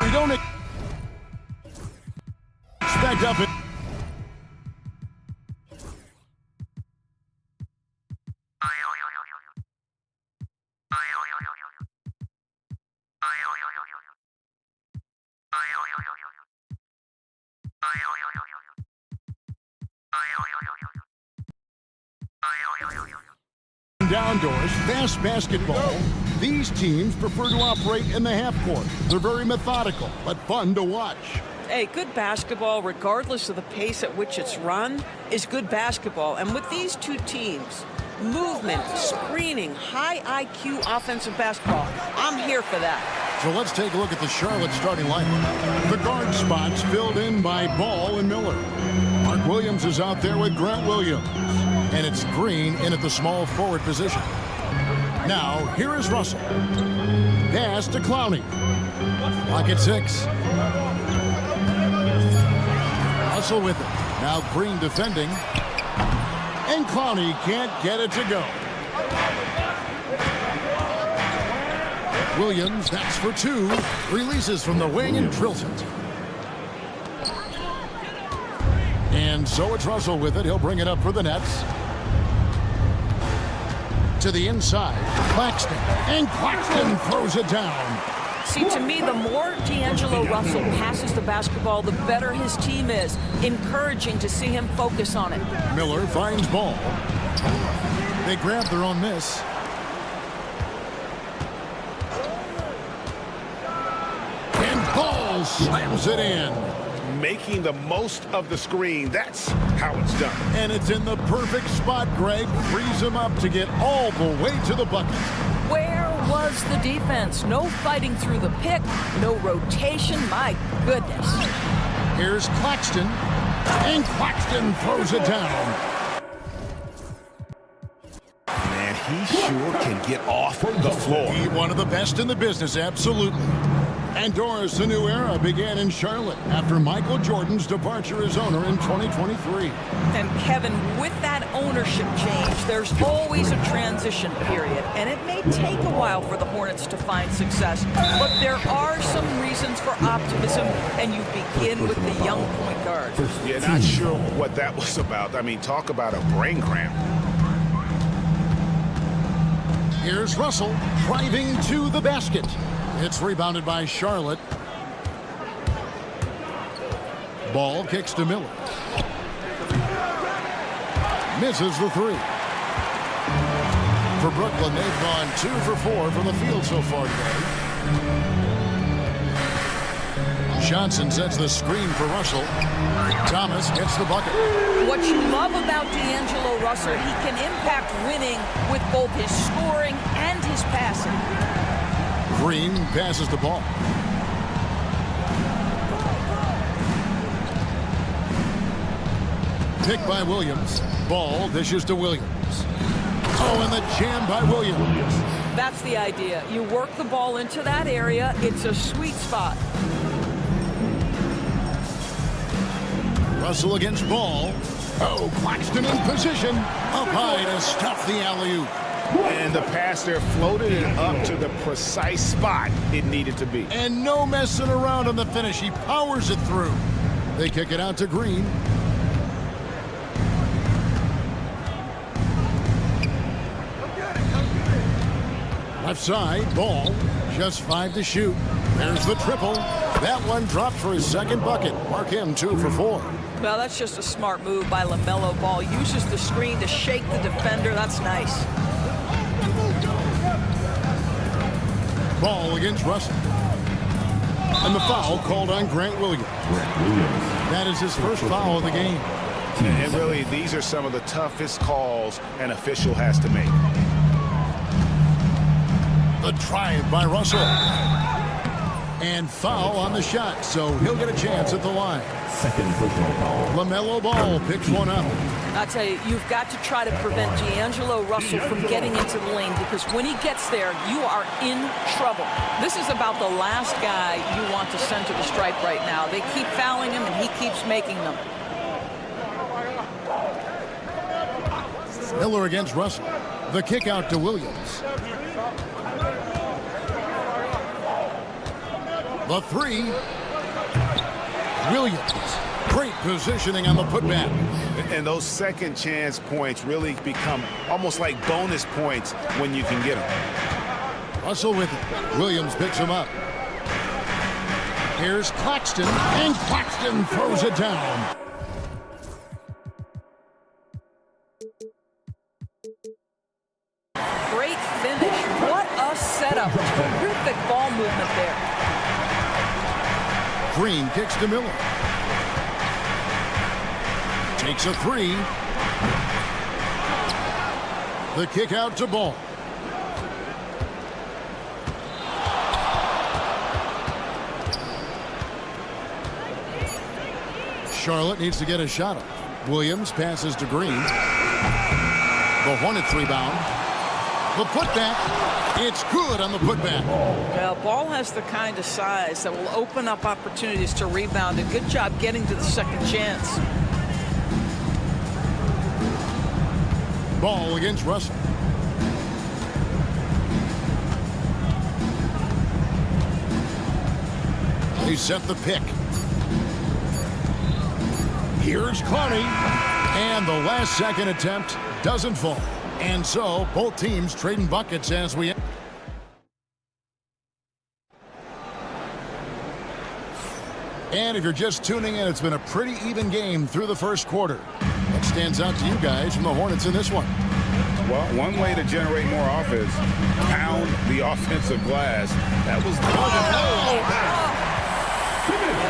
We don't expect up it. Downdoors, fast basketball. These teams prefer to operate in the half court. They're very methodical, but fun to watch. Hey, good basketball, regardless of the pace at which it's run, is good basketball. And with these two teams, movement, screening, high IQ offensive basketball, I'm here for that. So let's take a look at the Charlotte starting lineup. The guard spots filled in by Ball and Miller. Mark Williams is out there with Grant Williams. And it's Green in at the small forward position. Now, here is Russell. Pass to Clowney. Clock at 6. Russell with it. Now Green defending. And Clowney can't get it to go. Williams, that's for 2. Releases from the wing and drills it. And so it's Russell with it. He'll bring it up for the Nets. To the inside. Claxton. And Claxton throws it down. See, to me, the more D'Angelo Russell passes the basketball, the better his team is. Encouraging to see him focus on it. Miller finds Ball. They grab their own miss. And Ball slams it in. Making the most of the screen. That's how it's done. And it's in the perfect spot. Greg frees him up to get all the way to the bucket. Where was the defense? No fighting through the pick, no rotation. My goodness. Here's Claxton. And Claxton throws it down. Man, he sure can get off the floor. He's one of the best in the business, absolutely. And Doris, a new era began in Charlotte after Michael Jordan's departure as owner in 2023. And Kevin, with that ownership change, there's always a transition period. And it may take a while for the Hornets to find success. But there are some reasons for optimism, and you begin with the young point guard. Yeah, not sure what that was about. I mean, talk about a brain cramp. Here's Russell driving to the basket. It's rebounded by Charlotte. Ball kicks to Miller. Misses the 3. For Brooklyn, they've gone 2 for 4 from the field so far today. Johnson sets the screen for Russell. Thomas gets the bucket. What you love about D'Angelo Russell, he can impact winning with both his scoring and his passing. Green passes the ball. Pick by Williams. Ball dishes to Williams. Oh, and the jam by Williams. That's the idea. You work the ball into that area. It's a sweet spot. Russell against Ball. Oh, Claxton in position. Up high to stuff the alley-oop. And the pass there floated it up to the precise spot it needed to be. And no messing around on the finish. He powers it through. They kick it out to Green. Left side, Ball. Just 5 to shoot. There's the triple. That one dropped for his second bucket. Mark him 2 for 4. Well, that's just a smart move by LaMelo Ball. Uses the screen to shake the defender. That's nice. Ball against Russell. And the foul called on Grant Williams. That is his first foul of the game. And really, these are some of the toughest calls an official has to make. The drive by Russell. And foul on the shot, so he'll get a chance at the line. Second personal foul. LaMelo Ball picks one up. I tell you, you've got to try to prevent D'Angelo Russell from getting into the lane, because when he gets there, you are in trouble. This is about the last guy you want to send to the stripe right now. They keep fouling him, and he keeps making them. Miller against Russell. The kick out to Williams. The three. Williams. Great positioning on the putback. And those second chance points really become almost like bonus points when you can get them. Russell with it. Williams picks him up. Here's Claxton, and Claxton throws it down. Great finish. What a setup. Terrific ball movement there. Green kicks to Miller. Takes a three. The kick out to Ball. Charlotte needs to get a shot up. Williams passes to Green. The Hornets rebound. The putback. It's good on the putback. Well, Ball has the kind of size that will open up opportunities to rebound. A good job getting to the second chance. Ball against Russell. They set the pick. Here's Clowney. And the last second attempt doesn't fall. And so both teams trading buckets as we... And if you're just tuning in, it's been a pretty even game through the first quarter. What stands out to you guys from the Hornets in this one? Well, one way to generate more offense, pound the offensive glass. That was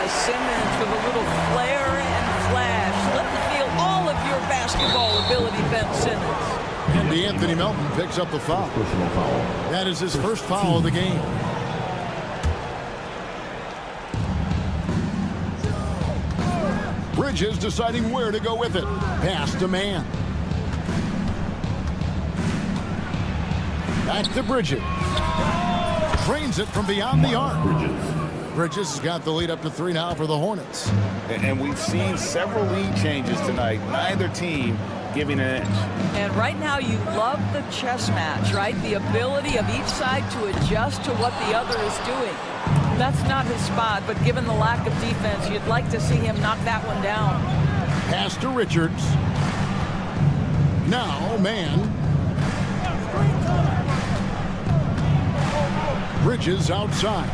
Simmons with a little flair and flash. Let me feel all of your basketball ability, Ben Simmons. And Anthony Melton picks up the foul. That is his first foul of the game. Bridges deciding where to go with it. Pass to Man. Back to Bridges. Trains it from beyond the arc. Bridges has got the lead up to 3 now for the Hornets. And we've seen several lead changes tonight. Neither team giving an edge. And right now you love the chess match, right? The ability of each side to adjust to what the other is doing. That's not his spot, but given the lack of defense, you'd like to see him knock that one down. Pass to Richards. Now, Man. Bridges outside.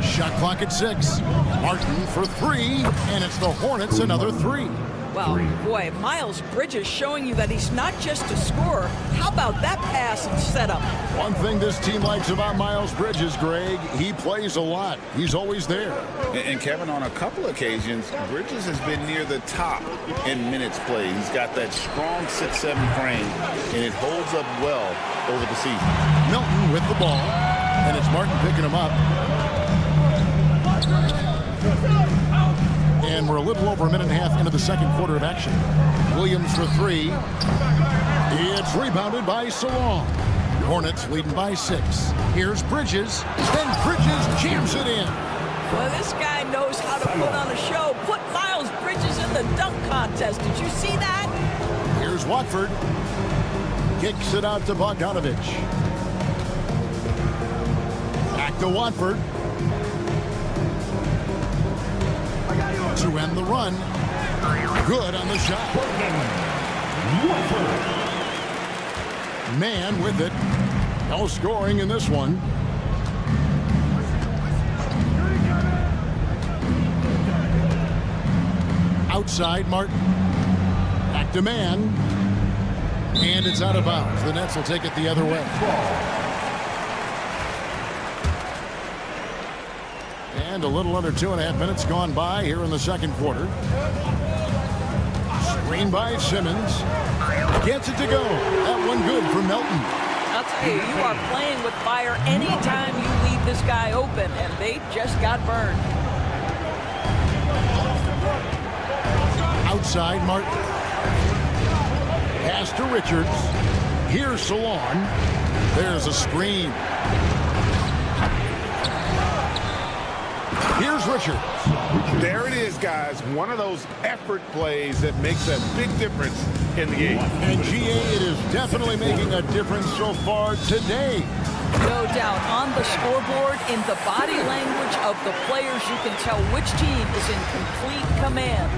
Shot clock at 6. Martin for 3, and it's the Hornets another 3. Well, boy, Miles Bridges showing you that he's not just a scorer. How about that pass and setup? One thing this team likes about Miles Bridges, Greg, he plays a lot. He's always there. And Kevin, on a couple occasions, Bridges has been near the top in minutes played. He's got that strong 6'7" frame, and it holds up well over the season. Milton with the ball, and it's Martin picking him up. And we're a little over a minute and a half into the second quarter of action. Williams for 3. It's rebounded by Salon. Hornets leading by 6. Here's Bridges. Then Bridges jams it in. Well, this guy knows how to put on a show. Put Miles Bridges in the dunk contest. Did you see that? Here's Watford. Kicks it out to Bogdanovich. Back to Watford. To end the run. Good on the shot. Man with it. No scoring in this one. Outside Martin. Back to Man. And it's out of bounds. The Nets will take it the other way. And a little under 2.5 minutes gone by here in the second quarter. Screen by Simmons. Gets it to go. That one good for Melton. I'll tell you, you are playing with fire anytime you leave this guy open, and they just got burned. Outside Martin. Pass to Richards. Here's Salon. There's a screen. Here's Here's Richards. There it is, guys. One of those effort plays that makes a big difference in the game. And GA, it is definitely making a difference so far today. No doubt. On the scoreboard, in the body language of the players, you can tell which team is in complete command.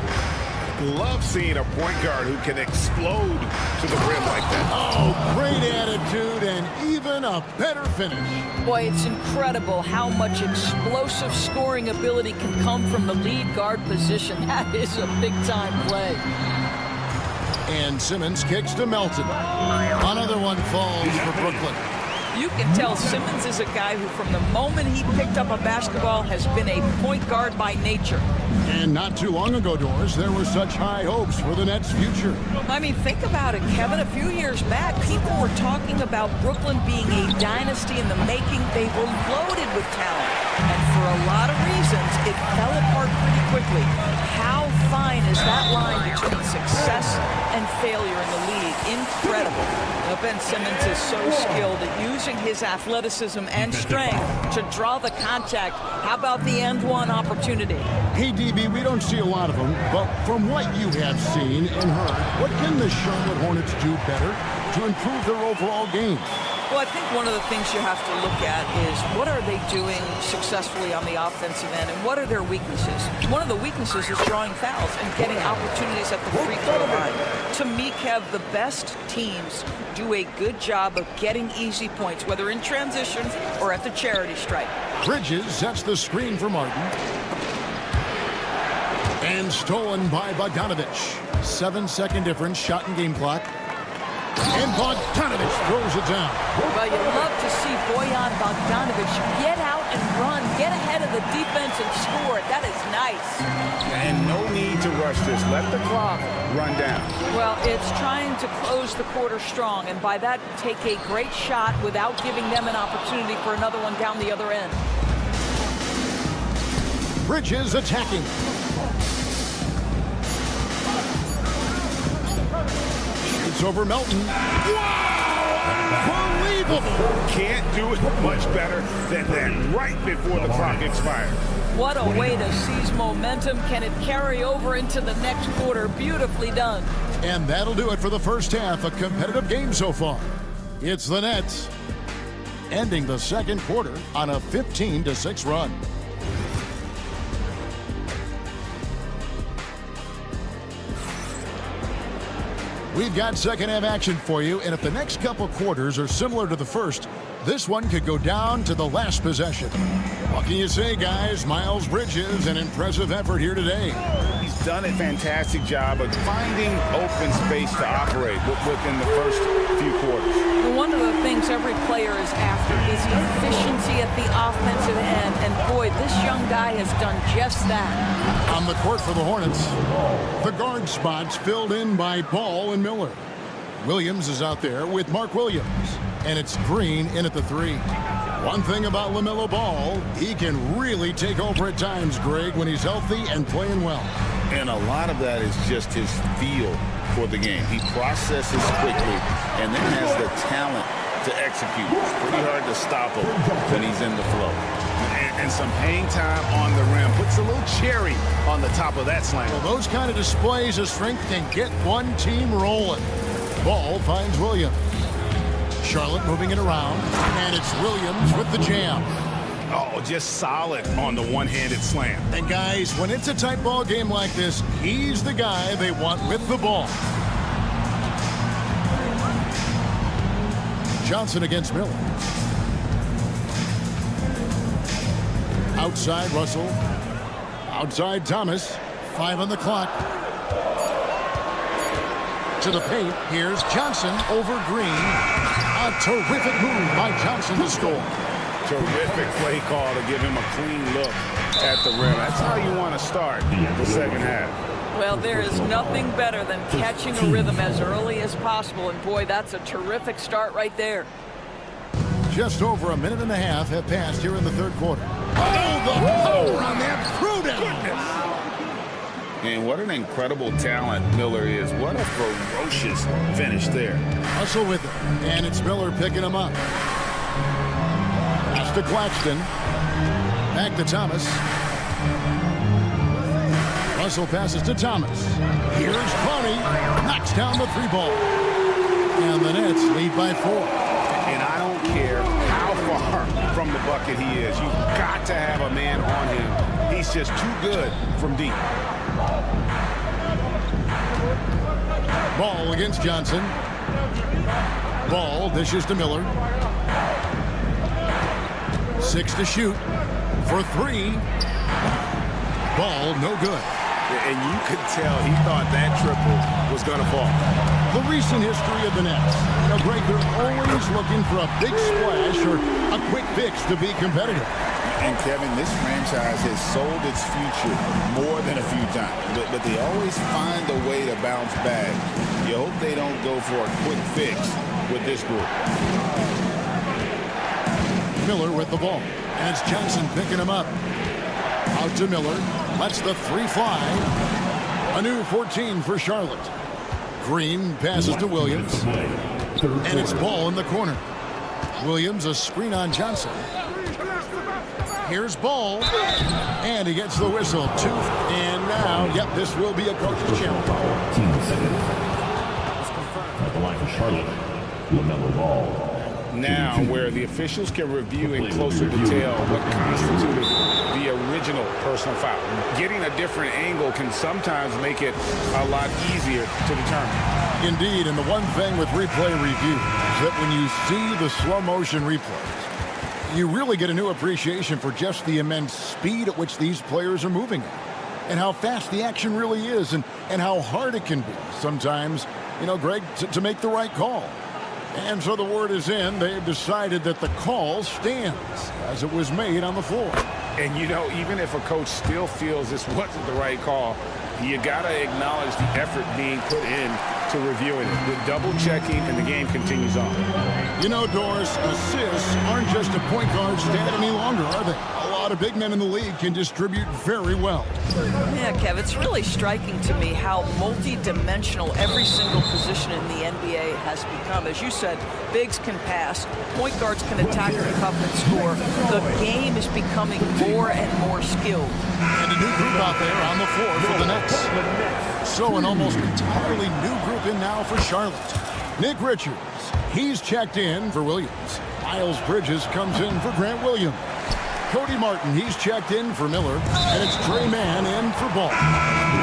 Love seeing a point guard who can explode to the rim like that. Oh, great attitude and even a better finish. Boy, it's incredible how much explosive scoring ability can come from the lead guard position. That is a big-time play. And Simmons kicks to Melton. Another one falls for Brooklyn. You can tell Simmons is a guy who, from the moment he picked up a basketball, has been a point guard by nature. And not too long ago, Doris, there were such high hopes for the Nets' future. I mean, think about it, Kevin. A few years back, people were talking about Brooklyn being a dynasty in the making. They were loaded with talent. And for a lot of reasons, it fell apart pretty quickly. How fine is that line between success and failure in the league? Incredible. Now, Ben Simmons is so skilled at using his athleticism and strength to draw the contact. How about the end one opportunity? Hey, DB, we don't see a lot of them, but from what you have seen and heard, what can the Charlotte Hornets do better to improve their overall game? Well, I think one of the things you have to look at is what are they doing successfully on the offensive end, and what are their weaknesses? One of the weaknesses is drawing fouls and getting opportunities at the free throw line. To me, Kev, the best teams do a good job of getting easy points, whether in transition or at the charity stripe. Bridges sets the screen for Martin. And stolen by Bogdanovich. 7-second difference, shot and game clock. And Bogdanovich throws it down. Well, you love to see Bojan Bogdanovich get out and run, get ahead of the defense and score. That is nice. And no need to rush this. Let the clock run down. Well, it's trying to close the quarter strong, and by that, take a great shot without giving them an opportunity for another one down the other end. Bridges attacking. Shoots over Melton. Wow! Unbelievable! Can't do it much better than that right before the clock expires. What a way to seize momentum. Can it carry over into the next quarter? Beautifully done. And that'll do it for the first half. A competitive game so far. It's the Nets ending the second quarter on a 15-6 run. We've got second half action for you, and if the next couple quarters are similar to the first, this one could go down to the last possession. What can you say, guys? Miles Bridges, an impressive effort here today. He's done a fantastic job of finding open space to operate within the first few quarters. One of the things every player is after is efficiency at the offensive end, and boy, this young guy has done just that. On the court for the Hornets, the guard spots filled in by Ball and Miller. Williams is out there with Mark Williams, and it's Green in at the three. One thing about LaMelo Ball, he can really take over at times, Greg, when he's healthy and playing well. And a lot of that is just his feel for the game. He processes quickly and then has the talent to execute. It's pretty hard to stop him when he's in the flow. And some hang time on the rim. Puts a little cherry on the top of that slam. Well, those kind of displays of strength can get one team rolling. Ball finds Williams. Charlotte moving it around, and it's Williams with the jam. Oh, just solid on the one-handed slam. And guys, when it's a tight ball game like this, he's the guy they want with the ball. Johnson against Miller. Outside Russell. Outside Thomas. 5 on the clock. To the paint. Here's Johnson over Green. A terrific move by Johnson to score. Terrific play call to give him a clean look at the rim. That's how you want to start the second half. Well, there is nothing better than catching a rhythm as early as possible, and boy, that's a terrific start right there. Just over a minute and a half have passed here in the third quarter. Oh, the power on that throwdown! And what an incredible talent Miller is. What a ferocious finish there. Hustle with it, and it's Miller picking him up. Pass to Claxton. Back to Thomas. Russell passes to Thomas. Here's Connie. Knocks down the 3 ball. And the Nets lead by 4. And I don't care how far from the bucket he is. You've got to have a man on him. He's just too good from deep. Ball against Johnson. Ball dishes to Miller. 6 to shoot for 3. Ball no good. And you could tell he thought that triple was going to fall. The recent history of the Nets. You know, Greg, they're always looking for a big splash or a quick fix to be competitive. And Kevin, this franchise has sold its future more than a few times, but they always find a way to bounce back. You hope they don't go for a quick fix with this group. Miller with the ball, and it's Johnson picking him up. Out to Miller, lets the 3 fly. A new 14 for Charlotte. Green passes to Williams, and it's Ball in the corner. Williams a screen on Johnson. Here's Ball, and he gets the whistle. 2, and now, yep, this will be a coach's challenge. At the line for Charlotte, LaMelo Ball. Now, where the officials can review in closer detail what constituted the original personal foul. Getting a different angle can sometimes make it a lot easier to determine. Indeed, and the one thing with replay review is that when you see the slow motion replays, you really get a new appreciation for just the immense speed at which these players are moving at, and how fast the action really is, and how hard it can be sometimes, you know, Greg, to make the right call. And so the word is in. They've decided that the call stands as it was made on the floor. And, you know, even if a coach still feels this wasn't the right call, you got to acknowledge the effort being put in to reviewing it. With double-checking, and the game continues on. You know, Doris, assists aren't just a point guard stat any longer, are they? A lot of big men in the league can distribute very well. Yeah, Kev, it's really striking to me how multi-dimensional every single position in the NBA has become. As you said, bigs can pass, point guards can attack the cup and score. The game is becoming more and more skilled. And a new group out there on the floor for the Nets. So an almost entirely new group in now for Charlotte. Nick Richards, he's checked in for Williams. Miles Bridges comes in for Grant Williams. Cody Martin, he's checked in for Miller, and it's Trey Mann in for Ball.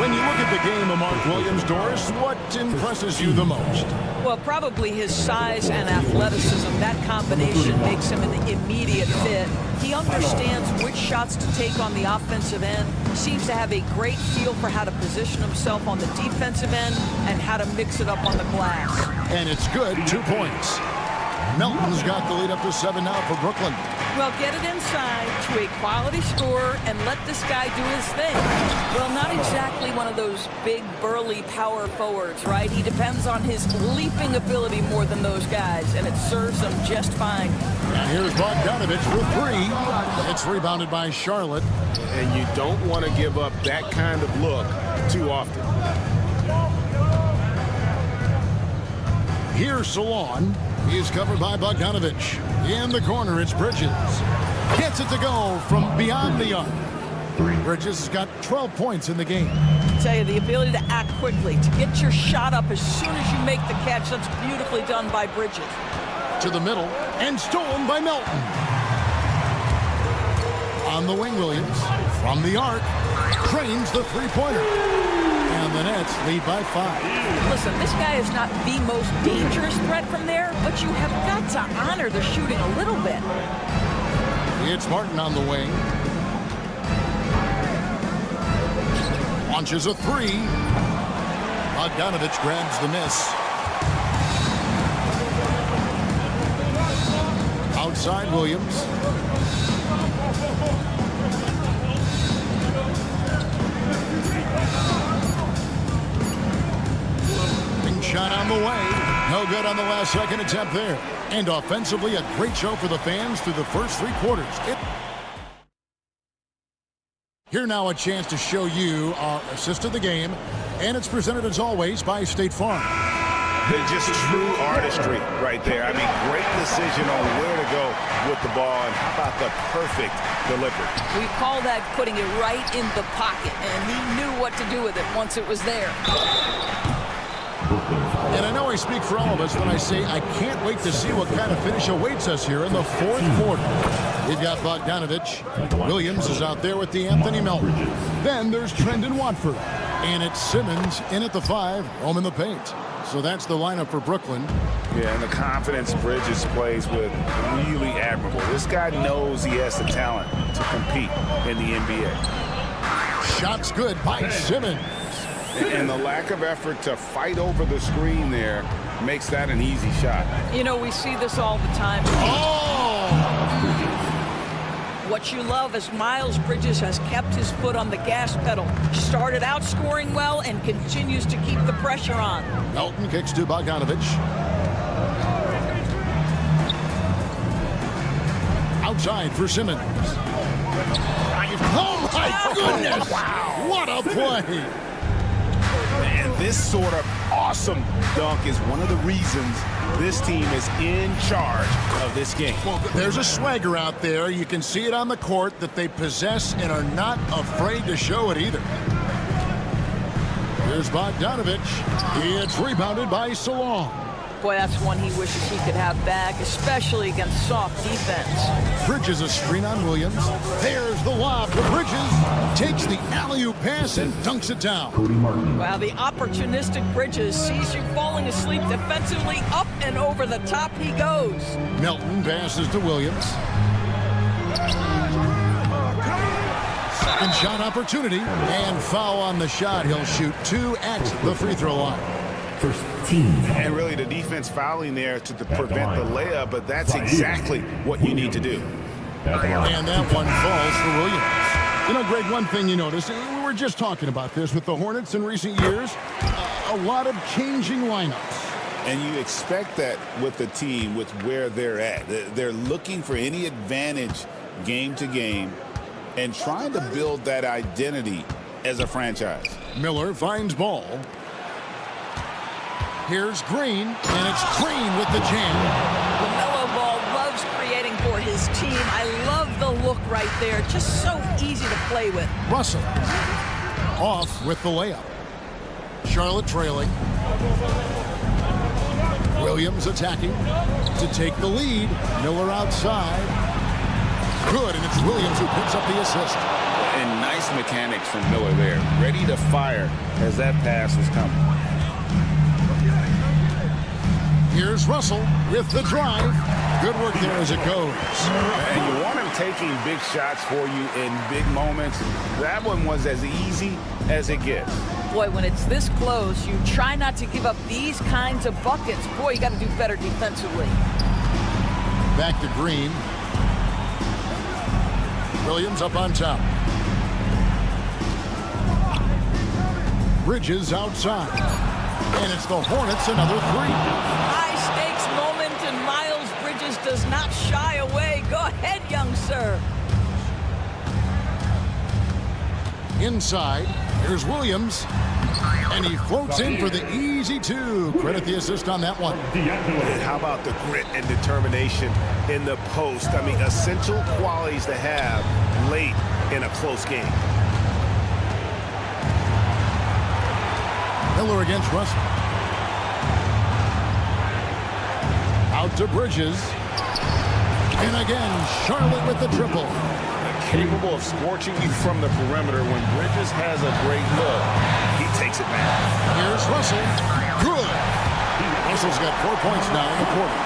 When you look at the game of Mark Williams, Doris, what impresses you the most? Well, probably his size and athleticism. That combination makes him an immediate fit. He understands which shots to take on the offensive end, seems to have a great feel for how to position himself on the defensive end and how to mix it up on the glass. And it's good, 2 points. Melton's got the lead up to 7 now for Brooklyn. Well, get it inside to a quality scorer and let this guy do his thing. Well, not exactly one of those big, burly power forwards, right? He depends on his leaping ability more than those guys, and it serves him just fine. And here's Bogdanovich for 3. It's rebounded by Charlotte. And you don't want to give up that kind of look too often. Here's Salon. He's covered by Bogdanovich. In the corner, it's Bridges. Gets it to go from beyond the arc. Bridges has got 12 points in the game. I tell you, the ability to act quickly, to get your shot up as soon as you make the catch, that's beautifully done by Bridges. To the middle, and stolen by Melton. On the wing, Williams. From the arc, trains the three-pointer. And the Nets lead by 5. Listen, this guy is not the most dangerous threat from there, but you have got to honor the shooting a little bit. It's Martin on the wing. Launches a 3. Bogdanovich grabs the miss. Outside Williams. Shot on the way. No good on the last second attempt there. And offensively, a great show for the fans through the first 3 quarters. Here now a chance to show you our assist of the game. And it's presented as always by State Farm. They're just true artistry right there. I mean, great decision on where to go with the ball, and how about the perfect delivery. We call that putting it right in the pocket, and he knew what to do with it once it was there. And I know I speak for all of us when I say I can't wait to see what kind of finish awaits us here in the fourth quarter. We've got Bogdanovich. Williams is out there with Anthony Melton. Then there's Trendon Watford. And it's Simmons in at the 5, home in the paint. So that's the lineup for Brooklyn. Yeah, and the confidence Bridges plays with, really admirable. This guy knows he has the talent to compete in the NBA. Shot's good by Simmons. And the lack of effort to fight over the screen there makes that an easy shot. You know, we see this all the time. Oh! What you love is Miles Bridges has kept his foot on the gas pedal. Started out scoring well and continues to keep the pressure on. Melton kicks to Bogdanovich. Outside for Simmons. Oh my goodness! Wow. What a play! And this sort of awesome dunk is one of the reasons this team is in charge of this game. Well, there's a swagger out there. You can see it on the court that they possess and are not afraid to show it either. Here's Bogdanovich. It's rebounded by Salon. Boy, that's one he wishes he could have back, especially against soft defense. Bridges a screen on Williams. There's the lob for Bridges. Takes the alley-oop pass and dunks it down. Wow, the opportunistic Bridges sees you falling asleep defensively. Up and over the top he goes. Melton passes to Williams. Second shot opportunity. And foul on the shot. He'll shoot 2 at the free throw line. And really the defense fouling there to prevent the layup, but that's exactly what you need to do. And that one falls for Williams. You know, Greg, one thing you notice, we were just talking about this with the Hornets in recent years, a lot of changing lineups. And you expect that with the team, with where they're at. They're looking for any advantage game to game and trying to build that identity as a franchise. Miller finds ball. Here's Green, and it's Green with the jam. LaMelo Ball loves creating for his team. I love the look right there. Just so easy to play with. Russell off with the layup. Charlotte trailing. Williams attacking to take the lead. Miller outside. Good, and it's Williams who picks up the assist. And nice mechanics from Miller there. Ready to fire as that pass was coming. Here's Russell with the drive. Good work there as it goes. And you want him taking big shots for you in big moments. That one was as easy as it gets. Boy, when it's this close, you try not to give up these kinds of buckets. Boy, you got to do better defensively. Back to Green. Williams up on top. Bridges outside. And it's the Hornets, another 3. High-stakes moment, and Miles Bridges does not shy away. Go ahead, young sir. Inside, here's Williams. And he floats in for the easy 2. Credit the assist on that one. And how about the grit and determination in the post? I mean, essential qualities to have late in a close game. Miller against Russell. Out to Bridges. And again, Charlotte with the triple. Capable of scorching you from the perimeter. When Bridges has a great look, he takes it back. Here's Russell. Good. Russell's got 4 points now in the quarter.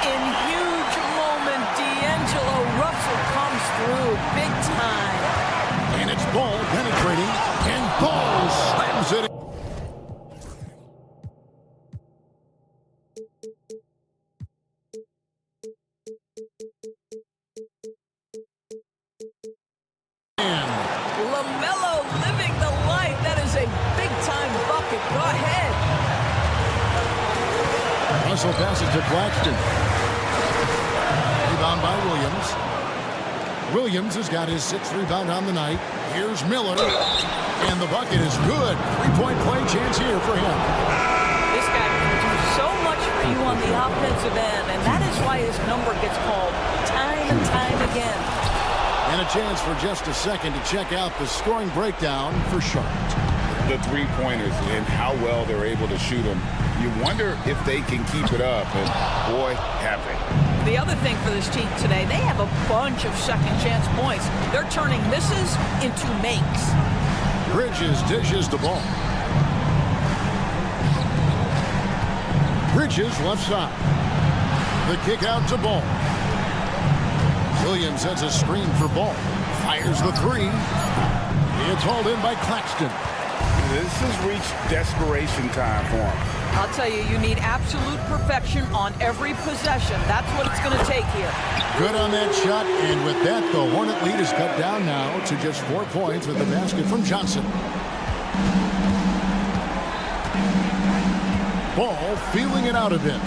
In huge moment, D'Angelo Russell comes through big time. And it's Ball penetrating. And Ball slams it in. LaMelo living the life. That is a big-time bucket. Go ahead. Russell passes to Claxton. Rebound by Williams. Williams has got his 6th rebound on the night. Here's Miller. And the bucket is good. 3-point play chance here for him. This guy can do so the offensive end, and that is why his number gets called time and time again. And a chance for just a second to check out the scoring breakdown for Charlotte. The three-pointers and how well they're able to shoot them. You wonder if they can keep it up, and boy, have they. The other thing for this team today, they have a bunch of second chance points. They're turning misses into makes. Bridges dishes the ball. Bridges left side. The kick out to Ball. Williams sets a screen for Ball. Fires the three. It's hauled in by Claxton. This has reached desperation time for him. I'll tell you, you need absolute perfection on every possession. That's what it's going to take here. Good on that shot, and with that, the Hornet lead is cut down now to just 4 points with the basket from Johnson. Ball feeling it out a bit.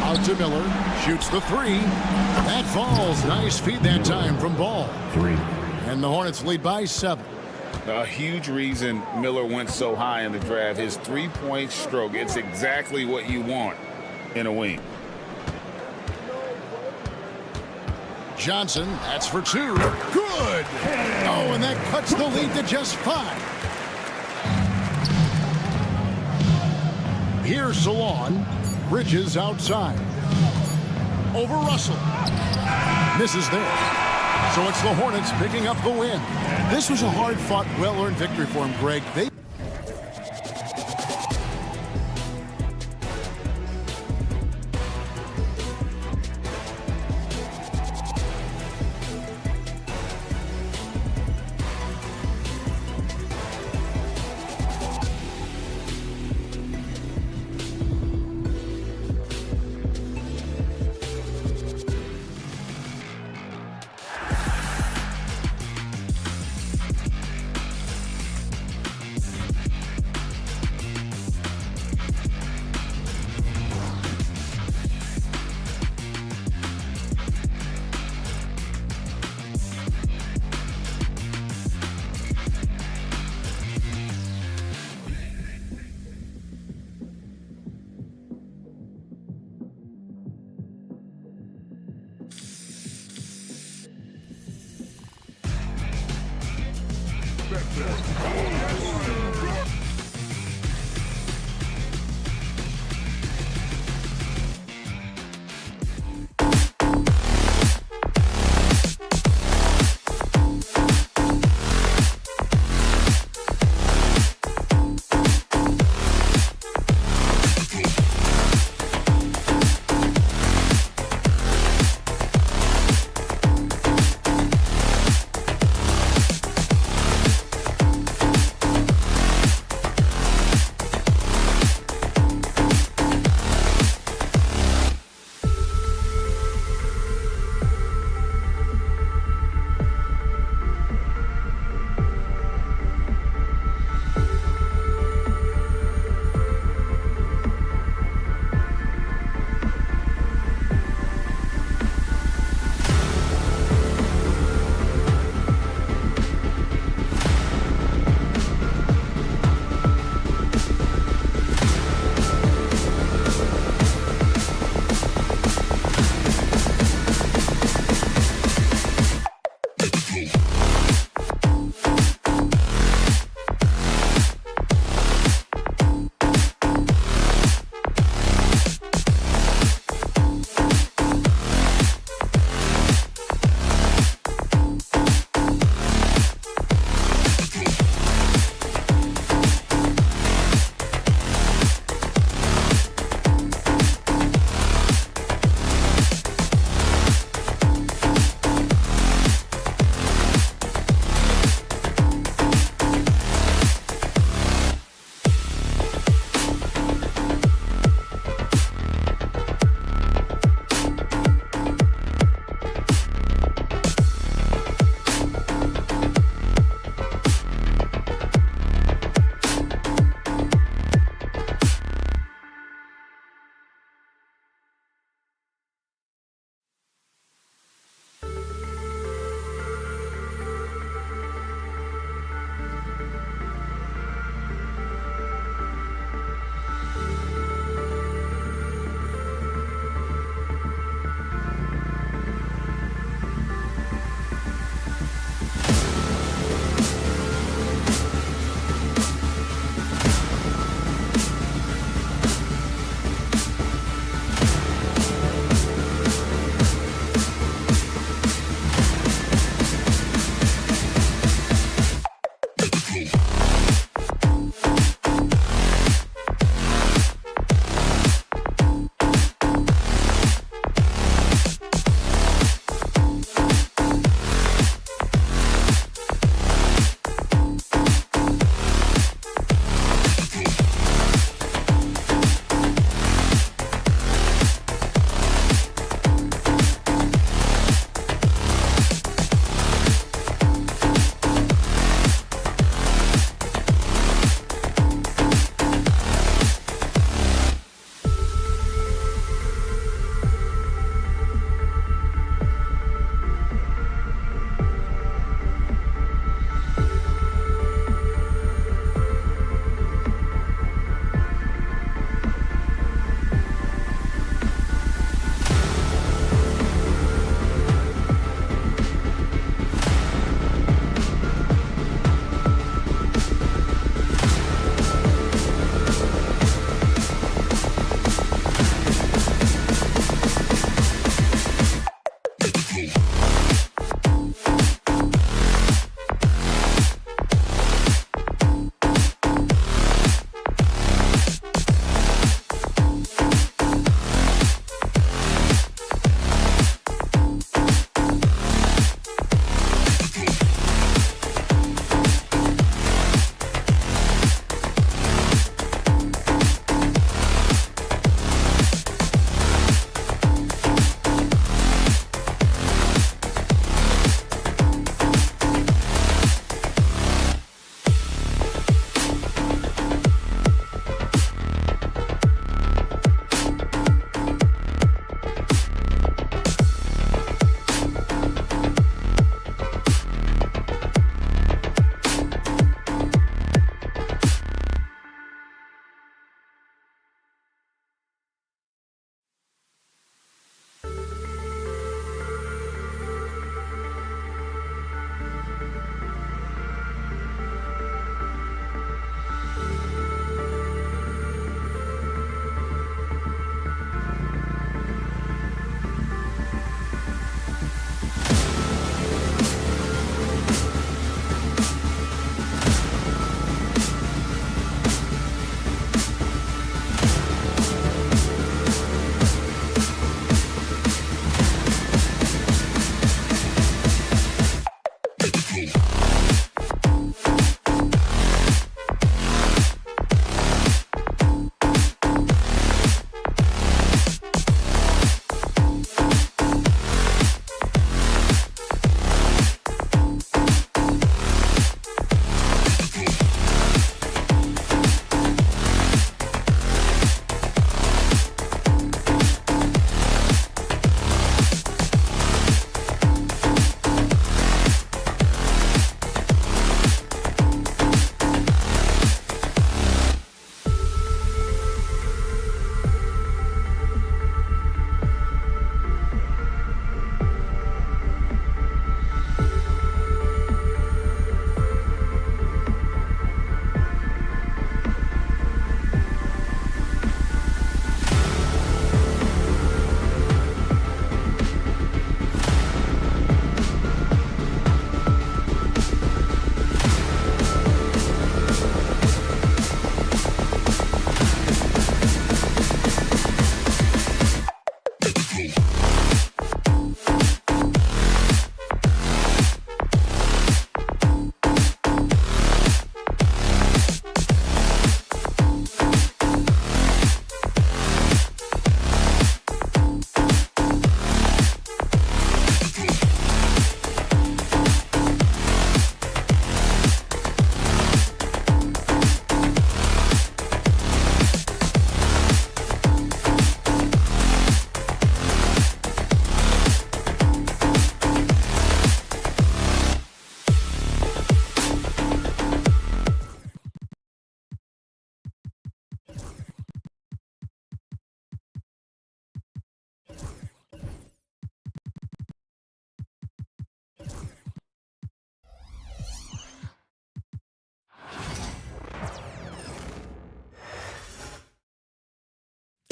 Out to Miller, shoots the three. That falls. Nice feed that time from Ball. 3. And the Hornets lead by 7. A huge reason Miller went so high in the draft, his three-point stroke. It's exactly what you want in a wing. Johnson, that's for 2. Good! Oh, and that cuts the lead to just 5. Here's Salon. Bridges outside. Over Russell. Misses there. So it's the Hornets picking up the win. This was a hard-fought, well-earned victory for him, Greg.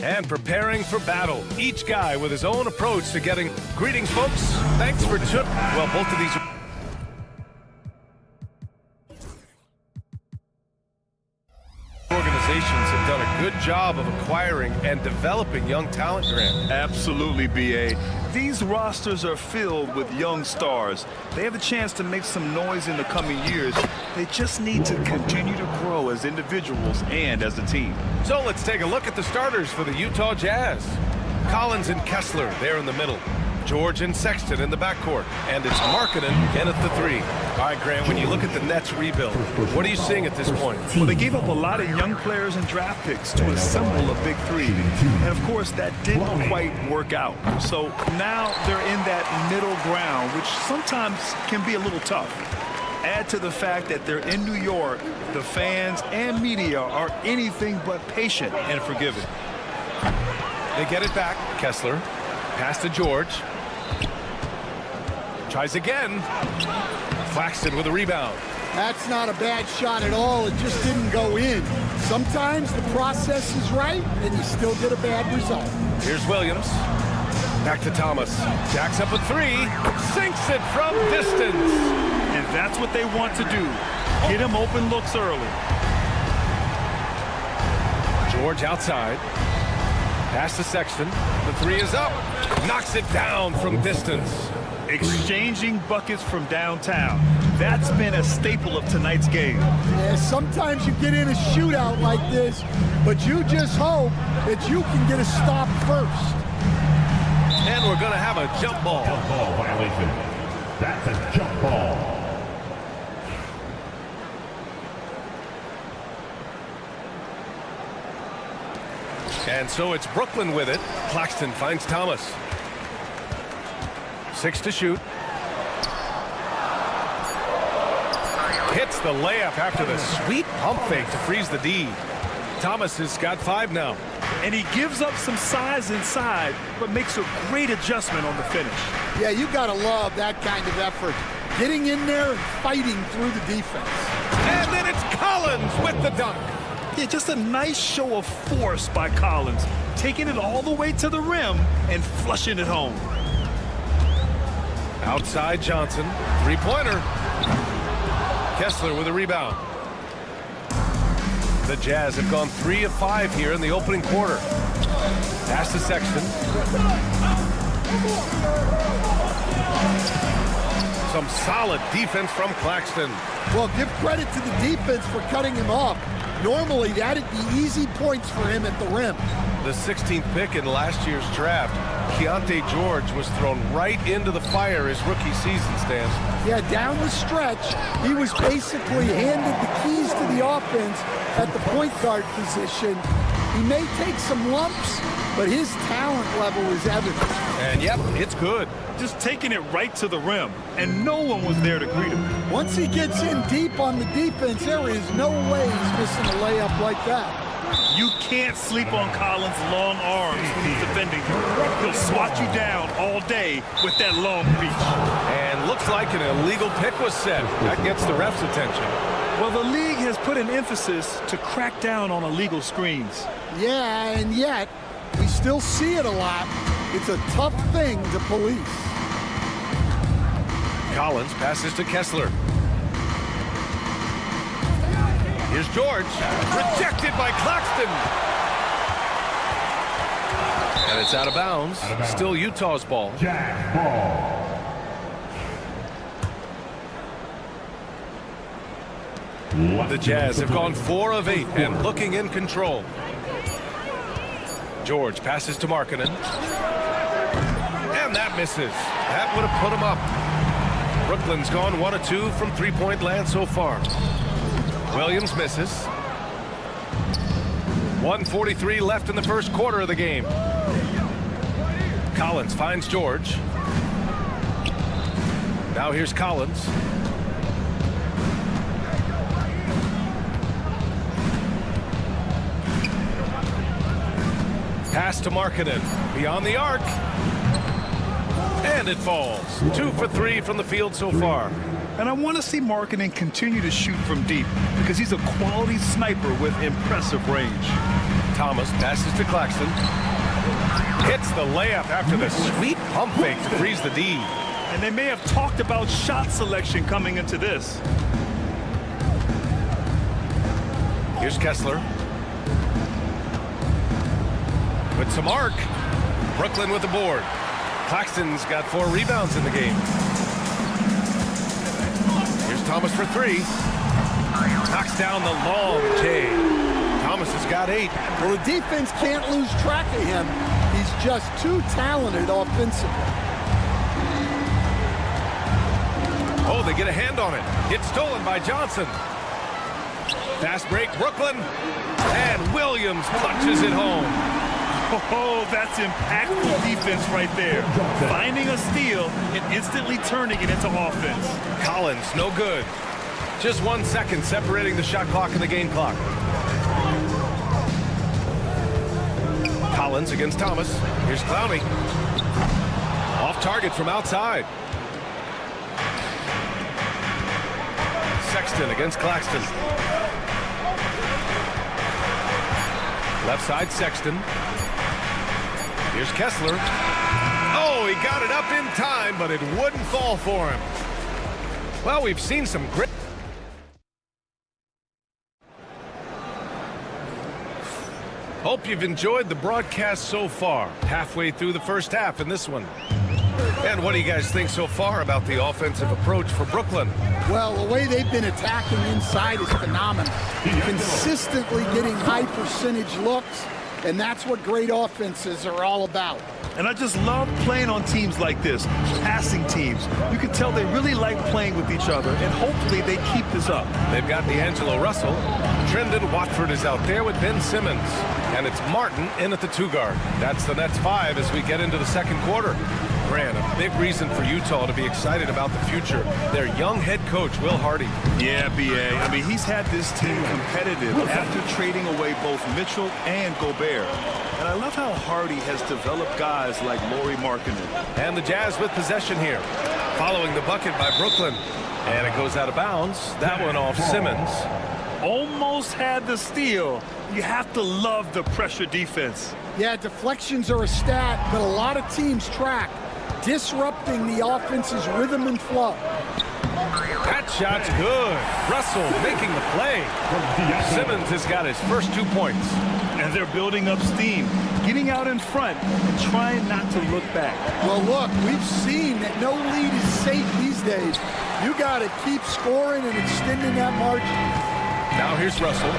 And preparing for battle. Each guy with his own approach to getting... Greetings, folks. Thanks for... Well, both of these... Organizations have done a good job of acquiring and developing young talent, Grant. Absolutely, B.A. These rosters are filled with young stars. They have a chance to make some noise in the coming years. They just need to continue to grow as individuals and as a team. So let's take a look at the starters for the Utah Jazz. Collins and Kessler there in the middle. George and Sexton in the backcourt. And it's Markkanen in at the 3. All right, Grant, when you look at the Nets rebuild, what are you seeing at this point? Well, they gave up a lot of young players and draft picks to assemble a big 3. And, of course, that didn't quite work out. So now they're in that middle ground, which sometimes can be a little tough. Add to the fact that they're in New York, the fans and media are anything but patient and forgiving. They get it back. Kessler. Pass to George. Tries again. Claxton with a rebound. That's not a bad shot at all. It just didn't go in. Sometimes the process is right, and you still get a bad result. Here's Williams. Back to Thomas. Jacks up a 3. Sinks it from distance. And that's what they want to do. Get him open looks early. George outside. Pass to Sexton. The 3 is up. Knocks it down from distance. Exchanging buckets from downtown. That's been a staple of tonight's game. Yeah, sometimes you get in a shootout like this, but you just hope that you can get a stop first. And we're going to have a jump ball. Jump ball violation. That's a jump ball. And so it's Brooklyn with it. Claxton finds Thomas. 6 to shoot. Hits the layup after the sweet pump fake to freeze the D. Thomas has got 5 now. And he gives up some size inside, but makes a great adjustment on the finish. Yeah, you gotta love that kind of effort. Getting in there and fighting through the defense. And then it's Collins with the dunk. Yeah, just a nice show of force by Collins, taking it all the way to the rim and flushing it home. Outside Johnson, 3-pointer. Kessler with a rebound. The Jazz have gone 3 of 5 here in the opening quarter. Pass to Sexton. Some solid defense from Claxton. Well, give credit to the defense for cutting him off. Normally, that'd be easy points for him at the rim. The 16th pick in last year's draft, Keontae George was thrown right into the fire his rookie season, Stan. Yeah, down the stretch, he was basically handed the keys to the offense at the point guard position. He may take some lumps, but his talent level is evident. And yep, it's good. Just taking it right to the rim, and no one was there to greet him. Once he gets in deep on the defense, there is no way he's missing a layup like that. You can't sleep on Collins' long arms when he's defending you. He'll swat you down all day with that long reach. And looks like an illegal pick was set. That gets the ref's attention. Well, the league has put an emphasis to crack down on illegal screens. Yeah, and yet, we still see it a lot. It's a tough thing to police. Collins passes to Kessler. Here's George. Rejected by Claxton. And it's out of bounds. Still Utah's ball. Jazz ball. The Jazz have gone 4 of 8 and looking in control. George passes to Markkanen. And that misses. That would have put him up. Brooklyn's gone 1 of 2 from three-point land so far. Williams misses. 1:43 left in the first quarter of the game. Collins finds George. Now here's Collins. Pass to Markkanen. Beyond the arc. And it falls. 2 for 3 from the field so far. And I want to see Markkanen continue to shoot from deep because he's a quality sniper with impressive range. Thomas passes to Claxton. Hits the layup after the sweet pump fake to freeze the D. And they may have talked about shot selection coming into this. Here's Kessler. With some arc. Brooklyn with the board. Claxton's got 4 rebounds in the game. Here's Thomas for 3. Knocks down the long J. Thomas has got 8. Well, the defense can't lose track of him. He's just too talented offensively. Oh, they get a hand on it. Gets stolen by Johnson. Fast break, Brooklyn. And Williams punches it home. Oh, that's impactful defense right there. Finding a steal and instantly turning it into offense. Collins, no good. Just 1 second separating the shot clock and the game clock. Collins against Thomas. Here's Clowney. Off target from outside. Sexton against Claxton. Left side, Sexton. Here's Kessler. Oh, he got it up in time, but it wouldn't fall for him. Well, we've seen some great... Hope you've enjoyed the broadcast so far. Halfway through the first half in this one. And what do you guys think so far about the offensive approach for Brooklyn? Well, the way they've been attacking inside is phenomenal. Consistently getting high percentage looks, and that's what great offenses are all about. And I just love playing on teams like this, passing teams. You can tell they really like playing with each other, and hopefully they keep this up. They've got D'Angelo Russell. Trendon Watford is out there with Ben Simmons. And it's Martin in at the 2 guard. That's the Nets 5 as we get into the second quarter. Grant, a big reason for Utah to be excited about the future. Their young head coach, Will Hardy. Yeah, B.A. I mean, he's had this team competitive after trading away both Mitchell and Gobert. And I love how Hardy has developed guys like Lauri Markkanen. And the Jazz with possession here. Following the bucket by Brooklyn. And it goes out of bounds. That one off Simmons. Almost had the steal. You have to love the pressure defense. Yeah, deflections are a stat, but a lot of teams track, disrupting the offense's rhythm and flow. That shot's good. Russell making the play. Simmons has got his first 2 points. And they're building up steam, getting out in front and trying not to look back. Well, look, we've seen that no lead is safe these days. You got to keep scoring and extending that margin. Now here's Russell.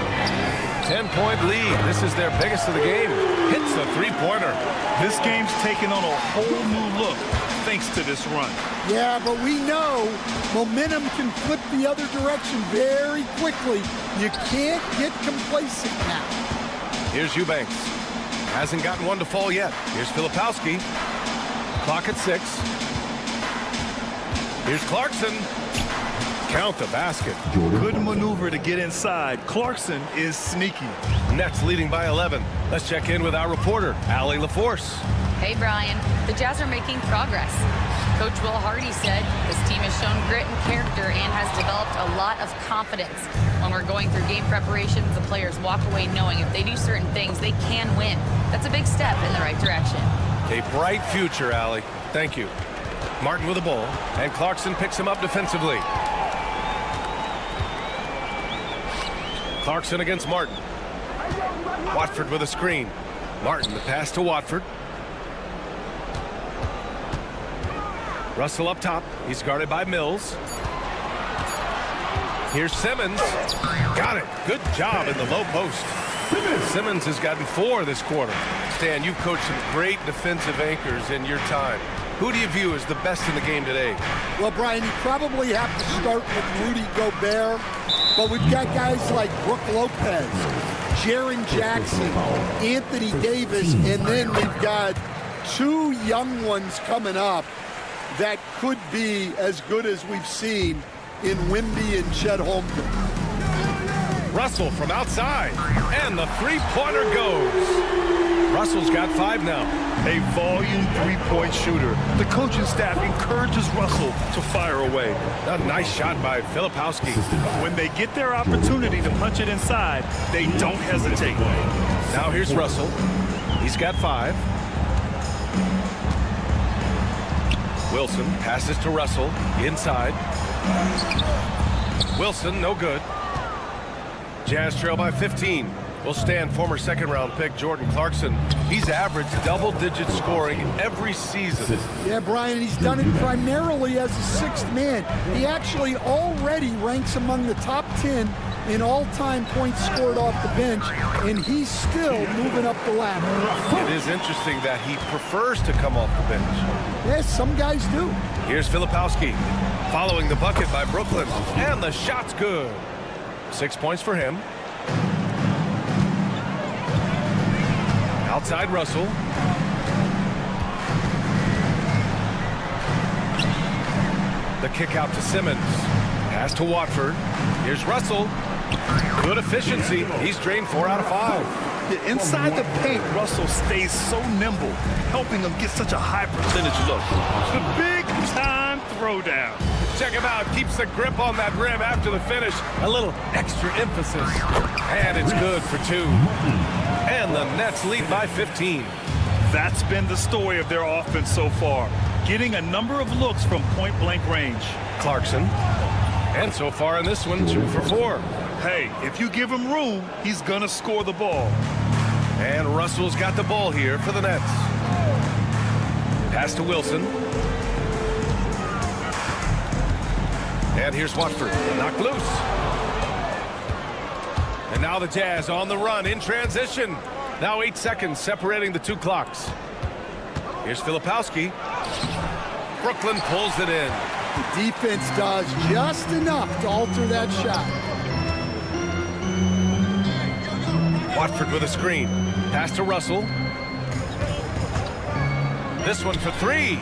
10-point lead. This is their biggest of the game. Hits a 3-pointer. This game's taken on a whole new look thanks to this run. Yeah, but we know momentum can flip the other direction very quickly. You can't get complacent now. Here's Eubanks. Hasn't gotten one to fall yet. Here's Filipowski. Clock at 6. Here's Clarkson. Count the basket. Good maneuver to get inside. Clarkson is sneaky. Nets leading by 11. Let's check in with our reporter, Allie LaForce. Hey, Brian. The Jazz are making progress. Coach Will Hardy said this team has shown grit and character and has developed a lot of confidence. When we're going through game preparations, the players walk away knowing if they do certain things, they can win. That's a big step in the right direction. A bright future, Allie. Thank you. Martin with the ball, and Clarkson picks him up defensively. Clarkson against Martin. Watford with a screen. Martin, the pass to Watford. Russell up top. He's guarded by Mills. Here's Simmons. Got it. Good job in the low post. Simmons has gotten 4 this quarter. Stan, you've coached some great defensive anchors in your time. Who do you view as the best in the game today? Well, Brian, you probably have to start with Rudy Gobert, but we've got guys like Brook Lopez, Jaren Jackson, Anthony Davis, and then we've got 2 young ones coming up that could be as good as we've seen in Wimby and Chet Holmgren. Russell from outside, and the 3-pointer goes. Russell's got 5 now. A volume 3-point shooter. The coaching staff encourages Russell to fire away. A nice shot by Filipowski. When they get their opportunity to punch it inside, they don't hesitate. Now here's Russell. He's got 5. Wilson passes to Russell inside. Wilson, no good. Jazz trail by 15. Will stand former second-round pick Jordan Clarkson. He's averaged double-digit scoring every season. Yeah, Brian, he's done it primarily as a sixth man. He actually already ranks among the top 10 in all-time points scored off the bench, and he's still moving up the ladder. It is interesting that he prefers to come off the bench. Yes, some guys do. Here's Filipowski following the bucket by Brooklyn, and the shot's good. 6 points for him. Outside Russell. The kick out to Simmons. Pass to Watford. Here's Russell. Good efficiency. He's drained 4 out of 5. Yeah, inside the paint, Russell stays so nimble, helping him get such a high percentage look. The big-time throwdown. Check him out. Keeps the grip on that rim after the finish. A little extra emphasis. And it's good for 2. And the Nets lead by 15. That's been the story of their offense so far, getting a number of looks from point-blank range. Clarkson. And so far in this one, 2 for 4. Hey, if you give him room, he's going to score the ball. And Russell's got the ball here for the Nets. Pass to Wilson. And here's Watford. Knocked loose. And now the Jazz on the run in transition. Now 8 seconds separating the 2 clocks. Here's Filipowski. Brooklyn pulls it in. The defense does just enough to alter that shot. Watford with a screen. Pass to Russell. This one for 3.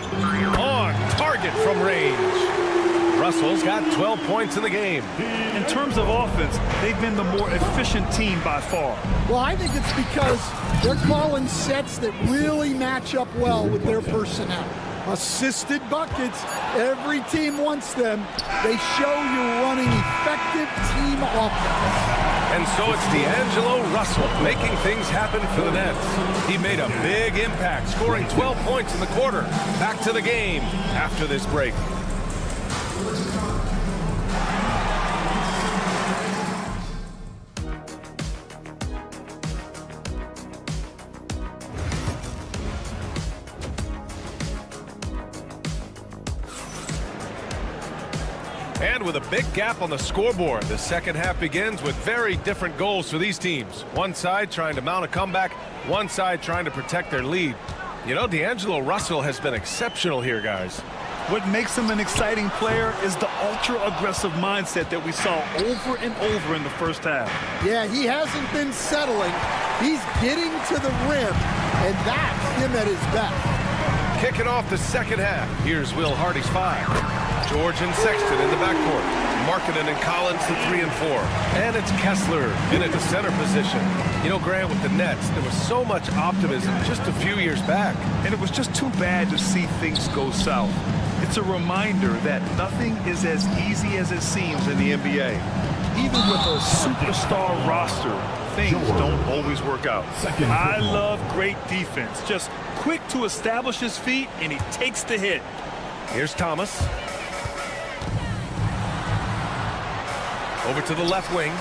On target from range. Russell's got 12 points in the game. In terms of offense, they've been the more efficient team by far. Well, I think it's because they're calling sets that really match up well with their personnel. Assisted buckets, every team wants them. They show you're running effective team offense. And so it's D'Angelo Russell making things happen for the Nets. He made a big impact, scoring 12 points in the quarter. Back to the game after this break. And with a big gap on the scoreboard, the second half begins with very different goals for these teams. One side trying to mount a comeback, one side trying to protect their lead. You know, D'Angelo Russell has been exceptional here, guys. What makes him an exciting player is the ultra-aggressive mindset that we saw over and over in the first half. Yeah, he hasn't been settling. He's getting to the rim, and that's him at his best. Kicking off the second half. Here's Will Hardy's 5. George and Sexton in the backcourt. Markkanen and Collins the 3 and 4. And it's Kessler in at the center position. You know, Grant, with the Nets, there was so much optimism just a few years back. And it was just too bad to see things go south. It's a reminder that nothing is as easy as it seems in the NBA. Even with a superstar roster, things don't always work out. I love great defense. Just quick to establish his feet, and he takes the hit. Here's Thomas. Over to the left wing.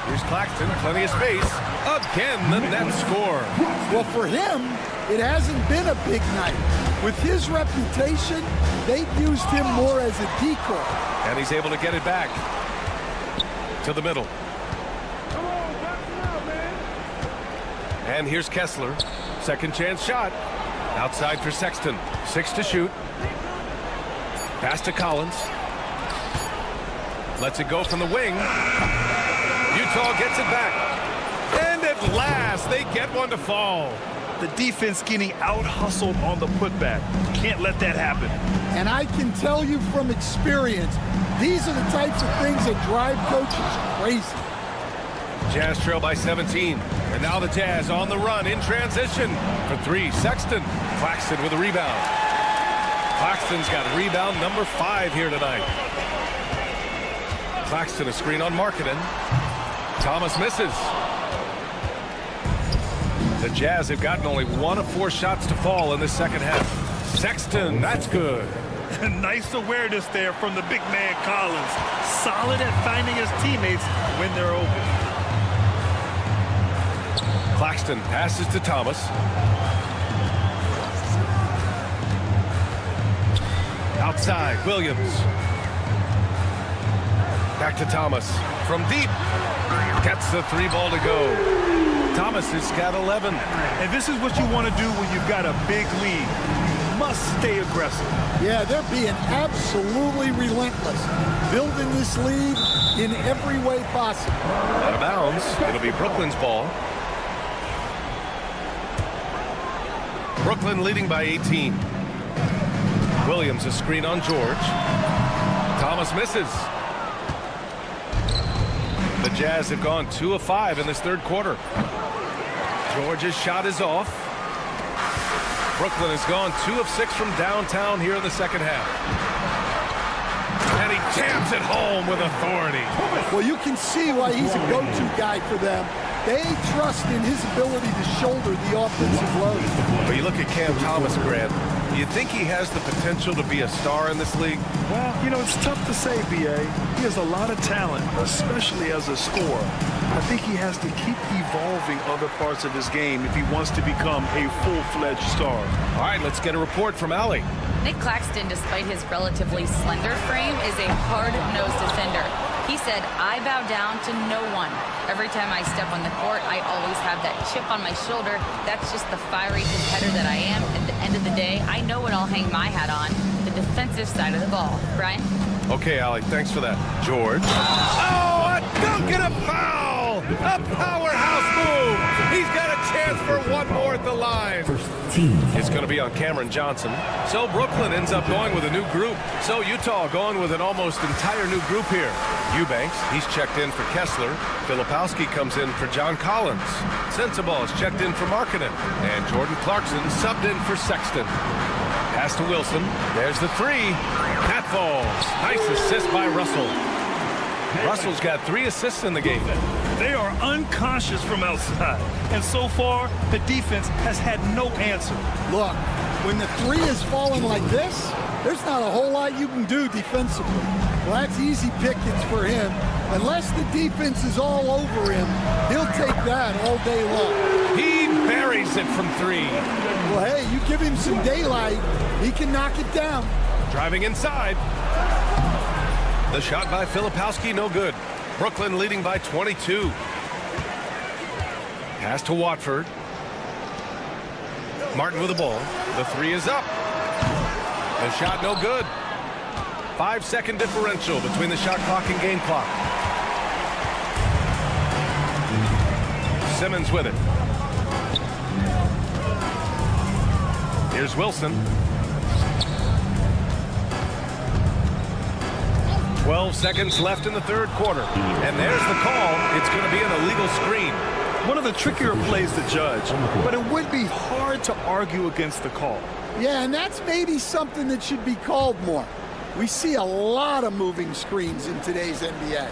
Here's Claxton, plenty of space. Again, the Nets score. Well, for him, it hasn't been a big night. With his reputation, they've used him more as a decoy. And he's able to get it back to the middle. And here's Kessler. Second chance shot. Outside for Sexton. 6 to shoot. Pass to Collins. Lets it go from the wing. Utah gets it back. And at last, they get one to fall. The defense getting out-hustled on the putback. Can't let that happen. And I can tell you from experience, these are the types of things that drive coaches crazy. Jazz trail by 17. And now the Jazz on the run in transition. For 3, Sexton. Claxton with a rebound. Claxton's got rebound number 5 here tonight. Claxton a screen on Markkanen. Thomas misses. The Jazz have gotten only 1 of 4 shots to fall in the second half. Sexton, that's good. Nice awareness there from the big man Collins. Solid at finding his teammates when they're open. Claxton passes to Thomas. Outside, Williams. Back to Thomas. From deep. Gets the 3 ball to go. Thomas has got 11. And this is what you want to do when you've got a big lead. You must stay aggressive. Yeah, they're being absolutely relentless. Building this lead in every way possible. Out of bounds. It'll be Brooklyn's ball. Brooklyn leading by 18. Williams a screen on George. Thomas misses. The Jazz have gone 2 of 5 in this third quarter. George's shot is off. Brooklyn has gone 2 of 6 from downtown here in the second half. And he jams it home with authority. Well, you can see why he's a go-to guy for them. They trust in his ability to shoulder the offensive load. But you look at Cam Thomas, Grant. Do you think he has the potential to be a star in this league? Well, you know, it's tough to say, B.A. He has a lot of talent, especially as a scorer. I think he has to keep evolving other parts of his game if he wants to become a full-fledged star. All right, let's get a report from Allie. Nick Claxton, despite his relatively slender frame, is a hard-nosed defender. He said, "I bow down to no one. Every time I step on the court, I always have that chip on my shoulder. That's just the fiery competitor that I am. At the end of the day, I know what I'll hang my hat on, the defensive side of the ball." Brian? Okay, Allie, thanks for that. George. Oh, a dunk and a foul! A powerhouse move! He's got a chance for one more at the line. It's going to be on Cameron Johnson. So Brooklyn ends up going with a new group. So Utah going with an almost entire new group here. Eubanks, he's checked in for Kessler. Filipowski comes in for John Collins. Sensabaugh is checked in for Markkanen. And Jordan Clarkson subbed in for Sexton. Pass to Wilson. There's the 3. That falls. Nice assist by Russell. Russell's got 3 assists in the game. They are unconscious from outside. And so far, the defense has had no answer. Look, when the 3 is falling like this, there's not a whole lot you can do defensively. Well, that's easy pickings for him. Unless the defense is all over him, he'll take that all day long. He buries it from 3. Well, hey, you give him some daylight, he can knock it down. Driving inside. The shot by Filipowski, no good. Brooklyn leading by 22. Pass to Watford. Martin with the ball. The 3 is up. The shot no good. 5-second differential between the shot clock and game clock. Simmons with it. Here's Wilson. 12 seconds left in the third quarter. And there's the call. It's going to be an illegal screen. One of the trickier plays to judge, but it would be hard to argue against the call. Yeah, and that's maybe something that should be called more. We see a lot of moving screens in today's NBA.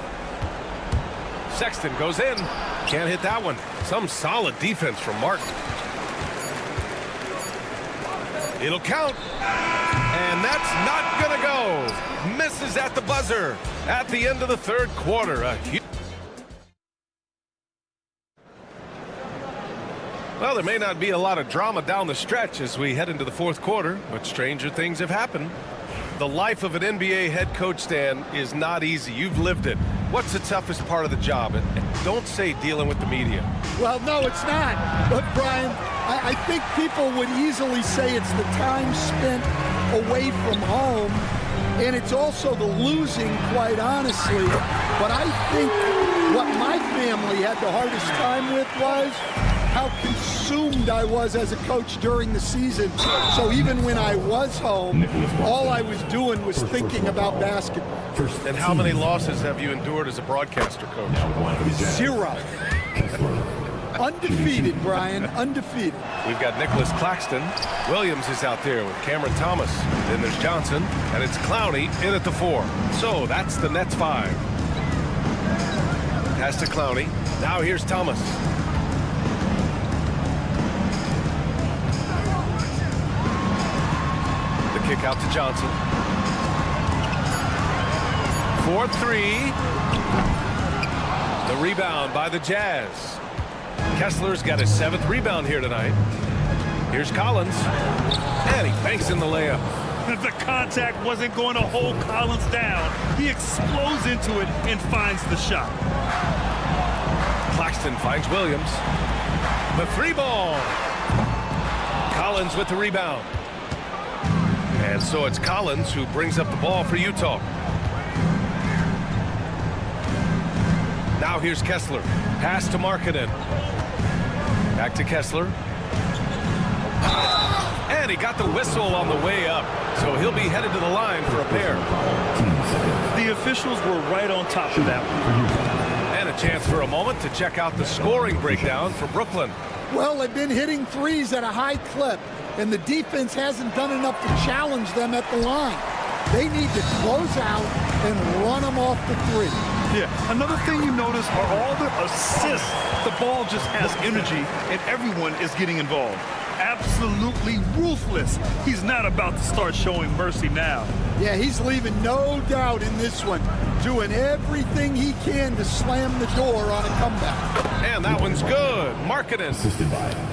Sexton goes in. Can't hit that one. Some solid defense from Martin. It'll count. And that's not going to go. Misses at the buzzer at the end of the third quarter. Well, there may not be a lot of drama down the stretch as we head into the fourth quarter, but stranger things have happened. The life of an NBA head coach, Stan, is not easy. You've lived it. What's the toughest part of the job? And don't say dealing with the media. Well, no, it's not. But, Brian, I think people would easily say it's the time spent away from home, and it's also the losing, quite honestly. But I think what my family had the hardest time with was how consumed I was as a coach during the season. So even when I was home, all I was doing was thinking about basketball. And how many losses have you endured as a broadcaster, Coach? 0. Undefeated, Brian, undefeated. We've got Nicholas Claxton. Williams is out there with Cameron Thomas. Then there's Johnson, and it's Clowney in at the 4. So that's the Nets 5. Pass to Clowney. Now here's Thomas. out to Johnson. 4-3. The rebound by the Jazz. Kessler's got his 7th rebound here tonight. Here's Collins. And he banks in the layup. The contact wasn't going to hold Collins down. He explodes into it and finds the shot. Claxton finds Williams. The 3-ball. Collins with the rebound. And so it's Collins who brings up the ball for Utah. Now here's Kessler. Pass to Markkanen. Back to Kessler. And he got the whistle on the way up. So he'll be headed to the line for a pair. The officials were right on top of that one. And a chance for a moment to check out the scoring breakdown for Brooklyn. Well, they've been hitting threes at a high clip, and the defense hasn't done enough to challenge them at the line. They need to close out and run them off the three. Yeah, another thing you notice are all the assists. The ball just has energy, and everyone is getting involved. Absolutely ruthless. He's not about to start showing mercy now. Yeah, he's leaving no doubt in this one, doing everything he can to slam the door on a comeback. And that one's good. Markkanen.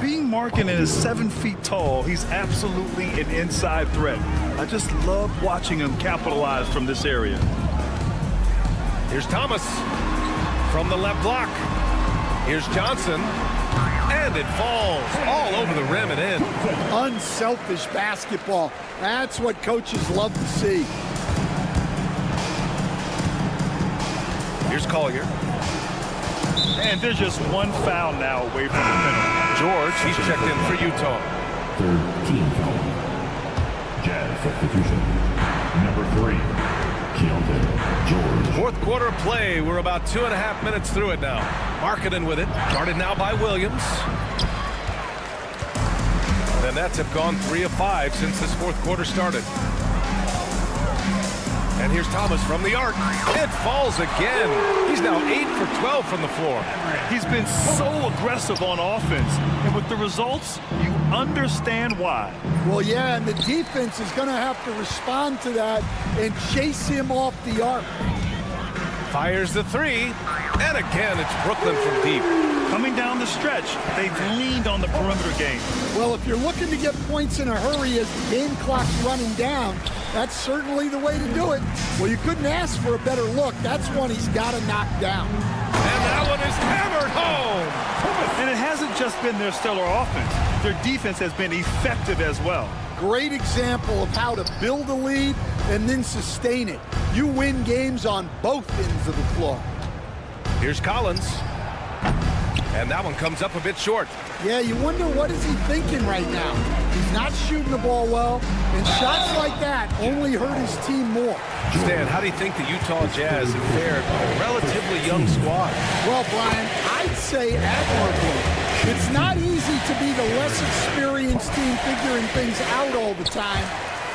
Being Markkanen is 7 feet tall, he's absolutely an inside threat. I just love watching him capitalize from this area. Here's Thomas from the left block. Here's Johnson. And it falls all over the rim and in. Unselfish basketball. That's what coaches love to see. Here's Collier. And there's just one foul now away from the penalty. George, he's checked in for Utah. 3rd team foul. Jazz substitution. Number 3. Keontae George. 4th quarter of play. We're about 2.5 minutes through it now. Markkanen with it. Guarded now by Williams. The Nets have gone 3 of 5 since this 4th quarter started. And here's Thomas from the arc. It falls again. He's now 8 for 12 from the floor. He's been so aggressive on offense. And with the results, you understand why. Well, yeah, and the defense is going to have to respond to that and chase him off the arc. Fires the 3. And again, it's Brooklyn from deep. Coming down the stretch, they've leaned on the perimeter game. Well, if you're looking to get points in a hurry as the game clock's running down, that's certainly the way to do it. Well, you couldn't ask for a better look. That's one he's got to knock down. And that one is hammered home. And it hasn't just been their stellar offense. Their defense has been effective as well. Great example of how to build a lead and then sustain it. You win games on both ends of the floor. Here's Collins. And that one comes up a bit short. Yeah, you wonder what is he thinking right now. He's not shooting the ball well, and shots like that only hurt his team more. Stan, how do you think the Utah Jazz have fared with a relatively young squad? Well, Brian, I'd say admirably. It's not easy to be the less experienced team figuring things out all the time,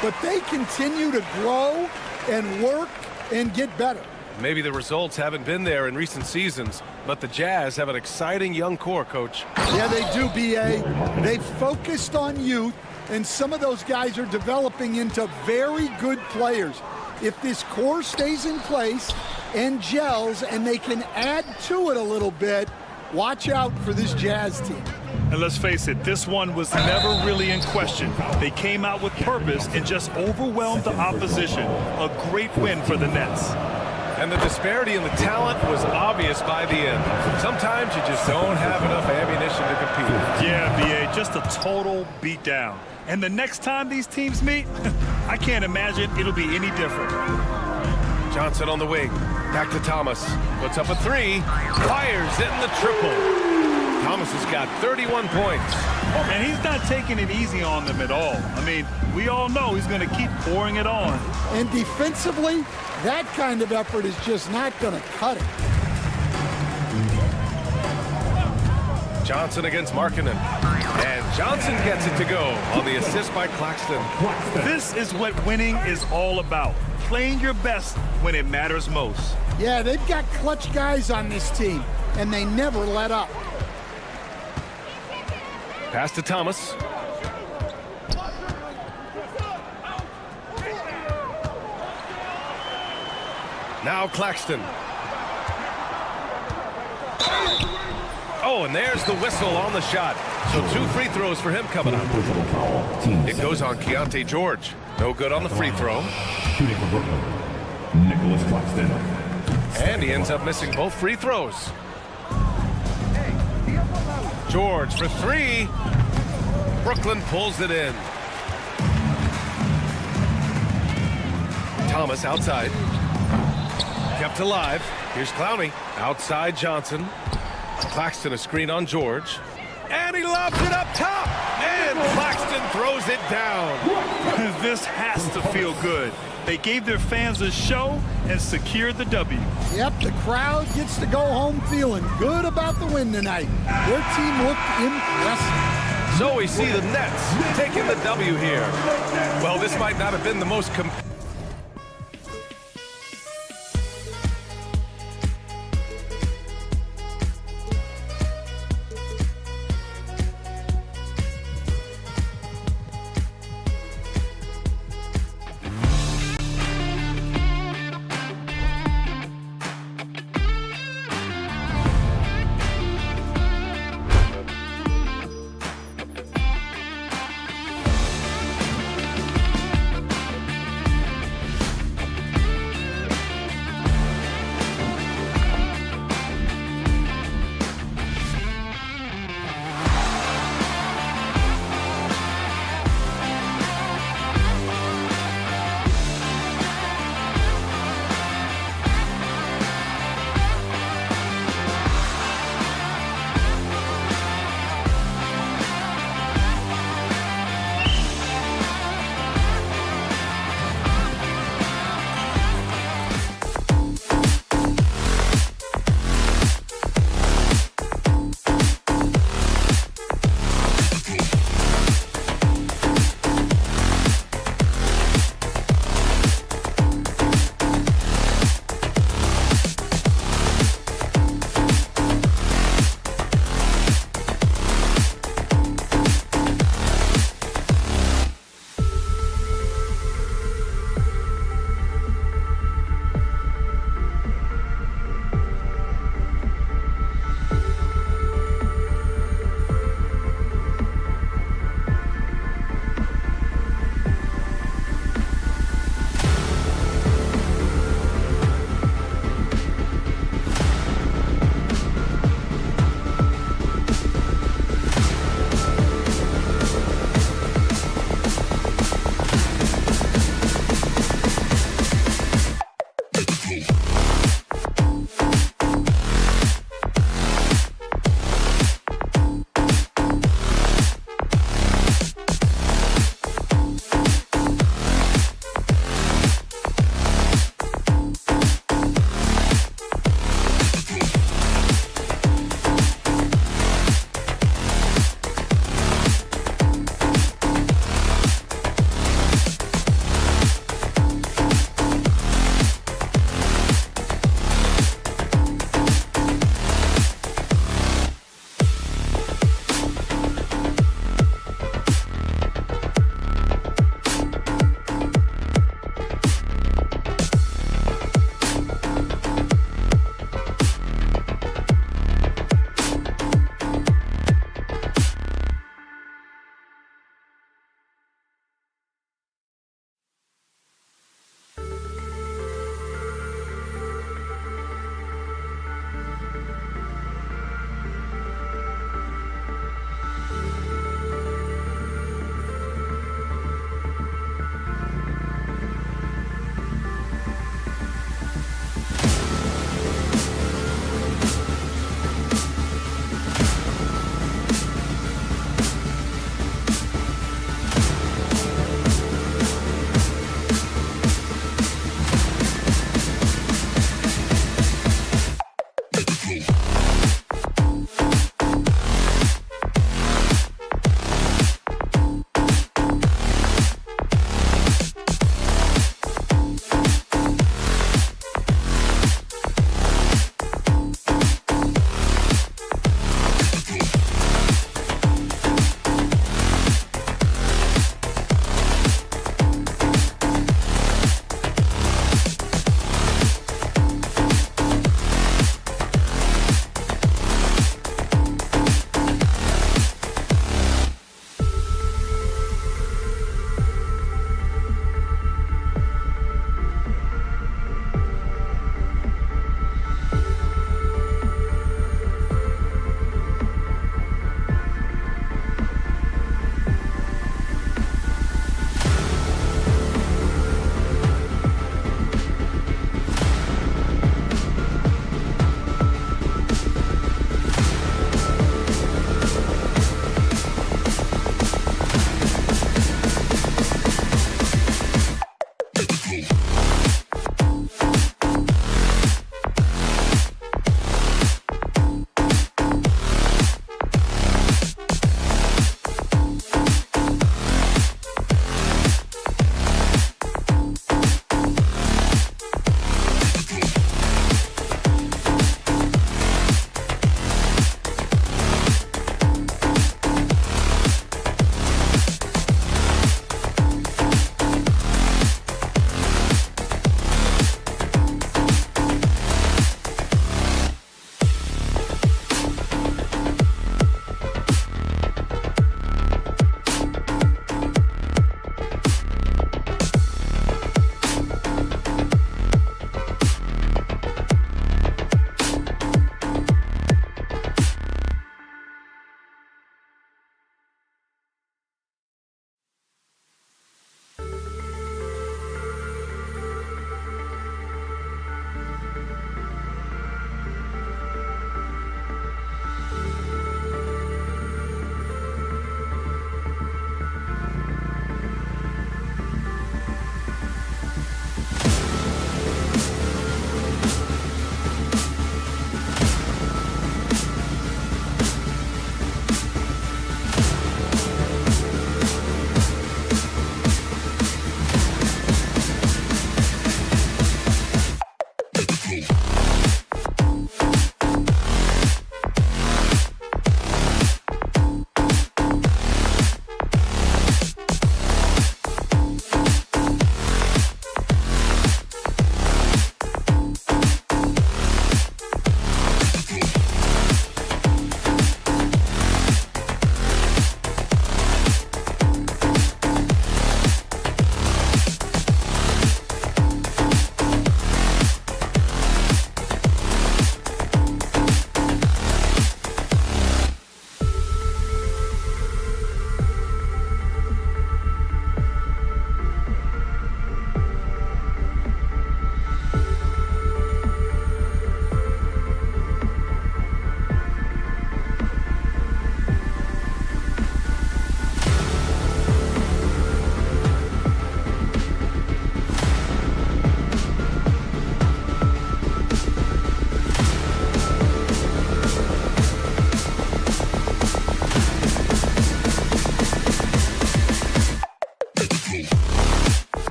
but they continue to grow and work and get better. Maybe the results haven't been there in recent seasons, but the Jazz have an exciting young core, Coach. Yeah, they do, B.A. They've focused on youth, and some of those guys are developing into very good players. If this core stays in place and gels and they can add to it a little bit, watch out for this Jazz team. And let's face it, this one was never really in question. They came out with purpose and just overwhelmed the opposition. A great win for the Nets. And the disparity in the talent was obvious by the end. Sometimes you just don't have enough ammunition to compete. Yeah, B.A., just a total beatdown. And the next time these teams meet, I can't imagine it'll be any different. Johnson on the wing. Back to Thomas. Puts up a 3. Fires in the triple. Thomas has got 31 points. And he's not taking it easy on them at all. I mean, we all know he's going to keep pouring it on. And defensively, that kind of effort is just not going to cut it. Johnson against Markkanen. And Johnson gets it to go on the assist by Claxton. This is what winning is all about. Playing your best when it matters most. Yeah, they've got clutch guys on this team, and they never let up. Pass to Thomas. Now Claxton. Oh, and there's the whistle on the shot. So 2 free throws for him coming up. Personal foul. Team It goes on Keontae George. No good on the free throw. Shooting for Brooklyn, Nicholas Claxton. And he ends up missing both free throws. George for 3. Brooklyn pulls it in. Thomas outside. Kept alive. Here's Clowney. Outside Johnson. Claxton a screen on George. And he lobs it up top. And Claxton throws it down. This has to feel good. They gave their fans a show and secured the W. Yep, the crowd gets to go home feeling good about the win tonight. Their team looked impressive. So we see the Nets taking the W here. Well, this might not have been the most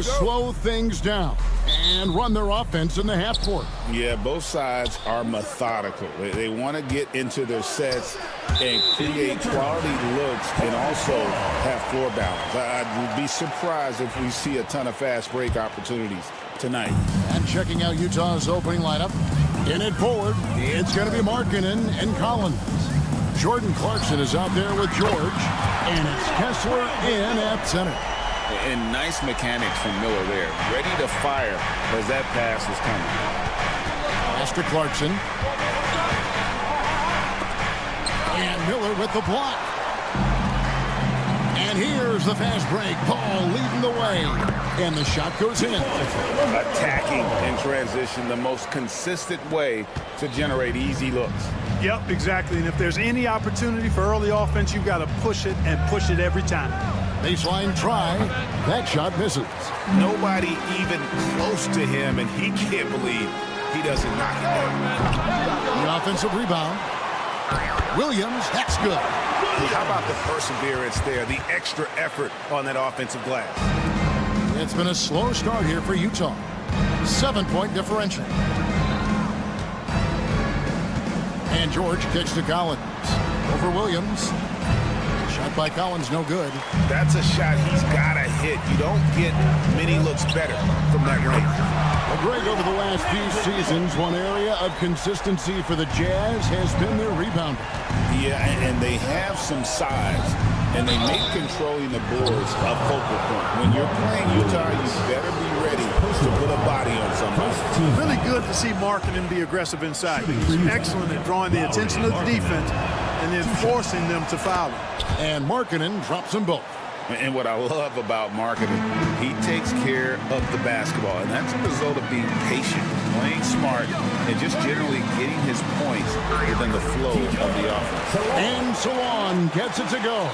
slow things down and run their offense in the half court. Yeah, both sides are methodical. They want to get into their sets and create quality looks and also have floor balance. I'd be surprised if we see a ton of fast break opportunities tonight. And checking out Utah's opening lineup. In it forward, it's going to be Markkanen and Collins. Jordan Clarkson is out there with George, and it's Kessler in at center. And nice mechanics from Miller there. Ready to fire as that pass is coming. Pass to Clarkson. And Miller with the block. And here's the fast break. Ball leading the way. And the shot goes in. Attacking in transition, the most consistent way to generate easy looks. Yep, exactly. And if there's any opportunity for early offense, you've got to push it and push it every time. Baseline try. That shot misses. Nobody even close to him, and he can't believe he doesn't knock it down. The offensive rebound. Williams, that's good. How about the perseverance there, the extra effort on that offensive glass? It's been a slow start here for Utah. 7-point differential. And George kicks to Collins. Over Williams. Shot by Collins, no good. That's a shot he's got to hit. You don't get many looks better from that range. Well, Greg, over the last few seasons, one area of consistency for the Jazz has been their rebounding. Yeah, and they have some size, and they make controlling the boards a focal point. When you're playing Utah, you better be ready to put a body on somebody. Really good to see Markkanen be aggressive inside. He's excellent at drawing the attention of the defense and then forcing them to foul him. And Markkanen drops them both. And what I love about Markkanen, he takes care of the basketball, and that's a result of being patient, playing smart, and just generally getting his points within the flow of the offense. And so on gets it to go.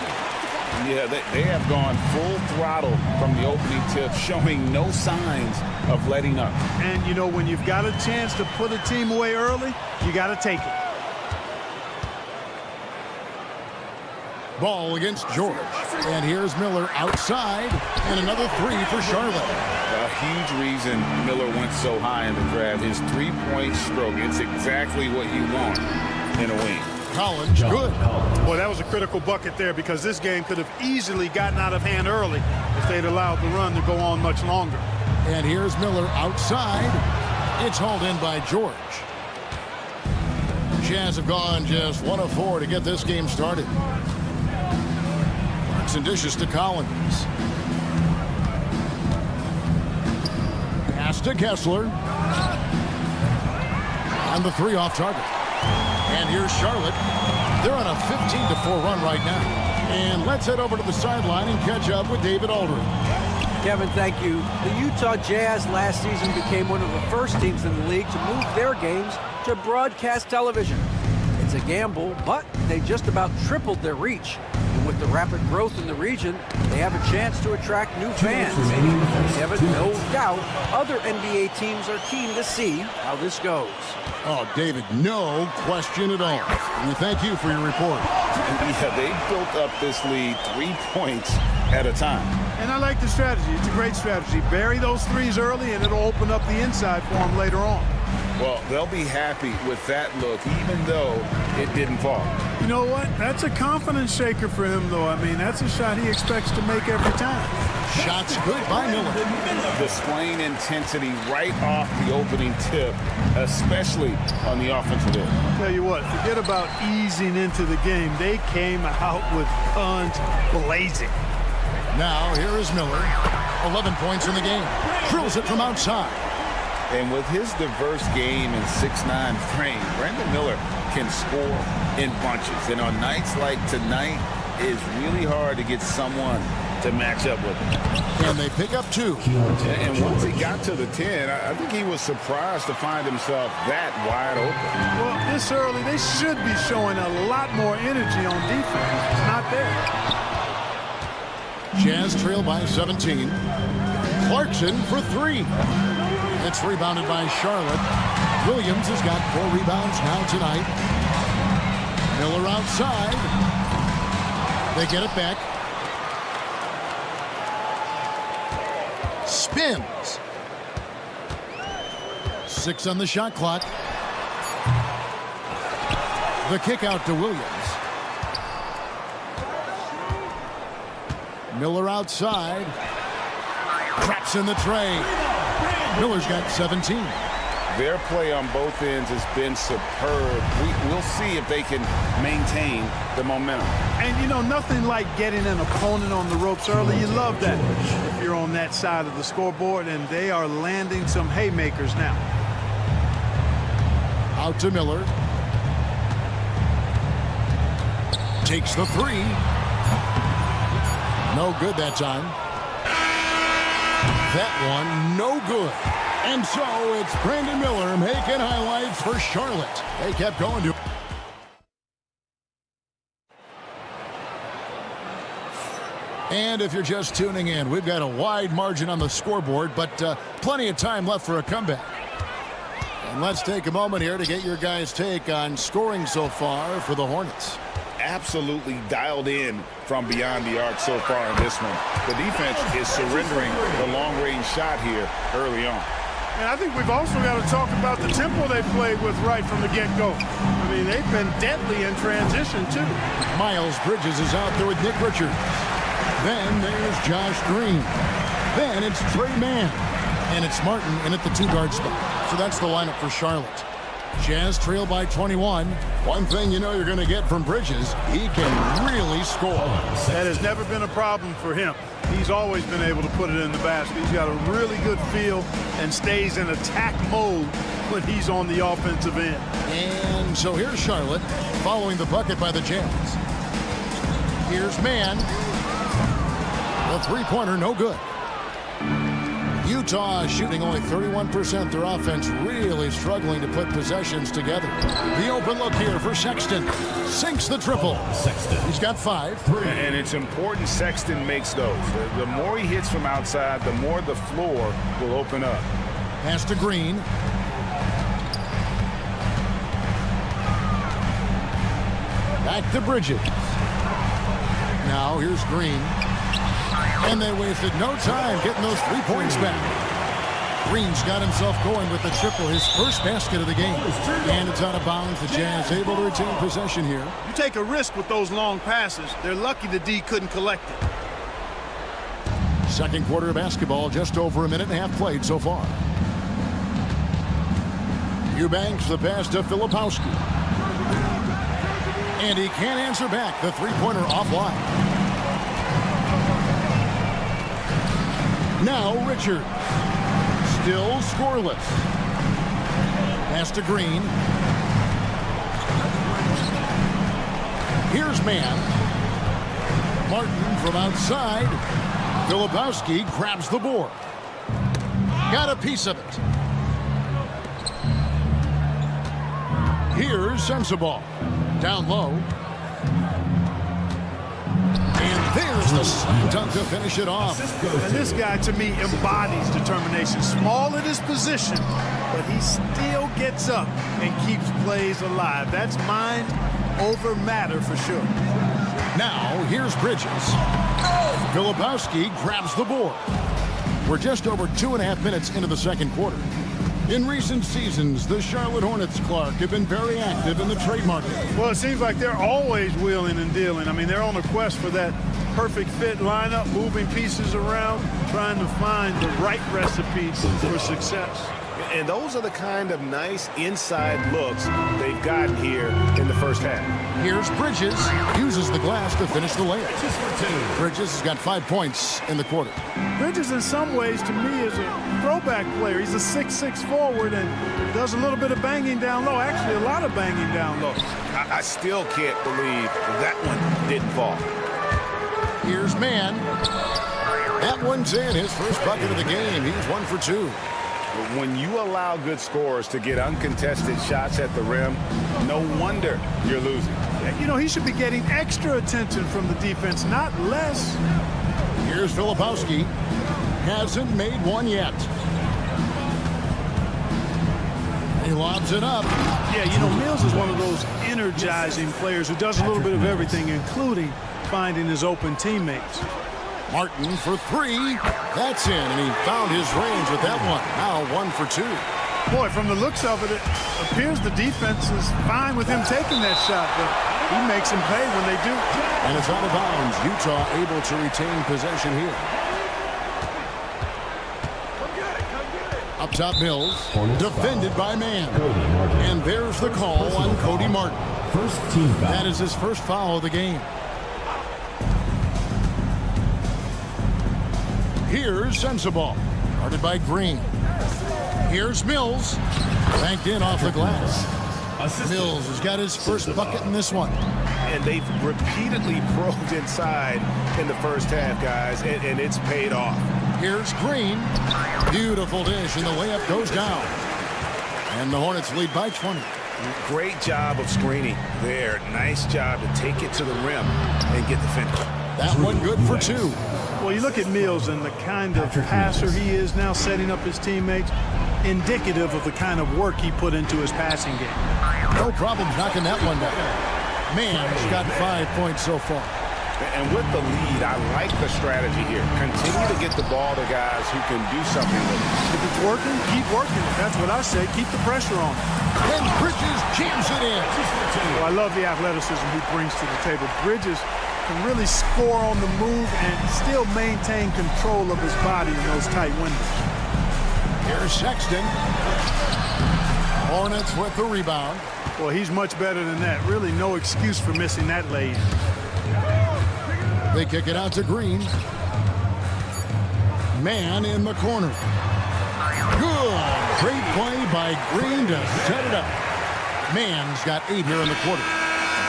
Yeah, they have gone full throttle from the opening tip, showing no signs of letting up. And, you know, when you've got a chance to put a team away early, you got to take it. Ball against George. And here's Miller outside. And another three for Charlotte. A huge reason Miller went so high in the draft. His three-point stroke. It's exactly what you want in a wing. Collins, good. Boy, that was a critical bucket there because this game could have easily gotten out of hand early if they'd allowed the run to go on much longer. And here's Miller outside. It's hauled in by George. Jazz have gone just 1 of 4 to get this game started. And dishes to Collins. Pass to Kessler. And the three off target. And here's Charlotte. They're on a 15-4 run right now. And let's head over to the sideline and catch up with David Aldridge. Kevin, thank you. The Utah Jazz last season became one of the first teams in the league to move their games to broadcast television. It's a gamble, but they just about tripled their reach. And with the rapid growth in the region, they have a chance to attract new fans. Kevin, no doubt, other NBA teams are keen to see how this goes. Oh, David, no question at all. We thank you for your report. Yeah, they built up this lead 3 points at a time. And I like the strategy. It's a great strategy. Bury those threes early, and it'll open up the inside for them later on. Well, they'll be happy with that look, even though it didn't fall. You know what? That's a confidence shaker for him, though. I mean, that's a shot he expects to make every time. Shots good by Miller. Displaying intensity right off the opening tip, especially on the offensive end. I'll tell you what, forget about easing into the game. They came out with guns blazing. Now, here is Miller. 11 points in the game. Drills it from outside. And with his diverse game and 6'9" frame, Brandon Miller can score in bunches. And on nights like tonight, it's really hard to get someone to match up with him. And they pick up 2. And once he got to the 10, I think he was surprised to find himself that wide open. Well, this early, they should be showing a lot more energy on defense. It's not there. Jazz trail by 17. Clarkson for 3. It's rebounded by Charlotte. Williams has got 4 rebounds now tonight. Miller outside. They get it back. spins. 6 on the shot clock. The kick out to Williams. Miller outside. Traps in the tray. Miller's got 17. Their play on both ends has been superb. We'll see if they can maintain the momentum. And, you know, nothing like getting an opponent on the ropes early. You love that if you're on that side of the scoreboard, and they are landing some haymakers now. Out to Miller. Takes the 3. No good that time. That one, no good. And so it's Brandon Miller making highlights for Charlotte. They kept going to... And if you're just tuning in, we've got a wide margin on the scoreboard, but plenty of time left for a comeback. And let's take a moment here to get your guys' take on scoring so far for the Hornets. Absolutely dialed in from beyond the arc so far in this one. The defense is surrendering the long-range shot here early on. And I think we've also got to talk about the tempo they played with right from the get-go. I mean, they've been deadly in transition, too. Miles Bridges is out there with Nick Richards. Then there's Josh Green. Then it's Trey Mann. And it's Martin in at the 2-guard spot. So that's the lineup for Charlotte. Jazz trail by 21. One thing you know you're going to get from Bridges, he can really score. That has never been a problem for him. He's always been able to put it in the basket. He's got a really good feel and stays in attack mode when he's on the offensive end. And so here's Charlotte following the bucket by the Jazz. Here's Mann. The three-pointer, no good. Utah shooting only 31%. Their offense really struggling to put possessions together. The open look here for Sexton. Sinks the triple. He's got 5. And it's important Sexton makes those. The more he hits from outside, the more the floor will open up. Pass to Green. Back to Bridges. Now here's Green. And they wasted no time getting those 3 points back. Green's got himself going with the triple, his first basket of the game. And it's out of bounds. The Jazz able to retain possession here. You take a risk with those long passes. They're lucky the D couldn't collect it. Second quarter of basketball, just over a minute and a half played so far. Eubanks the pass to Filipowski. And he can't answer back. The three-pointer offline. Now Richard. Still scoreless. Pass to Green. Here's Mann. Martin from outside. Filipowski grabs the board. Got a piece of it. Here's Sensabaugh. Down low. And there's the slam dunk to finish it off. And this guy, to me, embodies determination. Small in his position, but he still gets up and keeps plays alive. That's mind over matter for sure. Now, here's Bridges. Filipowski grabs the board. We're just over 2.5 minutes into the second quarter. In recent seasons, the Charlotte Hornets, Clark, have been very active in the trade market. Well, it seems like they're always wheeling and dealing. I mean, they're on a quest for that perfect fit lineup, moving pieces around, trying to find the right recipes for success. And those are the kind of nice inside looks they've gotten here in the first half. Here's Bridges. Uses the glass to finish the layup. Bridges has got 5 points in the quarter. Bridges, in some ways, to me, is a throwback player. He's a 6'6" forward and does a little bit of banging down low. Actually, a lot of banging down low. I still can't believe that one didn't fall. Here's Mann. That one's in. His first bucket of the game. He's 1 for 2. When you allow good scorers to get uncontested shots at the rim, no wonder you're losing. You know, he should be getting extra attention from the defense, not less. Here's Filipowski. Hasn't made one yet. He lobs it up. Yeah, you know, Mills is one of those energizing players who does a little bit of everything, including finding his open teammates. Martin for three. That's in, and he found his range with that one. Now 1 for 2. Boy, from the looks of it, it appears the defense is fine with him taking that shot, but he makes him pay when they do. And it's out of bounds. Utah able to retain possession here. Up top, Mills. Defended by Mann. And there's the call on Cody Martin. That is his first foul of the game. Here's Sensabaugh. Guarded by Green. Here's Mills. Banked in off the glass. Mills has got his first bucket in this one. And they've repeatedly probed inside in the first half, guys, and it's paid off. Here's Green. Beautiful dish, and the layup goes down. And the Hornets lead by 20. Great job of screening there. Nice job to take it to the rim and get the finish. That one good for 2. Well, you look at Mills and the kind of passer he is now, setting up his teammates, indicative of the kind of work he put into his passing game. No problems knocking that one down. Mann's got 5 points so far. And with the lead, I like the strategy here. Continue to get the ball to guys who can do something with it. If it's working, keep working it. That's what I say. Keep the pressure on. And Bridges jams it in. Well, I love the athleticism he brings to the table. Bridges can really score on the move and still maintain control of his body in those tight windows. Here's Sexton. Hornets with the rebound. Well, he's much better than that. Really no excuse for missing that lay. They kick it out to Green. Mann in the corner. Good. Great play by Green to set it up. Mann's got 8 here in the quarter.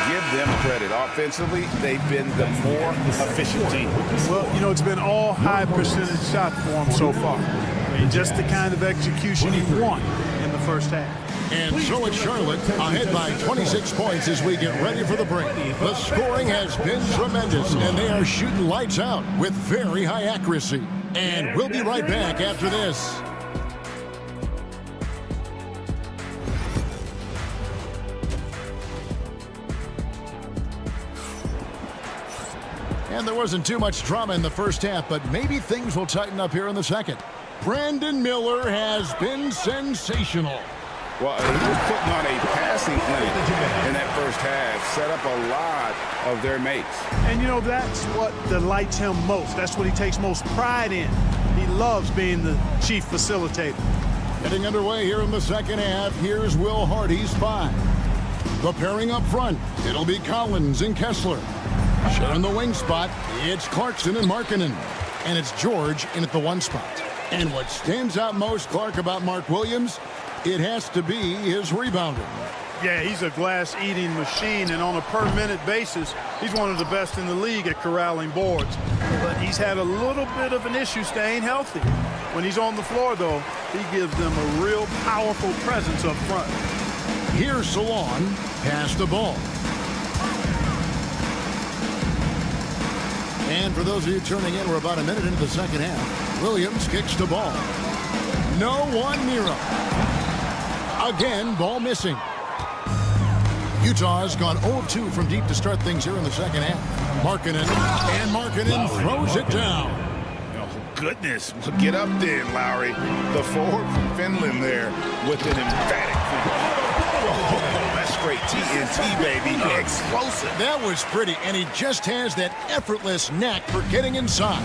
Give them credit. Offensively, they've been the more efficient team. Well, you know, it's been all high percentage shot for him so far. I mean, just the kind of execution he won in the first half. And so it's Charlotte ahead by 26 points as we get ready for the break. The scoring has been tremendous, and they are shooting lights out with very high accuracy. And we'll be right back after this. And there wasn't too much drama in the first half, but maybe things will tighten up here in the second. Brandon Miller has been sensational. Well, he was putting on a passing clinic in that first half, set up a lot of their mates. And, you know, that's what delights him most. That's what he takes most pride in. He loves being the chief facilitator. Getting underway here in the second half, here's Will Hardy's 5. The pairing up front, it'll be Collins and Kessler. Sharing the wing spot, it's Clarkson and Markkanen. And it's George in at the 1 spot. And what stands out most, Clark, about Mark Williams, it has to be his rebounding. Yeah, he's a glass-eating machine, and on a per-minute basis, he's one of the best in the league at corralling boards. But he's had a little bit of an issue staying healthy. When he's on the floor, though, he gives them a real powerful presence up front. Here's Salon, pass the ball. And for those of you turning in, we're about a minute into the second half. Williams kicks the ball. No one near him. Again, ball missing. Utah has gone 0-2 from deep to start things here in the second half. Markkanen, and Markkanen throws it down. Oh, goodness. Get up there, Lowry. The forward from Finland there with an emphatic oh, that's great TNT, baby. Explosive. That was pretty, and he just has that effortless knack for getting inside.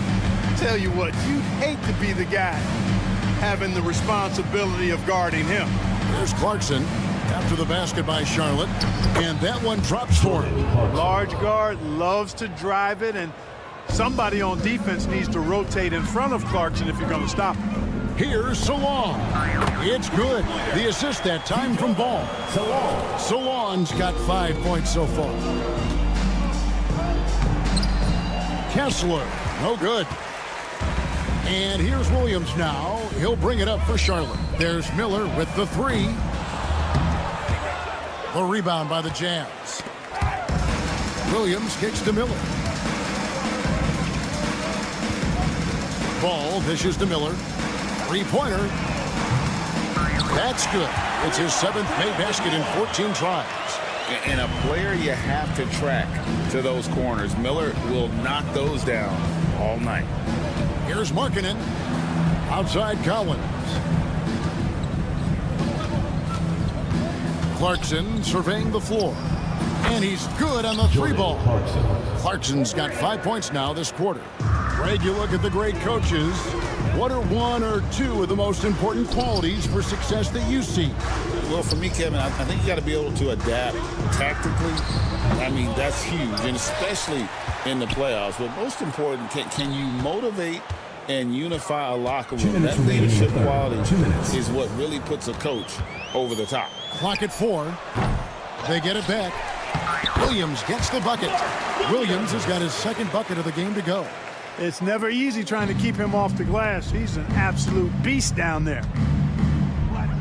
Tell you what, you'd hate to be the guy having the responsibility of guarding him. There's Clarkson after the basket by Charlotte, and that one drops for him. Large guard loves to drive it, and somebody on defense needs to rotate in front of Clarkson if you're going to stop him. Here's Salon. It's good. The assist that time from Ball. Salon's got 5 points so far. Kessler, no good. And here's Williams now. He'll bring it up for Charlotte. There's Miller with the 3. The rebound by the Jazz. Williams kicks to Miller. Ball dishes to Miller. 3-pointer. That's good. It's his 7th made basket in 14 tries. And a player you have to track to those corners. Miller will knock those down all night. Here's Markkanen. Outside Collins. Clarkson surveying the floor. And he's good on the three ball. Clarkson's got 5 points now this quarter. Greg, you look at the great coaches. What are one or two of the most important qualities for success that you see? Well, for me, Kevin, I think you got to be able to adapt tactically. I mean, that's huge, and especially in the playoffs. But most important, can you motivate and unify a locker room? That leadership quality is what really puts a coach over the top. Clock at 4. They get it back. Williams gets the bucket. Williams has got his second bucket of the game to go. It's never easy trying to keep him off the glass. He's an absolute beast down there.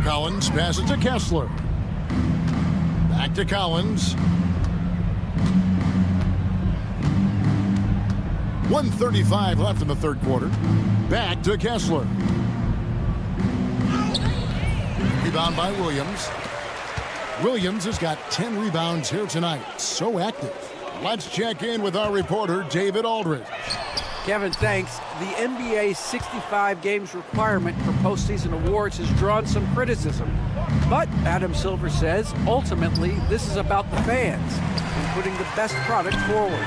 Collins passes to Kessler. Back to Collins. 1:35 left in the third quarter. Back to Kessler. Rebound by Williams. Williams has got 10 rebounds here tonight. So active. Let's check in with our reporter, David Aldridge. Kevin, thanks. The NBA 65 games requirement for postseason awards has drawn some criticism. But Adam Silver says, ultimately, this is about the fans and putting the best product forward.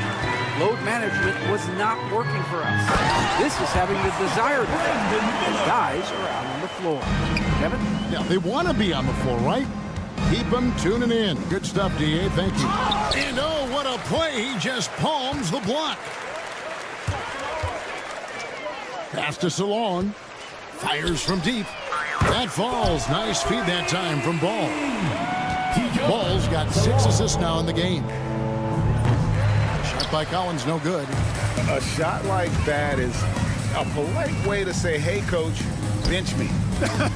Load management was not working for us. This is having the desired effect, and guys are out on the floor. Kevin? Yeah, they want to be on the floor, right? Keep them tuning in. Good stuff, D.A. Thank you. And oh, what a play. He just palms the block. Pass to Salon. Fires from deep. That falls. Nice feed that time from Ball. Ball's got 6 assists now in the game. Shot by Collins, no good. A shot like that is a polite way to say, hey, coach, bench me.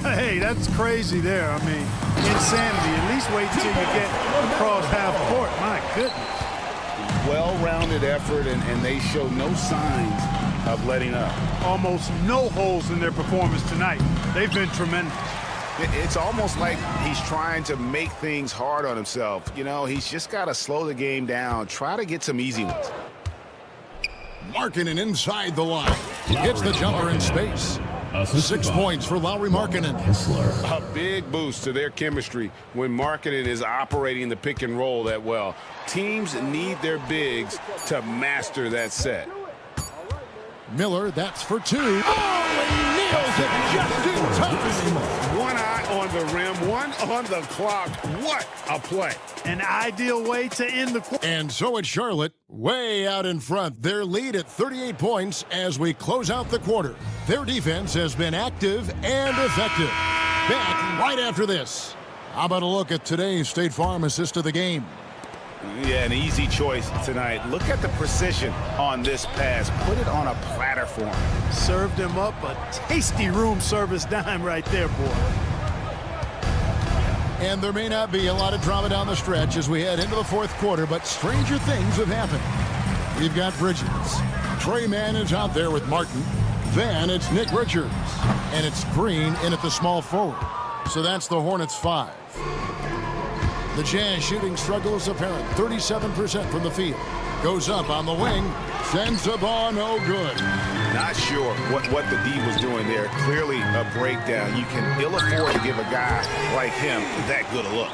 Hey, that's crazy there. I mean, insanity. At least wait until you get across half court. My goodness. Well-rounded effort, and they show no signs of letting up. Almost no holes in their performance tonight. They've been tremendous. It's almost like he's trying to make things hard on himself. You know, he's just got to slow the game down, try to get some easy ones. Markkanen inside the line. Hits the jumper in space. 6 points for Lauri Markkanen. A big boost to their chemistry when Markkanen is operating the pick and roll that well. Teams need their bigs to master that set. Miller, that's for 2. Oh, he nails it just in time. One eye on the rim, one on the clock. What a play. An ideal way to end the quarter. And so it's Charlotte way out in front. Their lead at 38 points as we close out the quarter. Their defense has been active and effective. Back right after this. How about a look at today's State Farm assist of the game? Yeah, an easy choice tonight. Look at the precision on this pass. Put it on a platter for him. Served him up a tasty room service dime right there, boy. And there may not be a lot of drama down the stretch as we head into the fourth quarter, but stranger things have happened. We've got Bridges. Trey Mann is out there with Martin. Then it's Nick Richards. And it's Green in at the small forward. So that's the Hornets 5. The Jazz shooting struggle is apparent. 37% from the field. Goes up on the wing. Sends the ball, no good. Not sure what the D was doing there. Clearly a breakdown. You can ill afford to give a guy like him that good a look.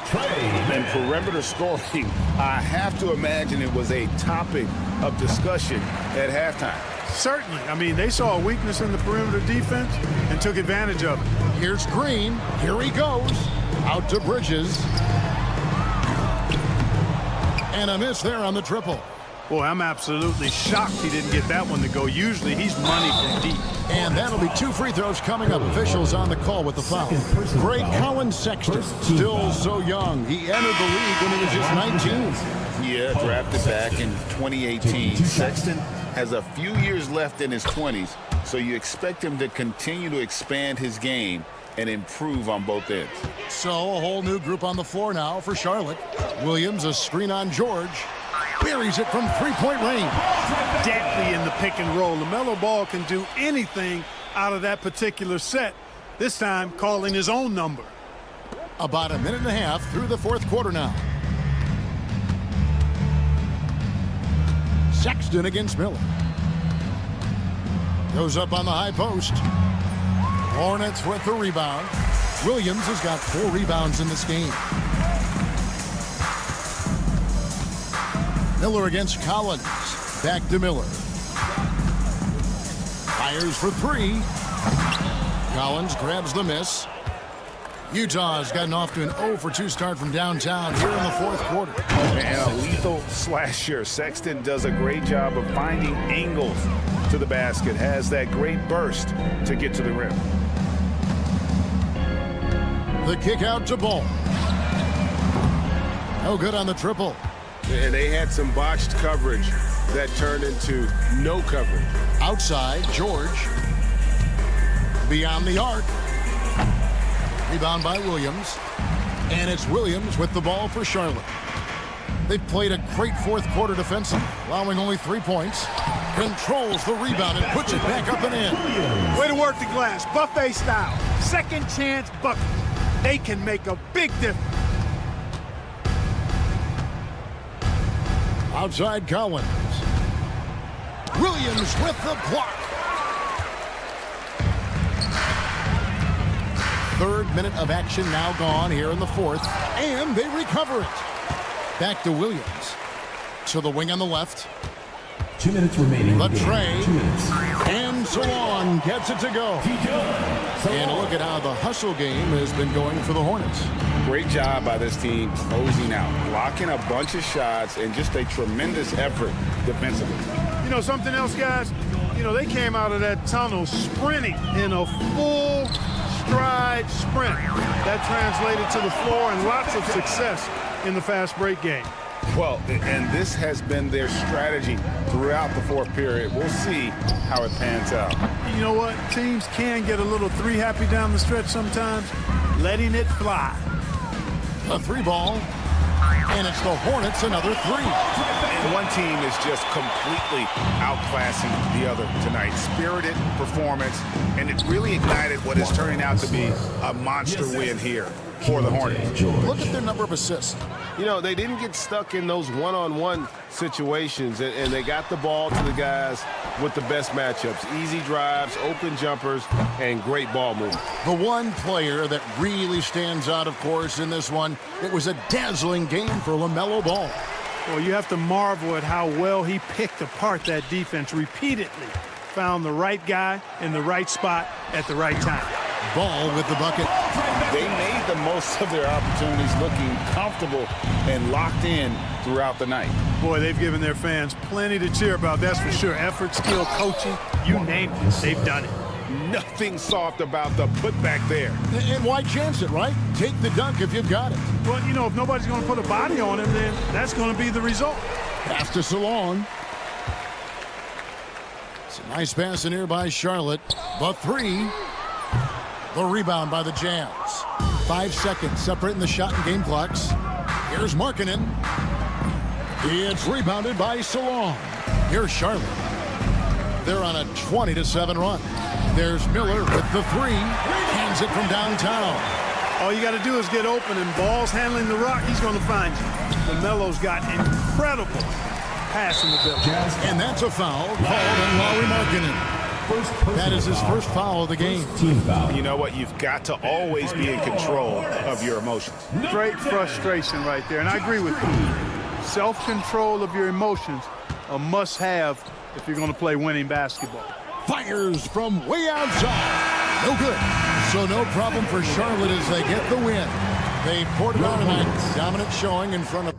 And perimeter scoring, I have to imagine it was a topic of discussion at halftime. Certainly. I mean, they saw a weakness in the perimeter defense and took advantage of it. Here's Green. Here he goes. Out to Bridges. And a miss there on the triple. Boy, I'm absolutely shocked he didn't get that one to go. Usually he's money from deep. And that'll be 2 free throws coming up. Officials on the call with the foul. Great Colin Sexton, still so young. He entered the league when he was just 19. Yeah, drafted back in 2018. Sexton has a few years left in his 20s, so you expect him to continue to expand his game and improve on both ends. So a whole new group on the floor now for Charlotte. Williams, a screen on George. Buries it from three-point range. Deadly in the pick and roll. LaMelo Ball can do anything out of that particular set. This time calling his own number. About a minute and a half through the fourth quarter now. Sexton against Miller. Goes up on the high post. Hornets with the rebound. Williams has got 4 rebounds in this game. Miller against Collins. Back to Miller. Fires for 3. Collins grabs the miss. Utah's gotten off to an 0-for-2 start from downtown here in the 4th quarter. And a lethal slasher. Sexton does a great job of finding angles to the basket. Has that great burst to get to the rim. The kick out to Ball. No good on the triple. And they had some botched coverage that turned into no coverage. Outside, George. Beyond the arc. Rebound by Williams. And it's Williams with the ball for Charlotte. They've played a great 4th quarter defensively, allowing only 3 points. Controls the rebound and puts it back up and in. Way to work the glass, buffet style. Second chance bucket. They can make a big difference. Outside Collins. Williams with the block. 3rd minute of action now gone here in the 4th. And they recover it. Back to Williams. To the wing on the left. 2 minutes remaining. The tray. 2 minutes. And Salon gets it to go. And look at how the hustle game has been going for the Hornets. Great job by this team closing out, blocking a bunch of shots, and just a tremendous effort defensively. You know something else, guys? You know, they came out of that tunnel sprinting in a full stride sprint. That translated to the floor and lots of success in the fast break game. Well, and this has been their strategy throughout the 4th period. We'll see how it pans out. You know what? Teams can get a little 3 happy down the stretch sometimes. Letting it fly. A 3 ball. And it's the Hornets, another 3. And one team is just completely outclassing the other tonight. Spirited performance, and it really ignited what is turning out to be a monster win here for the Hornets. Look at their number of assists. You know, they didn't get stuck in those one-on-one situations, and they got the ball to the guys with the best matchups. Easy drives, open jumpers, and great ball movement. The one player that really stands out, of course, in this one, it was a dazzling game for LaMelo Ball. Well, you have to marvel at how well he picked apart that defense repeatedly. Found the right guy in the right spot at the right time. Ball with the bucket. They made the most of their opportunities, looking comfortable and locked in throughout the night. Boy, they've given their fans plenty to cheer about, that's for sure. Effort, skill, coaching, you name it, they've done it. Nothing soft about the putback there. And why chance it, right? Take the dunk if you've got it. Well, you know, if nobody's going to put a body on him, then that's going to be the result. Pass to Salon. It's a nice pass in here by Charlotte. The 3. The rebound by the Jazz. 5 seconds separating the shot and game clocks. Here's Markkanen. It's rebounded by Salon. Here's Charlotte. They're on a 20-7 run. There's Miller with the 3. Hands it from downtown. All you got to do is get open, and Ball's handling the rock. He's going to find you. LaMelo's got incredible passing ability. And that's a foul called on Lauri Markkanen. That is his first foul of the game. Team foul. You know what? You've got to always be in control of your emotions. Great frustration right there, and I agree with you. Self-control of your emotions, a must-have if you're going to play winning basketball. Fires from way outside. No good. So no problem for Charlotte as they get the win. They poured it on tonight. Dominant showing in front of...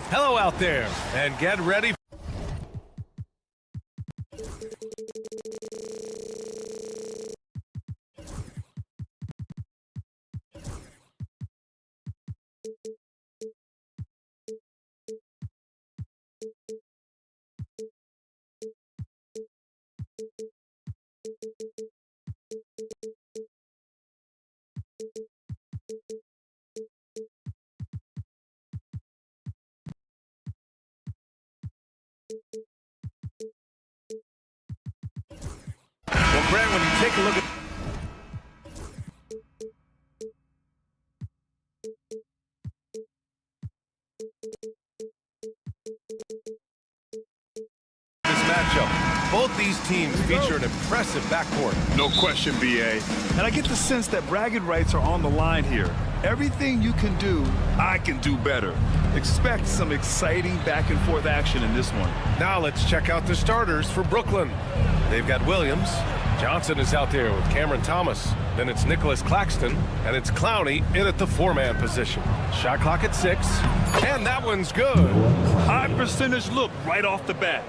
Hello out there, and get ready. Well, Grant, when you take a look at this matchup, both these teams feature an impressive backcourt. No question, BA. And I get the sense that bragging rights are on the line here. Everything you can do, I can do better. Expect some exciting back-and-forth action in this one. Now let's check out the starters for Brooklyn. They've got Williams. Johnson is out there with Cameron Thomas. Then it's Nicholas Claxton, and it's Clowney in at the 4-man position. Shot clock at 6, and that one's good. High percentage look right off the bat.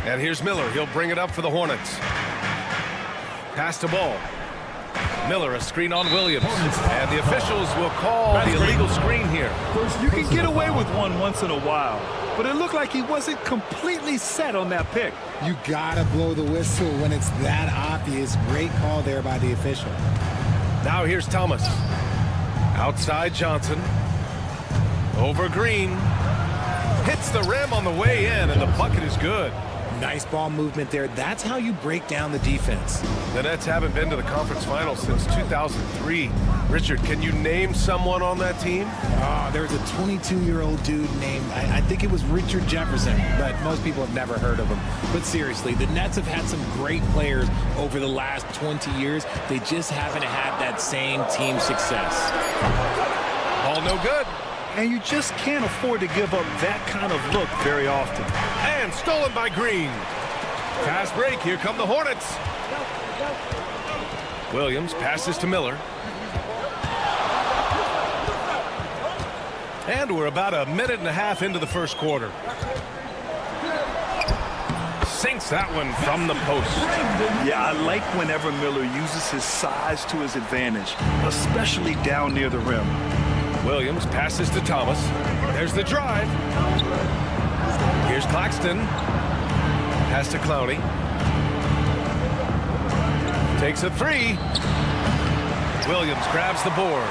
And here's Miller. He'll bring it up for the Hornets. Pass to ball. Miller, a screen on Williams. And the officials will call the illegal screen here. You can get away with one once in a while, but it looked like he wasn't completely set on that pick. You gotta blow the whistle when it's that obvious. Great call there by the official. Now here's Thomas. Outside Johnson. Over Green. Hits the rim on the way in, and the bucket is good. Nice ball movement there. That's how you break down the defense. The Nets haven't been to the conference finals since 2003. Richard, can you name someone on that team? There was a 22-year-old dude named, I think it was Richard Jefferson, but most people have never heard of him. But seriously, the Nets have had some great players over the last 20 years. They just haven't had that same team success. Ball no good. And you just can't afford to give up that kind of look very often. And stolen by Green. Fast break. Here come the Hornets. Williams passes to Miller. And we're about a minute and a half into the first quarter. Sinks that one from the post. Yeah, I like whenever Miller uses his size to his advantage, especially down near the rim. Williams passes to Thomas. There's the drive. Here's Claxton. Pass to Clowney. Takes a 3. Williams grabs the board.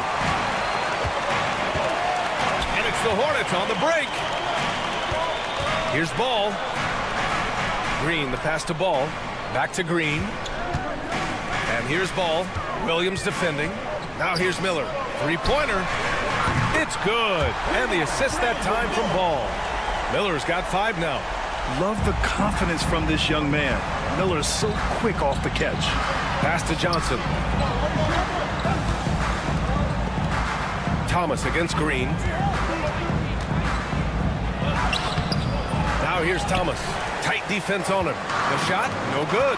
And it's the Hornets on the break. Here's Ball. Green, the pass to Ball. Back to Green. And here's Ball. Williams defending. Now here's Miller. Three-pointer. It's good. And the assist that time from Ball. Miller's got 5 now. Love the confidence from this young man. Miller is so quick off the catch. Pass to Johnson. Thomas against Green. Now here's Thomas. Tight defense on him. The shot, no good.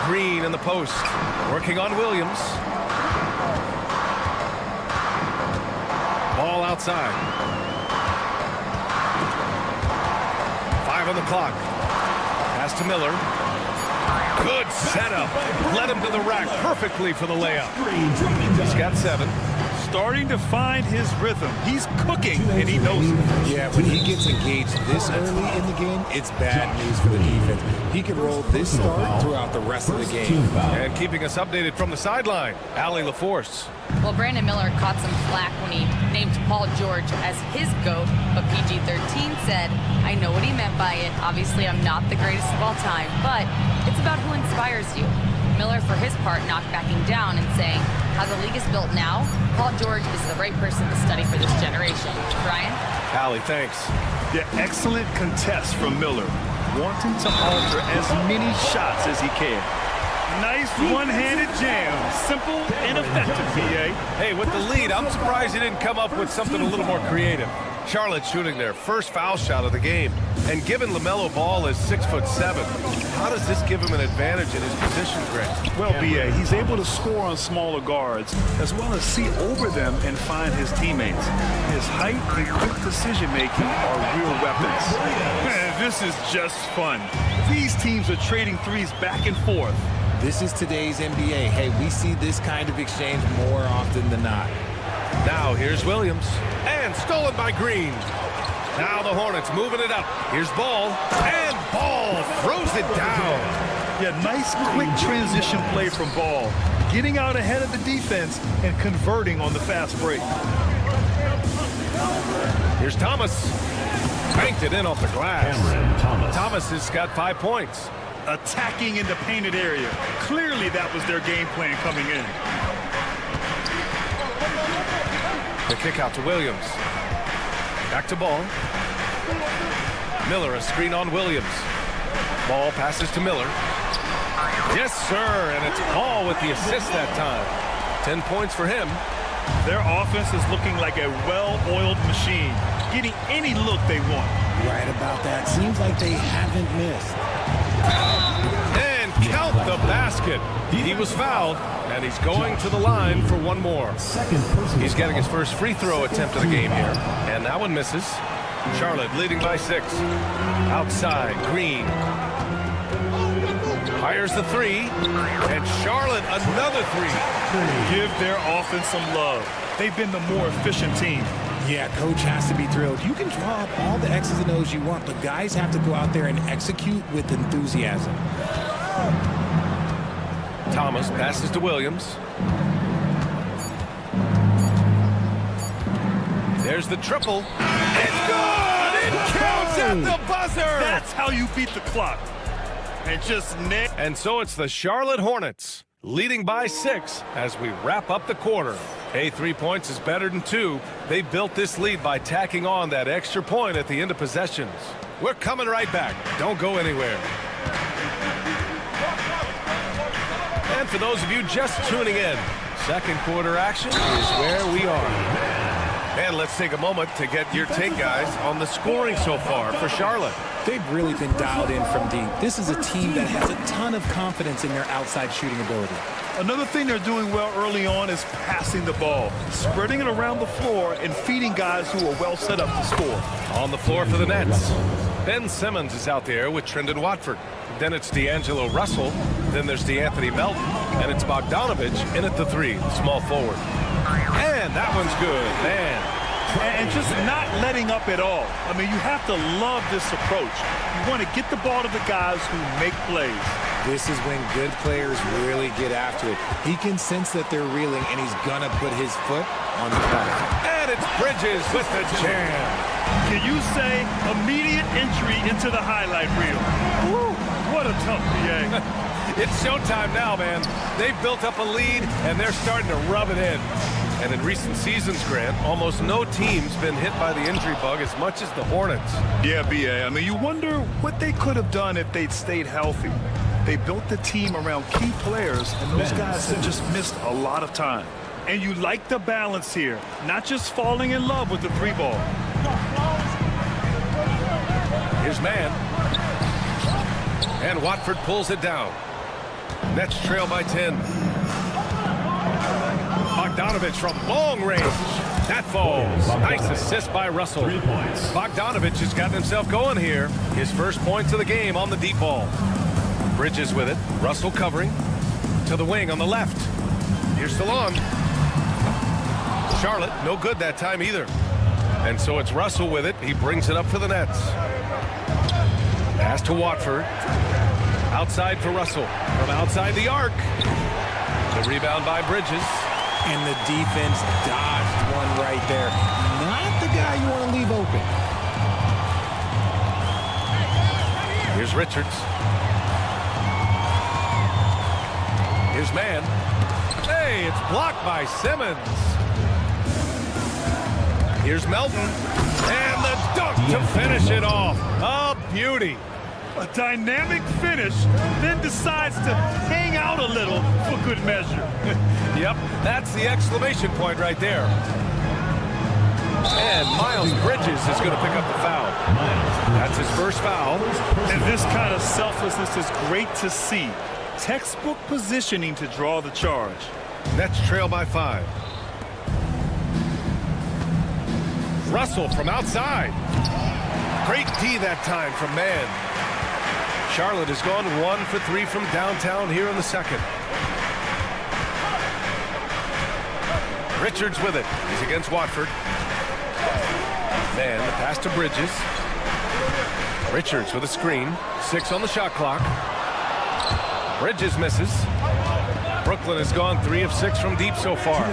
Green in the post. Working on Williams. Ball outside. 5 on the clock. Pass to Miller. Good setup. Led him to the rack perfectly for the layup. He's got 7. Starting to find his rhythm. He's cooking, and he knows it. Yeah, when he gets engaged this early in the game, it's bad news for the defense. He could roll this start throughout the rest of the game. And keeping us updated from the sideline, Allie LaForce. Well, Brandon Miller caught some flack when he named Paul George as his GOAT, but PG-13 said, I know what he meant by it. Obviously, I'm not the greatest of all time, but it's about who inspires you. Miller, for his part, not backing down and saying, how the league is built now, Paul George is the right person to study for this generation. Brian? Allie, thanks. Yeah, excellent contest from Miller, wanting to alter as many shots as he can. Nice one-handed jam. Simple and effective, PA. Hey, with the lead, I'm surprised he didn't come up with something a little more creative. Charlotte shooting their first foul shot of the game. And given LaMelo Ball is 6'7", how does this give him an advantage in his position, Grant? Well, B.A., he's able to score on smaller guards as well as see over them and find his teammates. His height and quick decision-making are real weapons. Man, this is just fun. These teams are trading threes back and forth. This is today's NBA. Hey, we see this kind of exchange more often than not. Now here's Williams. And stolen by Green. Now the Hornets moving it up. Here's Ball. And Ball throws it down. Yeah, nice quick transition play from Ball. Getting out ahead of the defense and converting on the fast break. Here's Thomas. Banked it in off the glass. Thomas has got 5 points. Attacking in the painted area. Clearly that was their game plan coming in. The kick out to Williams. Back to Ball. Miller, a screen on Williams. Ball passes to Miller. Yes, sir, and it's Ball with the assist that time. 10 points for him. Their offense is looking like a well-oiled machine, getting any look they want. Right about that. Seems like they haven't missed. And count the basket. He was fouled, and he's going to the line for one more. He's getting his first free throw attempt of the game here, and that one misses. Charlotte leading by 6. Outside, Green. Fires the three, and Charlotte another three. Give their offense some love. They've been the more efficient team. Yeah, coach has to be thrilled. You can draw up all the X's and O's you want, but guys have to go out there and execute with enthusiasm. Thomas passes to Williams. There's the triple. It's good! It counts at the buzzer! That's how you beat the clock. And just nail. And so it's the Charlotte Hornets leading by 6 as we wrap up the quarter. Hey, 3 points is better than 2. They built this lead by tacking on that extra point at the end of possessions. We're coming right back. Don't go anywhere. And for those of you just tuning in, second quarter action is where we are. And let's take a moment to get your take, guys, on the scoring so far for Charlotte. They've really been dialed in from deep. This is a team that has a ton of confidence in their outside shooting ability. Another thing they're doing well early on is passing the ball, spreading it around the floor and feeding guys who are well set up to score. On the floor for the Nets, Ben Simmons is out there with Trendon Watford. Then it's D'Angelo Russell. Then there's DeAnthony Melton. And it's Bogdanovich in at the 3, small forward. And that one's good, man. And just not letting up at all. I mean, you have to love this approach. You want to get the ball to the guys who make plays. This is when good players really get after it. He can sense that they're reeling, and he's going to put his foot on the pedal. And it's Bridges with the jam. Can you say immediate entry into the highlight reel? Woo, what a tough PA. It's showtime now, man. They've built up a lead, and they're starting to rub it in. And in recent seasons, Grant, almost no team's been hit by the injury bug as much as the Hornets. Yeah, B.A. I mean, you wonder what they could have done if they'd stayed healthy. They built the team around key players, and those guys have just missed a lot of time. And you like the balance here, not just falling in love with the 3 ball. Here's man. And Watford pulls it down. Nets trail by 10. Bogdanovich from long range. That falls. Nice assist by Russell. 3 points. Bogdanovich has gotten himself going here. His first points of the game on the deep ball. Bridges with it. Russell covering. To the wing on the left. Here's Salon. Charlotte, no good that time either. And so it's Russell with it. He brings it up for the Nets. Pass to Watford. Outside for Russell. From outside the arc. The rebound by Bridges. And the defense dodged one right there. Not the guy you want to leave open. Here's Richards. Here's man. Hey, it's blocked by Simmons. Here's Melton. And the dunk to finish it off. A beauty. A dynamic finish, then decides to hang out a little for good measure. Yep, that's the exclamation point right there. And Miles Bridges Bridges is going to pick up the foul. That's his first foul. And this kind of selflessness is great to see. Textbook positioning to draw the charge. Nets trail by 5. Russell from outside. Great D that time from Mann. Charlotte has gone 1 for 3 from downtown here in the second. Richards with it. He's against Watford. Mann, the pass to Bridges. Richards with a screen. 6 on the shot clock. Bridges misses. Brooklyn has gone 3 of 6 from deep so far.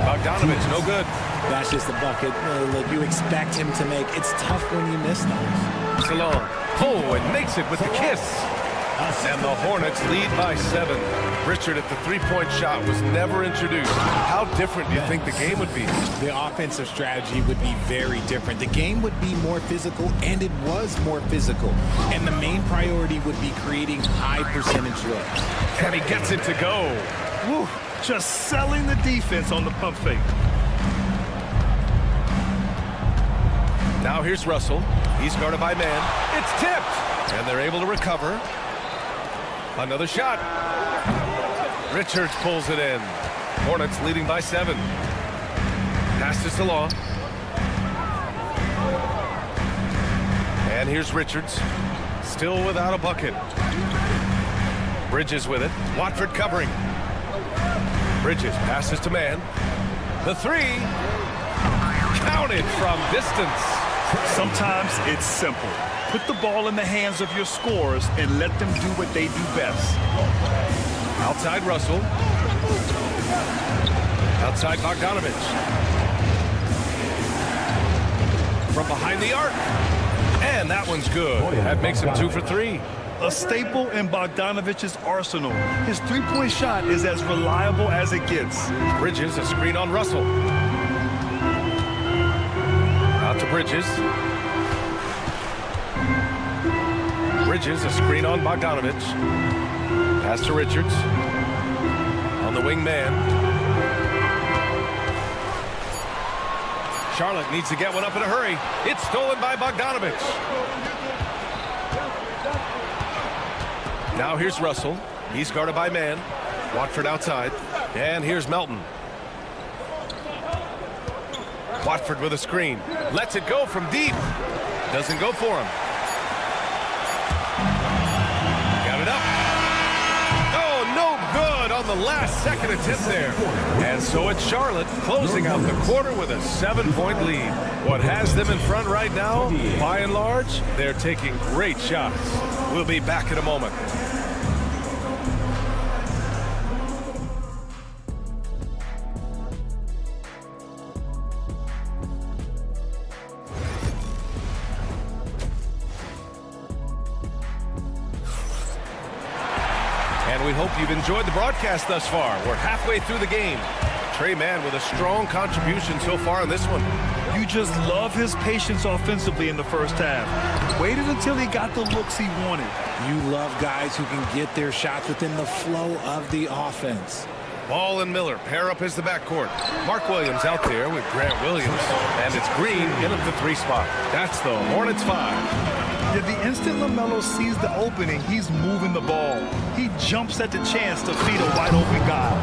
Bogdanovich, no good. That's just a bucket. Look, you expect him to make. It's tough when you miss those. Salon. Oh, and makes it with the kiss. And the Hornets lead by 7. Richard, if the three-point shot was never introduced, how different do you think the game would be? The offensive strategy would be very different. The game would be more physical, and it was more physical. And the main priority would be creating high percentage looks. And he gets it to go. Woo, just selling the defense on the pump fake. Now here's Russell. He's guarded by Mann. It's tipped. And they're able to recover. Another shot. Richards pulls it in. Hornets leading by 7. Pass to Salon. And here's Richards. Still without a bucket. Bridges with it. Watford covering. Bridges passes to Mann. The 3. Counted from distance. Sometimes it's simple. Put the ball in the hands of your scorers and let them do what they do best. Outside Russell. Outside Bogdanovich. From behind the arc. And that one's good. That makes him 2 for 3. A staple in Bogdanovich's arsenal. His three-point shot is as reliable as it gets. Bridges, a screen on Russell. Out to Bridges. Bridges, a screen on Bogdanovich. Pass to Richards. On the wing man. Charlotte needs to get one up in a hurry. It's stolen by Bogdanovich. Now here's Russell. He's guarded by Mann. Watford outside. And here's Melton. Watford with a screen. Lets it go from deep. Doesn't go for him. Got it up. Oh, no good on the last second attempt there. And so it's Charlotte closing out the quarter with a 7-point lead. What has them in front right now, by and large, they're taking great shots. We'll be back in a moment. We hope you've enjoyed the broadcast thus far. We're halfway through the game. Trey Mann with a strong contribution so far in this one. You just love his patience offensively in the first half. Waited until he got the looks he wanted. You love guys who can get their shots within the flow of the offense. Ball and Miller pair up as the backcourt. Mark Williams out there with Grant Williams. And it's Green in at the 3 spot. That's the Hornets 5. Yeah, the instant LaMelo sees the opening, he's moving the ball. He jumps at the chance to feed a wide-open guy.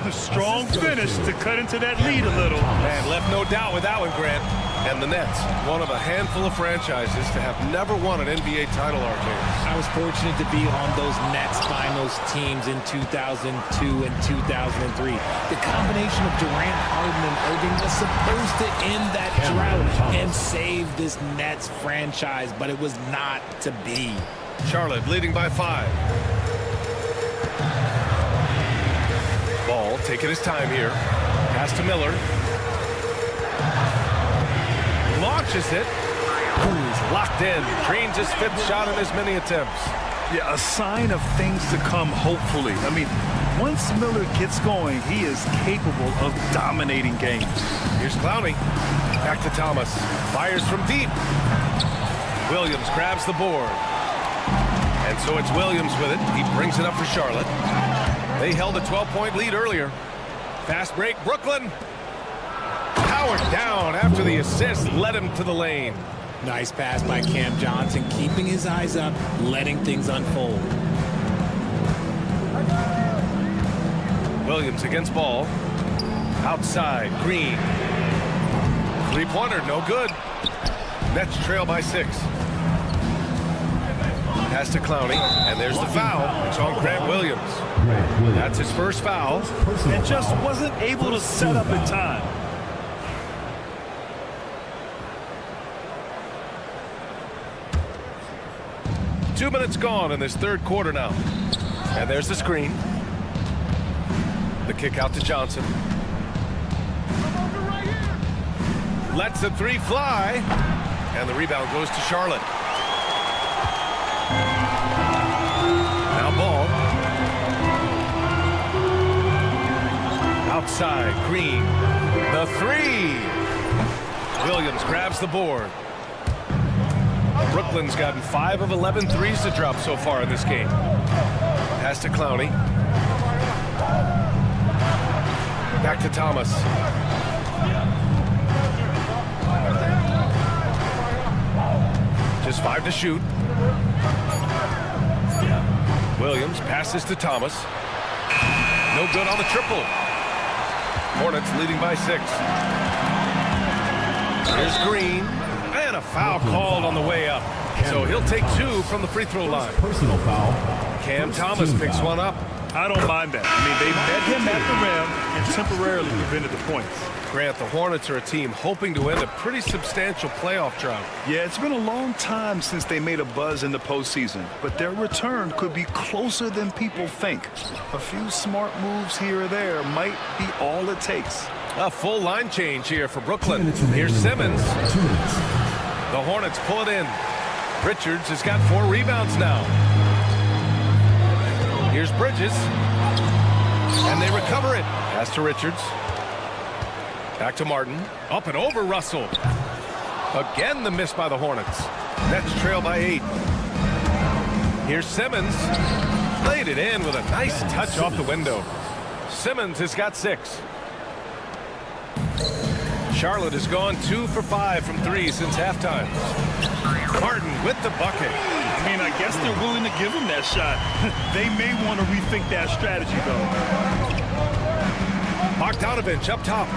A strong finish to cut into that lead a little. Man, left no doubt with that one, Grant. And the Nets, one of a handful of franchises to have never won an NBA title, RJ. I was fortunate to be on those Nets finals teams in 2002 and 2003. The combination of Durant, Harden, and Irving was supposed to end that drought and save this Nets franchise, but it was not to be. Charlotte leading by 5. Ball taking his time here. Pass to Miller. Launches it. He's locked in. Drains his 5th shot in as many attempts. Yeah, a sign of things to come, hopefully. I mean, once Miller gets going, he is capable of dominating games. Here's Clowney. Back to Thomas. Fires from deep. Williams grabs the board. And so it's Williams with it. He brings it up for Charlotte. They held a 12-point lead earlier. Fast break, Brooklyn. Powered down after after the assist led him to the lane. Nice pass by Cam Johnson, keeping his eyes up, letting things unfold. Williams against ball. Outside, Green. Three-pointer, no good. Nets trail by 6. Pass to Clowney, and there's the foul. It's on Grant Williams. That's his first foul. And just wasn't able to set up in time. Two minutes gone in this third quarter now. And there's the screen. The kick out to Johnson. Lets the three fly. And the rebound goes to Charlotte. Now Ball. Outside, Green. The three. Williams grabs the board. Brooklyn's gotten 5 of 11 threes to drop so far in this game. Pass to Clowney. Back to Thomas. Just 5 to shoot. Williams passes to Thomas. No good on the triple. Hornets leading by 6. Here's Green. And a foul called on the way up. So he'll take 2 from the free throw line. Personal foul. Cam Thomas picks one up. I don't mind that. I mean, they met him at the rim and temporarily prevented the points. Grant, the Hornets are a team hoping to end a pretty substantial playoff drought. Yeah, it's been a long time since they made a buzz in the postseason, but their return could be closer than people think. A few smart moves here or there might be all it takes. A full line change here for Brooklyn. Here's Simmons. The Hornets pull it in. Richards has got 4 rebounds now. Here's Bridges. And they recover it. Pass to Richards. Back to Martin. Up and over Russell. Again the miss by the Hornets. Nets trail by 8. Here's Simmons. Laid it in with a nice touch off the window. Simmons has got 6. Charlotte has gone 2 for 5 from 3 since halftime. Martin with the bucket. I mean, I guess they're willing to give him that shot. They may want to rethink that strategy, though. Bogdanovich up top.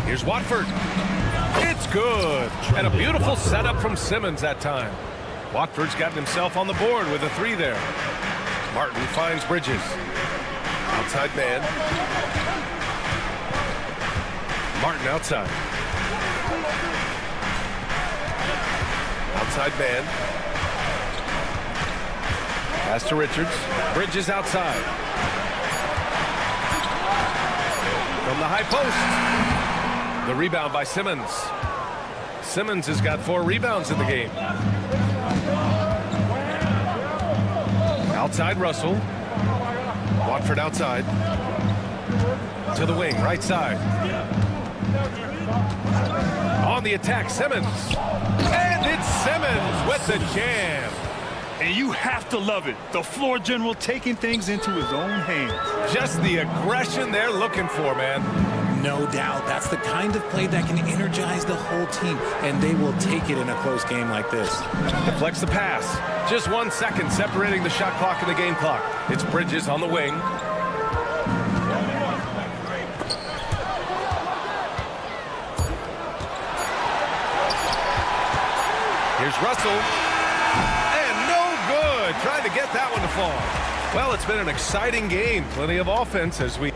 Here's Watford. It's good. And a beautiful setup from Simmons that time. Watford's gotten himself on the board with a 3 there. Martin finds Bridges. Outside man. Martin outside. Outside man. Pass to Richards. Bridges outside. From the high post. The rebound by Simmons. Simmons has got 4 rebounds in the game. Outside Russell. Watford outside. To the wing, right side. On the attack, Simmons. And it's Simmons with the jam. And you have to love it. The floor general taking things into his own hands. Just the aggression they're looking for, man. No doubt. That's the kind of play that can energize the whole team, and they will take it in a close game like this. Deflects the pass. Just 1 second separating the shot clock and the game clock. It's Bridges on the wing. Here's Russell. And no good. Trying to get that one to fall. Well, it's been an exciting game. Plenty of offense as we...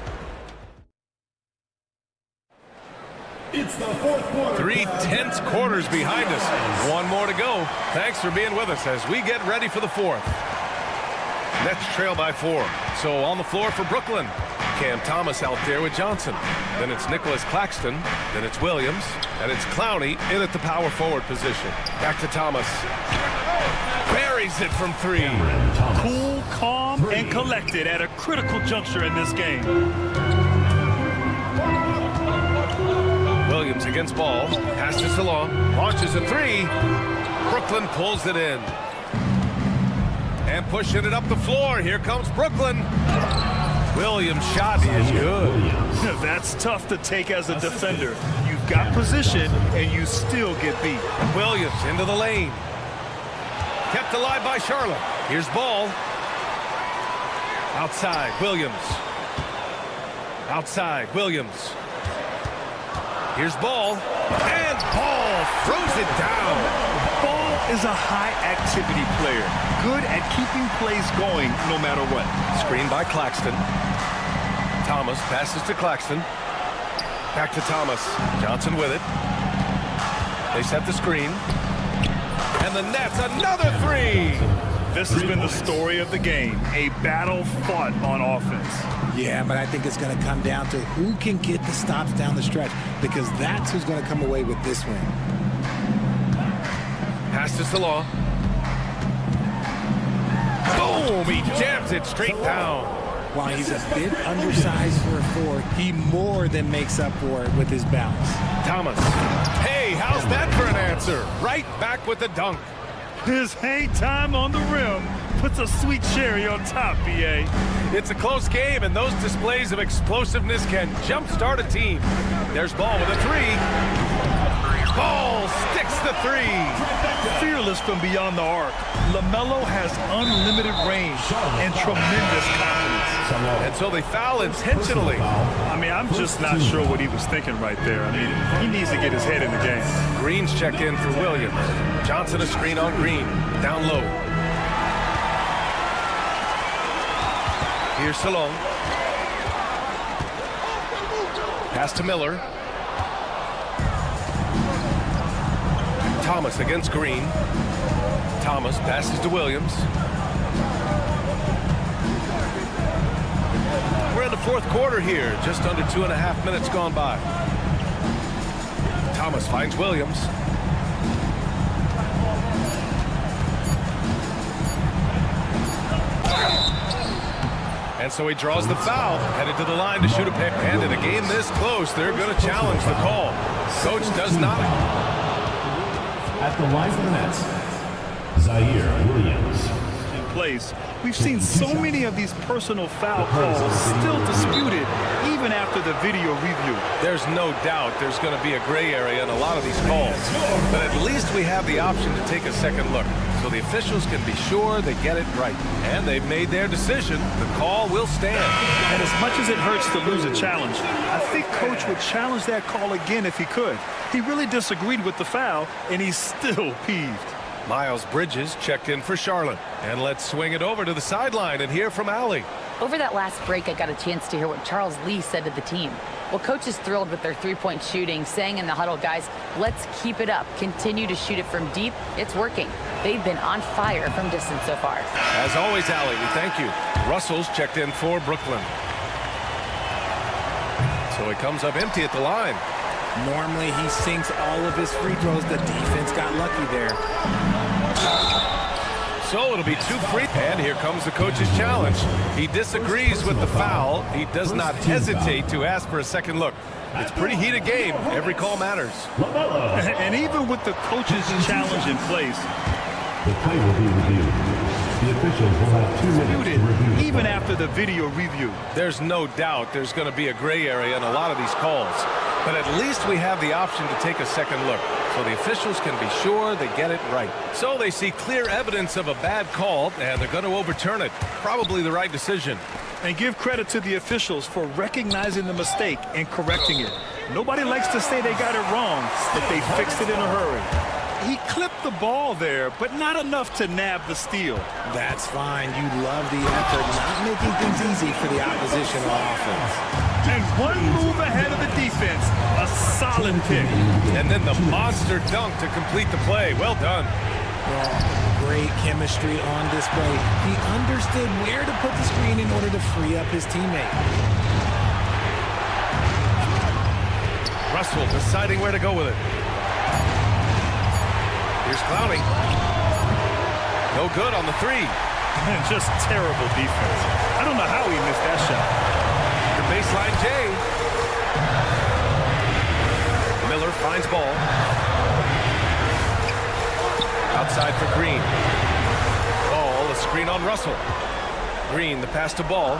It's the fourth quarter. 3 tense quarters behind us. 1 more to go. Thanks for being with us as we get ready for the 4th. Nets trail by 4. So on the floor for Brooklyn. Cam Thomas out there with Johnson. Then it's Nicholas Claxton. Then it's Williams. And it's Clowney in at the power forward position. Back to Thomas. Buries it from 3. Cool, calm, and collected at a critical juncture in this game. Williams against ball. Pass to Salon. Launches a 3. Brooklyn pulls it in. And pushing it up the floor. Here comes Brooklyn. Williams' shot is good. That's tough to take as a defender. You've got position, and you still get beat. Williams into the lane. Kept alive by Charlotte. Here's ball. Outside, Williams. Outside, Williams. Here's ball. And Ball throws it down. Ball is a high-activity player, good at keeping plays going no matter what. Screen by Claxton. Thomas passes to Claxton. Back to Thomas. Johnson with it. They set the screen. And the Nets, another three. This has been the story of the game, a battle fought on offense. Yeah, but I think it's going to come down to who can get the stops down the stretch, because that's who's going to come away with this win. Pass to Salah. Boom! He jams it straight down. While he's a bit undersized for a forward, he more than makes up for it with his balance. Thomas. Hey, how's that for an answer? Right back with the dunk. His hang time on the rim puts a sweet cherry on top, BA. It's a close game, and those displays of explosiveness can jumpstart a team. There's Ball with a three. Ball sticks the three. Fearless from beyond the arc, LaMelo has unlimited range and tremendous confidence. And so they foul intentionally. I mean, I'm just not sure what he was thinking right there. I mean, he needs to get his head in the game. Green's checked in for Williams. Johnson a screen on Green. Down low. Here's Salong. Pass to Miller. Thomas against Green. Thomas passes to Williams. We're in the fourth quarter here. Just under 2.5 minutes gone by. Thomas finds Williams. And so he draws the foul, headed to the line to shoot a pick. And in a game this close, they're going to challenge the call. Coach does not. At the line for the Nets, Zaire Williams. In place, we've seen so many of these personal foul calls still disputed even after the video review. There's no doubt there's going to be a gray area in a lot of these calls. But at least we have the option to take a second look, so the officials can be sure they get it right. And they've made their decision. The call will stand. And as much as it hurts to lose a challenge, I think Coach would challenge that call again if he could. He really disagreed with the foul, and he's still peeved. Miles Bridges checked in for Charlotte. And let's swing it over to the sideline and hear from Allie. Over that last break, I got a chance to hear what Charles Lee said to the team. Well, Coach is thrilled with their three-point shooting, saying in the huddle, guys, let's keep it up. Continue to shoot it from deep. It's working. They've been on fire from distance so far. As always, Allie, we thank you. Russell's checked in for Brooklyn. So he comes up empty at the line. Normally he sinks all of his free throws. The defense got lucky there. So it'll be 2 free. And here comes the coach's challenge. He disagrees with the foul. He does not hesitate to ask for a second look. It's a pretty heated game. Every call matters. And even with the coach's challenge in place, The play will be reviewed. The officials will have 2 minutes to review. even after the video review. There's no doubt there's going to be a gray area in a lot of these calls. But at least we have the option to take a second look, so the officials can be sure they get it right. So they see clear evidence of a bad call, and they're going to overturn it. Probably the right decision. And give credit to the officials for recognizing the mistake and correcting it. Nobody likes to say they got it wrong, but they fixed it in a hurry. He clipped the ball there, but not enough to nab the steal. That's fine. You love the effort, not making things easy for the opposition on offense. And one move ahead of the defense, a solid pick. And then the monster dunk to complete the play. Well done. Well, great chemistry on display. He understood where to put the screen in order to free up his teammate. Russell deciding where to go with it. Here's Clowney. No good on the three. Man, just terrible defense. I don't know how he missed that shot. The baseline J. Miller finds ball. Outside for Green. Ball, a screen on Russell. Green, the pass to Ball.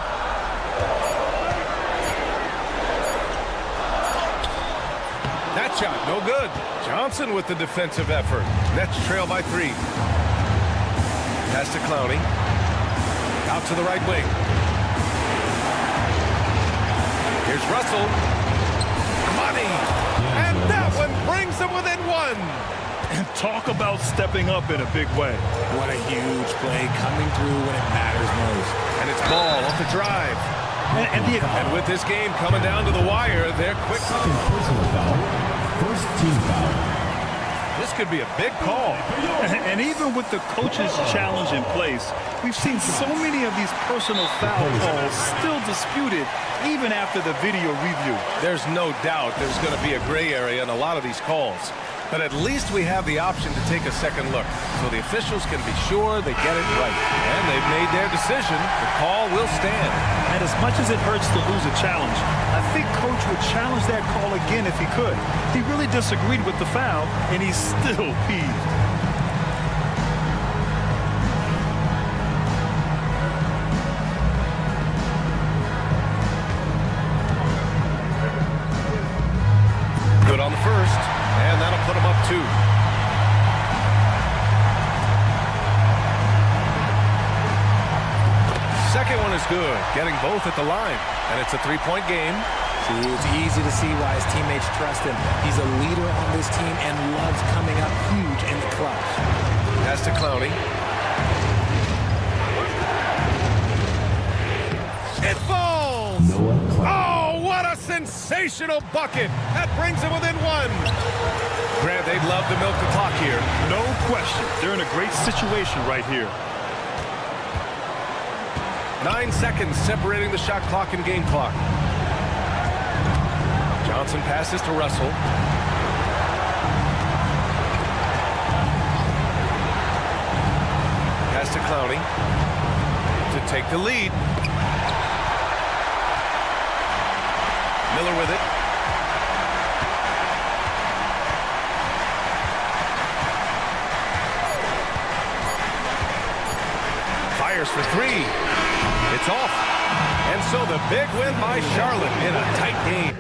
shot, no good. Johnson with the defensive effort. Nets trail by 3. Pass to Clowney. Out to the right wing. Here's Russell. Money! And that one brings them within 1. And talk about stepping up in a big way. What a huge play, coming through when it matters most. And it's Ball off the drive. And with this game coming down to the wire, they're quick. Second personal foul. First team foul. This could be a big call. And even with the coach's challenge in place, we've seen so many of these personal foul calls still disputed even after the video review. There's no doubt there's going to be a gray area in a lot of these calls. But at least we have the option to take a second look, so the officials can be sure they get it right. And they've made their decision. The call will stand. And as much as it hurts to lose a challenge, I think Coach would challenge that call again if he could. He really disagreed with the foul, and he's still peeved. Good on the first, and that'll put him up 2. Second one is good, getting both at the line, and it's a 3-point game. See, it's easy to see why his teammates trust him. He's a leader on this team and loves coming up huge in the clutch. Pass to Clowney. It falls! Oh, what a sensational bucket! That brings him within 1. Grant, they'd love to milk the clock here. No question. They're in a great situation right here. 9 seconds separating the shot clock and game clock. Johnson passes to Russell. Pass to Clowney to take the lead. Miller with it. Fires for 3. It's off. And so the big win by Charlotte in a tight game.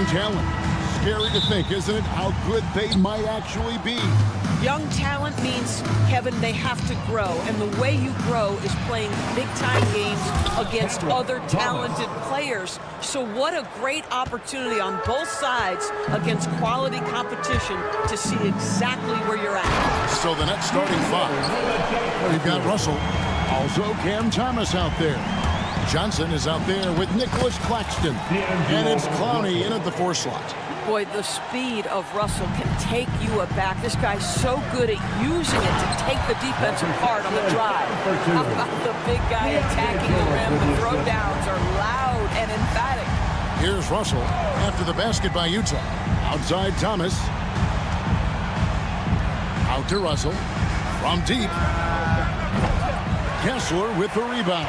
young talent. Scary to think, isn't it, how good they might actually be. Young talent means, Kevin, they have to grow. And the way you grow is playing big-time games against other talented players. So what a great opportunity on both sides against quality competition to see exactly where you're at. So the next starting five. We've got Russell. Also Cam Thomas out there. Johnson is out there with Nicholas Claxton. And it's Clowney in at the 4 slot. Boy, the speed of Russell can take you aback. This guy's so good at using it to take the defense apart on the drive. How about the big guy attacking the rim? The throwdowns are loud and emphatic. Here's Russell after the basket by Utah. Outside Thomas. Out to Russell. From deep. Kessler with the rebound.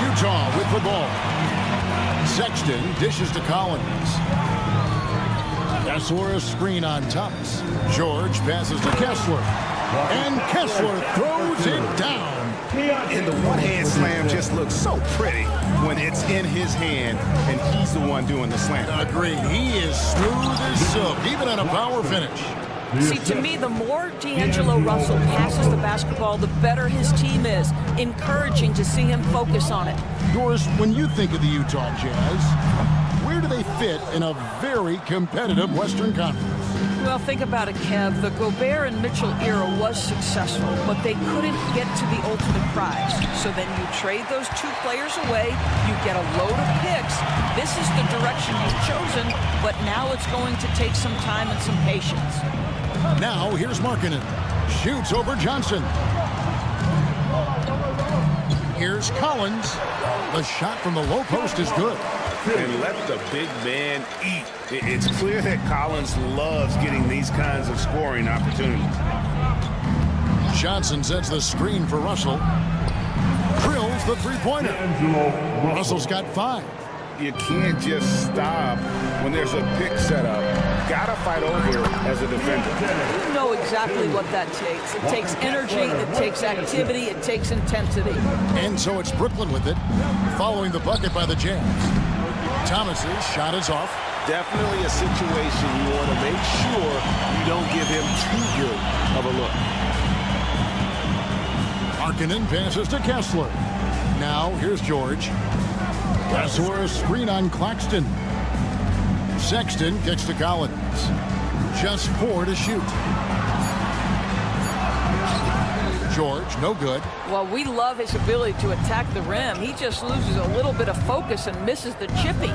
Utah with the ball. Sexton dishes to Collins. Kessler a screen on Thomas. George passes to Kessler. And Kessler throws it down. And the one-hand slam just looks so pretty when it's in his hand and he's the one doing the slam. Agreed. He is smooth as silk, even on a power finish. See, to me, the more D'Angelo Russell passes the basketball, the better his team is. Encouraging to see him focus on it. Doris, when you think of the Utah Jazz, where do they fit in a very competitive Western Conference? Well, think about it, Kev. The Gobert and Mitchell era was successful, but they couldn't get to the ultimate prize. So then you trade those 2 players away, you get a load of picks. This is the direction you've chosen, but now it's going to take some time and some patience. Now, here's Markkanen. Shoots over Johnson. Here's Collins. The shot from the low post is good. And let the big man eat. It's clear that Collins loves getting these kinds of scoring opportunities. Johnson sets the screen for Russell. Drills the three-pointer. Russell's got 5. You can't just stop when there's a pick set up. Gotta fight over as a defender. You know exactly what that takes. It takes energy, it takes activity, it takes intensity. And so it's Brooklyn with it, following the bucket by the Jazz. Thomas's shot is off. Definitely a situation you want to make sure you don't give him too good of a look. Markkanen passes to Kessler. Now here's George. Kessler a screen on Claxton. Sexton kicks to Collins. Just 4 to shoot. George, no good. Well, we love his ability to attack the rim. He just loses a little bit of focus and misses the chippy.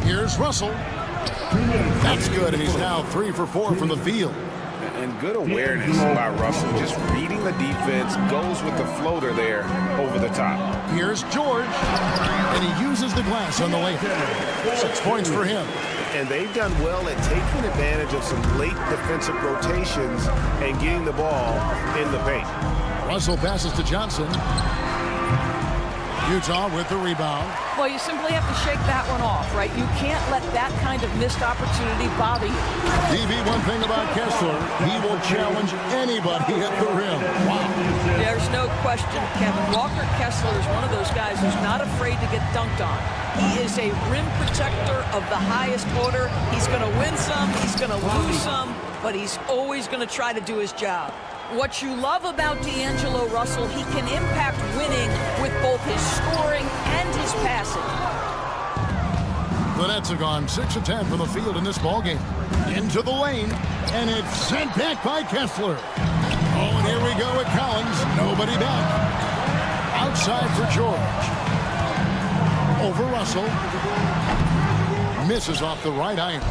Here's Russell. That's good, and he's now 3 for 4 from the field. And good awareness by Russell. Just reading the defense, goes with the floater there over the top. Here's George, and he uses the glass on the layup. 6 points for him. And they've done well at taking advantage of some late defensive rotations and getting the ball in the paint. Russell passes to Johnson. Utah with the rebound. Well, you simply have to shake that one off, right? You can't let that kind of missed opportunity bother you. DB, one thing about Kessler, he will challenge anybody at the rim. Wow. There's no question, Kevin. Walker Kessler is one of those guys who's not afraid to get dunked on. He is a rim protector of the highest order. He's going to win some, he's going to lose some, but he's always going to try to do his job. What you love about D'Angelo Russell, he can impact winning with both his scoring and his passing. The Nets have gone 6 of 10 from the field in this ballgame. Into the lane, and it's sent back by Kessler. Oh, and here we go with Collins. Nobody back. Outside for George. Over Russell. Misses off the right iron.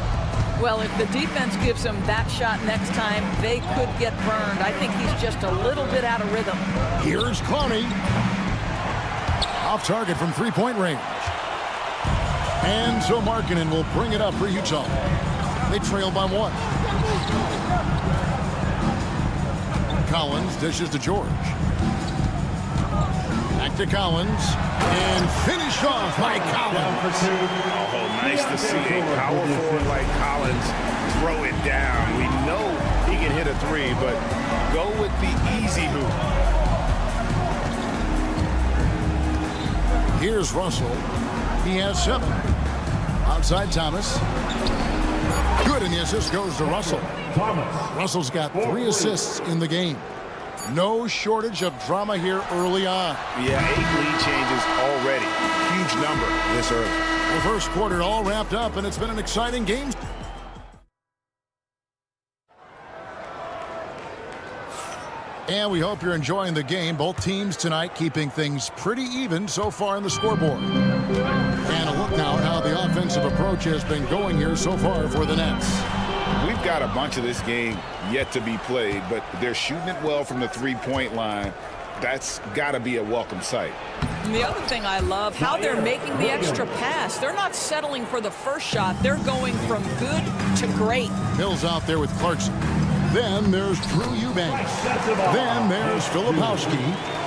Well, if the defense gives him that shot next time, they could get burned. I think he's just a little bit out of rhythm. Here's Clowney. Off target from 3-point range. And so Markkanen will bring it up for Utah. They trail by 1. Collins dishes to George. Back to Collins. And finished off by Collins. Oh, nice to see a power forward like Collins throw it down. We know he can hit a 3, but go with the easy hoop. Here's Russell. He has 7. Outside Thomas. Good, and the assist goes to Russell. Russell's got 3 assists in the game. No shortage of drama here early on. Yeah, 8 lead changes already. Huge number this early. The first quarter all wrapped up, and it's been an exciting game. And we hope you're enjoying the game. Both teams tonight keeping things pretty even so far in the scoreboard. And a look now at how the offensive approach has been going here so far for the Nets. We've got a bunch of this game yet to be played, but they're shooting it well from the three-point line. That's got to be a welcome sight. And the other thing I love, how they're making the extra pass. They're not settling for the first shot. They're going from good to great. Mills out there with Clarkson. Then there's Drew Eubanks. Then there's Filipowski.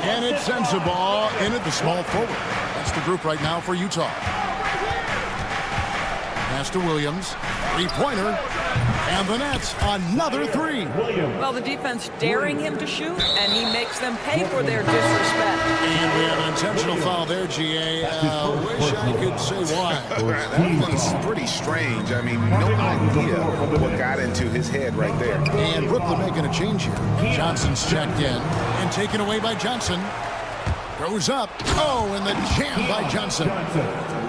And it's Sensabaugh in at the small forward. That's the group right now for Utah. Pass to Williams. Three-pointer. And the Nets, another 3. Well, the defense daring him to shoot, and he makes them pay for their disrespect. And we have an intentional foul there, GA. Wish I could say why. That one's pretty strange. I mean, no idea what got into his head right there. And Brooklyn making a change here. Johnson's checked in and taken away by Johnson. Goes up. Oh, and the jam by Johnson.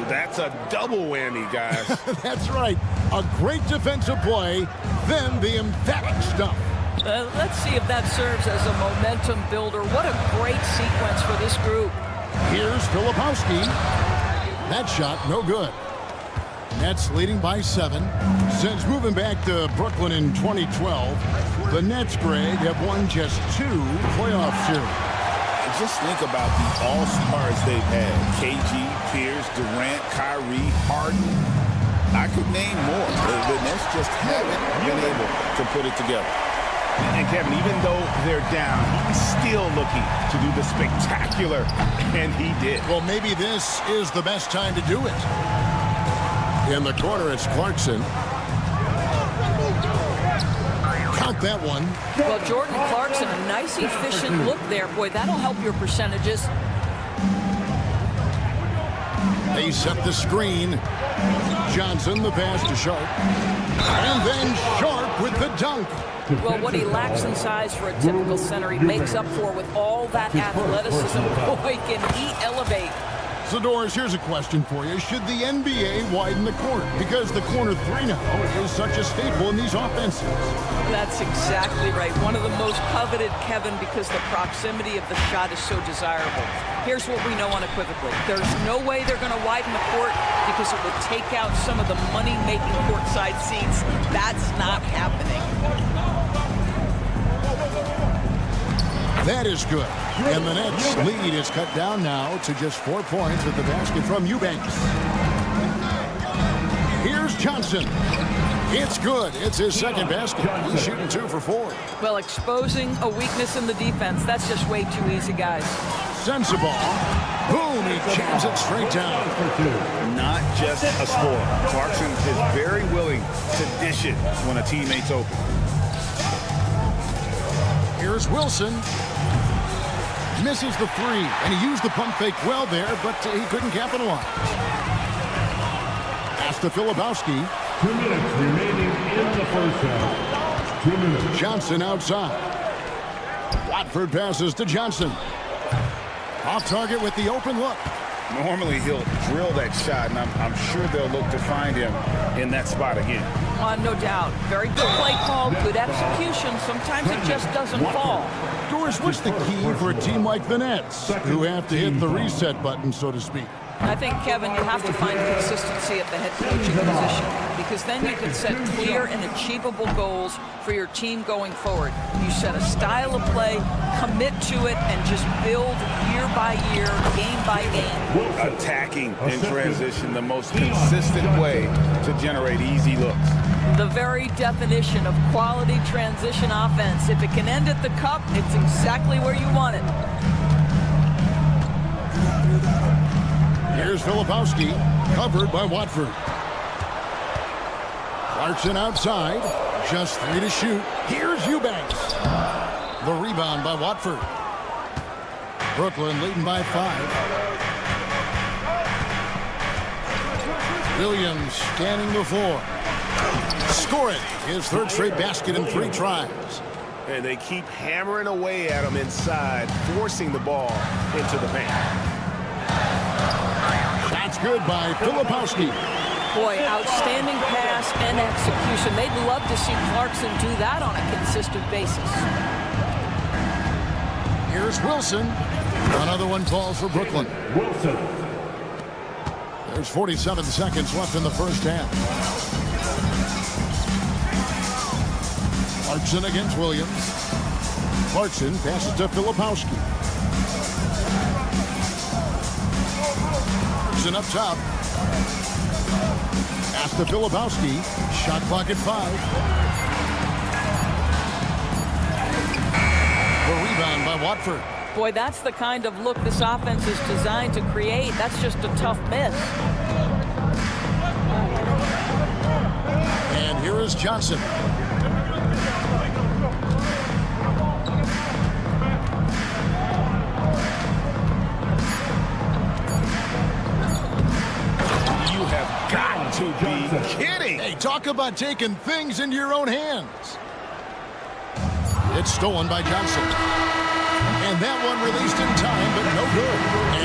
That's a double whammy, guys. That's right. A great defensive play, then the emphatic stuff. Let's see if that serves as a momentum builder. What a great sequence for this group. Here's Filipowski. That shot, no good. Nets leading by 7. Since moving back to Brooklyn in 2012, the Nets, Greg, have won just 2 playoff series. Just think about the all-stars they've had. KG, Pierce, Durant, Kyrie, Harden. I could name more. The Nets just haven't been able to put it together. And Kevin, even though they're down, he's still looking to do the spectacular, and he did. Well, maybe this is the best time to do it. In the corner, it's Clarkson. Count that one. Well, Jordan Clarkson, a nice, efficient look there. Boy, that'll help your percentages. They set the screen. Johnson, the pass to Sharp. And then Sharp with the dunk. Well, what he lacks in size for a typical center, he makes up for with all that athleticism. Boy, can he elevate. So, Doris, here's a question for you. Should the NBA widen the court? Because the corner 3 now is such a staple in these offenses. That's exactly right. One of the most coveted, Kevin, because the proximity of the shot is so desirable. Here's what we know unequivocally. There's no way they're going to widen the court because it would take out some of the money-making courtside seats. That's not happening. That is good. And the Nets lead is cut down now to just 4 points with the basket from Eubanks. Here's Johnson. It's good. It's his second basket. He's shooting 2 for 4. Well, exposing a weakness in the defense, that's just way too easy, guys. Sensabaugh. Boom, he jams it straight down. Not just a scorer. Clarkson is very willing to dish it when a teammate's open. Here's Wilson. Misses the 3, and he used the pump fake well there, but he couldn't capitalize. Pass to Filipowski. 2 minutes remaining in the first half. 2 minutes. Johnson outside. Watford passes to Johnson. Off target with the open look. Normally he'll drill that shot, and I'm sure they'll look to find him in that spot again. No doubt. Very good play call, good execution. Sometimes it just doesn't fall. Doris, what's the key for a team like the Nets, who have to hit the reset button, so to speak? I think, Kevin, you have to find consistency at the head coaching position because then you can set clear and achievable goals for your team going forward. You set a style of play, commit to it, and just build year by year, game by game. Attacking in transition, the most consistent way to generate easy looks. The very definition of quality transition offense. If it can end at the cup, it's exactly where you want it. Here's Filipowski, covered by Watford. Clarkson outside, just 3 to shoot. Here's Eubanks. The rebound by Watford. Brooklyn leading by 5. Williams scanning the floor. Scoring his third straight basket in 3 tries. And they keep hammering away at him inside, forcing the ball into the paint. That's good by Filipowski. Boy, outstanding pass and execution. They'd love to see Clarkson do that on a consistent basis. Here's Wilson. Another one falls for Brooklyn. Wilson. There's 47 seconds left in the first half. Clarkson against Williams. Clarkson passes to Filipowski. Clarkson up top. Pass to Filipowski. Shot clock at 5. The rebound by Watford. Boy, that's the kind of look this offense is designed to create. That's just a tough miss. And here is Johnson. You have got to be kidding. Hey, talk about taking things into your own hands. It's stolen by Johnson. And that one released in time, but no good.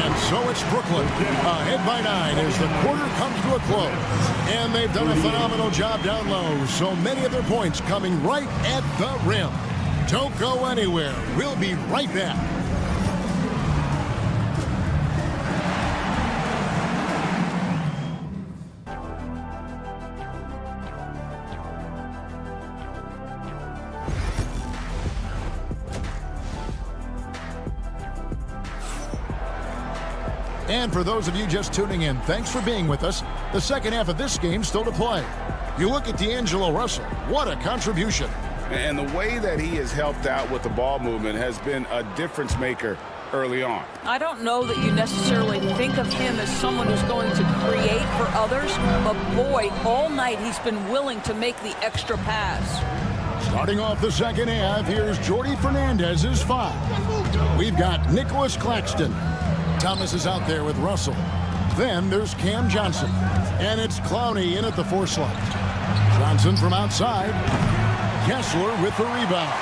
And so it's Brooklyn ahead by 9 as the quarter comes to a close. And they've done a phenomenal job down low. So many of their points coming right at the rim. Don't go anywhere. We'll be right back. And for those of you just tuning in, thanks for being with us. The second half of this game still to play. You look at D'Angelo Russell. What a contribution. And the way that he has helped out with the ball movement has been a difference maker early on. I don't know that you necessarily think of him as someone who's going to create for others, but boy, all night he's been willing to make the extra pass. Starting off the second half, here's Jordi Fernandez's 5. We've got Nicholas Claxton. Thomas is out there with Russell. Then there's Cam Johnson. And it's Clowney in at the 4 slot. Johnson from outside. Kessler with the rebound.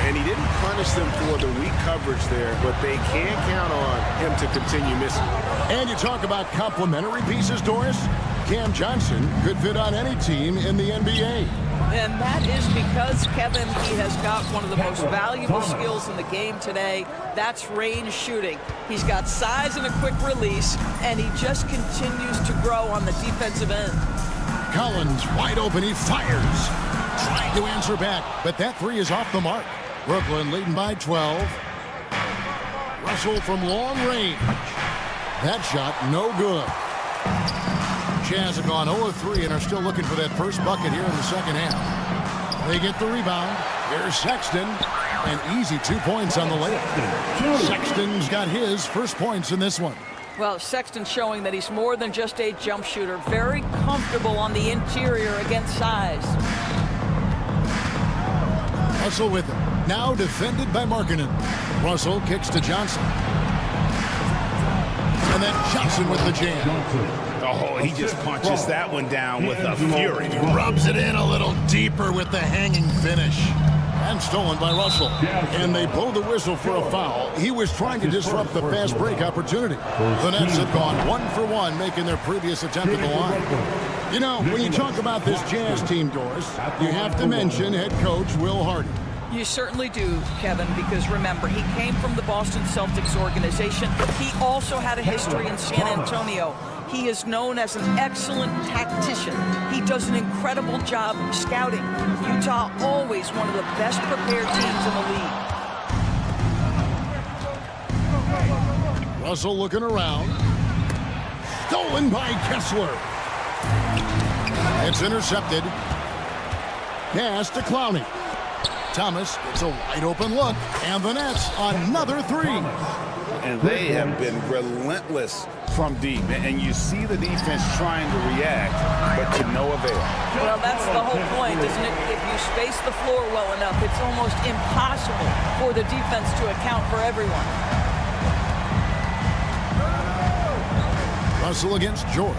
And he didn't punish them for the weak coverage there, but they can count on him to continue missing. And you talk about complementary pieces, Doris. Cam Johnson could fit on any team in the NBA. And that is because, Kevin, he has got one of the most valuable skills in the game today. That's range shooting. He's got size and a quick release, and he just continues to grow on the defensive end. Collins wide open. He fires. Trying to answer back, but that 3 is off the mark. Brooklyn leading by 12. Russell from long range. That shot no good. Jazz have gone 0-3 and are still looking for that first bucket here in the second half. They get the rebound. Here's Sexton. An easy 2 points on the layup. Sexton's got his first points in this one. Well, Sexton showing that he's more than just a jump shooter. Very comfortable on the interior against size. Russell with it. Now defended by Markkanen. Russell kicks to Johnson. And then Johnson with the jam. Oh, he just punches that one down with a fury. He rubs it in a little deeper with the hanging finish. And stolen by Russell. And they blow the whistle for a foul. He was trying to disrupt the fast break opportunity. The Nets have gone 1 for 1, making their previous attempt at the line. You know, when you talk about this Jazz team, Doris, you have to mention head coach Will Hardy. You certainly do, Kevin, because remember, he came from the Boston Celtics organization. He also had a history in San Antonio. He is known as an excellent tactician. He does an incredible job scouting. Utah always one of the best prepared teams in the league. Russell looking around. Stolen by Kessler. It's intercepted. Pass to Clowney. Thomas gets a wide open look, and the Nets another 3. And they have been relentless from deep. And you see the defense trying to react, but to no avail. Well, that's the whole point, isn't it? If you space the floor well enough, it's almost impossible for the defense to account for everyone. Russell against George.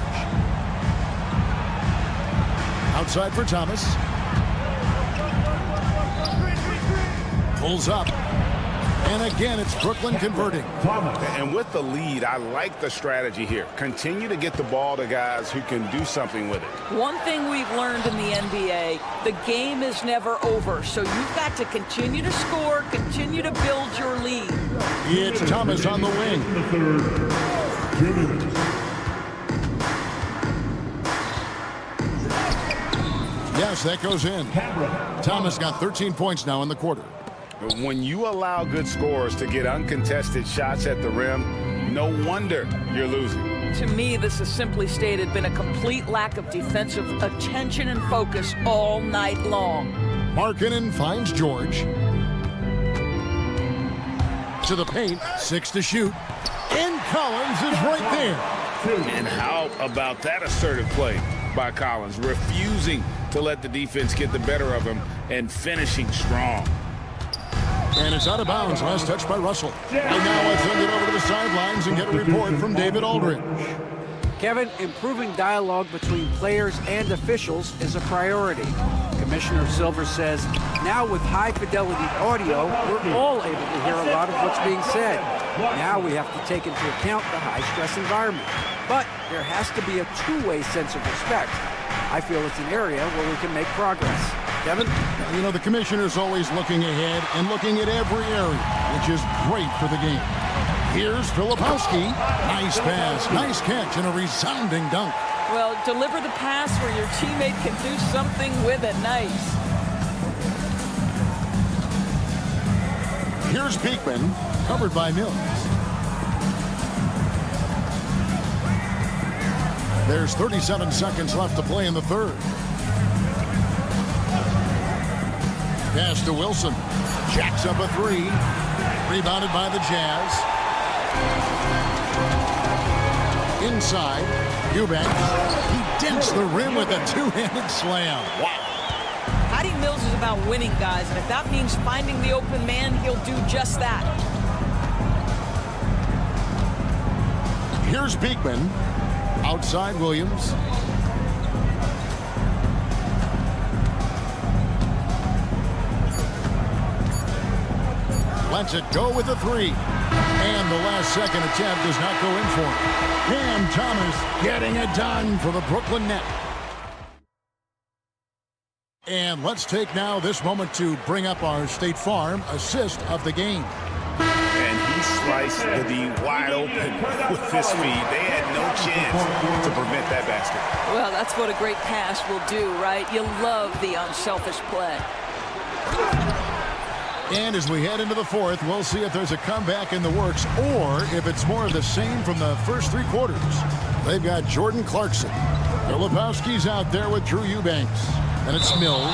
Outside for Thomas. Pulls up. And again, it's Brooklyn converting. And with the lead, I like the strategy here. Continue to get the ball to guys who can do something with it. One thing we've learned in the NBA, the game is never over. So you've got to continue to score, continue to build your lead. It's Thomas on the wing. Yes, that goes in. Thomas got 13 points now in the quarter. When you allow good scorers to get uncontested shots at the rim, no wonder you're losing. To me, this has simply stated been a complete lack of defensive attention and focus all night long. Markkanen finds George. To the paint, 6 to shoot. And Collins is right there. And how about that assertive play by Collins, refusing to let the defense get the better of him and finishing strong. And it's out of bounds. Last touch by Russell. And now let's send it over to the sidelines and get a report from David Aldridge. Kevin, improving dialogue between players and officials is a priority. Commissioner Silver says, now with high-fidelity audio, we're all able to hear a lot of what's being said. Now we have to take into account the high-stress environment. But there has to be a two-way sense of respect. I feel it's an area where we can make progress. Kevin? You know, the commissioner's always looking ahead and looking at every area, which is great for the game. Here's Filipowski. Nice pass, nice catch, and a resounding dunk. Well, deliver the pass where your teammate can do something with it. Nice. Here's Beekman, covered by Mills. There's 37 seconds left to play in the third. Pass to Wilson. Jacks up a three. Rebounded by the Jazz. Inside. Eubanks. He dents the rim with a two-handed slam. Wow. Patty Mills is about winning, guys, and if that means finding the open man, he'll do just that. Here's Beekman. Outside Williams. Lets it go with a three. And the last second attempt does not go in for him. Cam Thomas getting it done for the Brooklyn Nets. And let's take now this moment to bring up our State Farm assist of the game. And he sliced the D wide open with his feet. They had no chance to prevent that basket. Well, that's what a great pass will do, right? You love the unselfish play. And as we head into the fourth, we'll see if there's a comeback in the works or if it's more of the same from the first three quarters. They've got Jordan Clarkson. Filipowski's out there with Drew Eubanks. And it's Mills.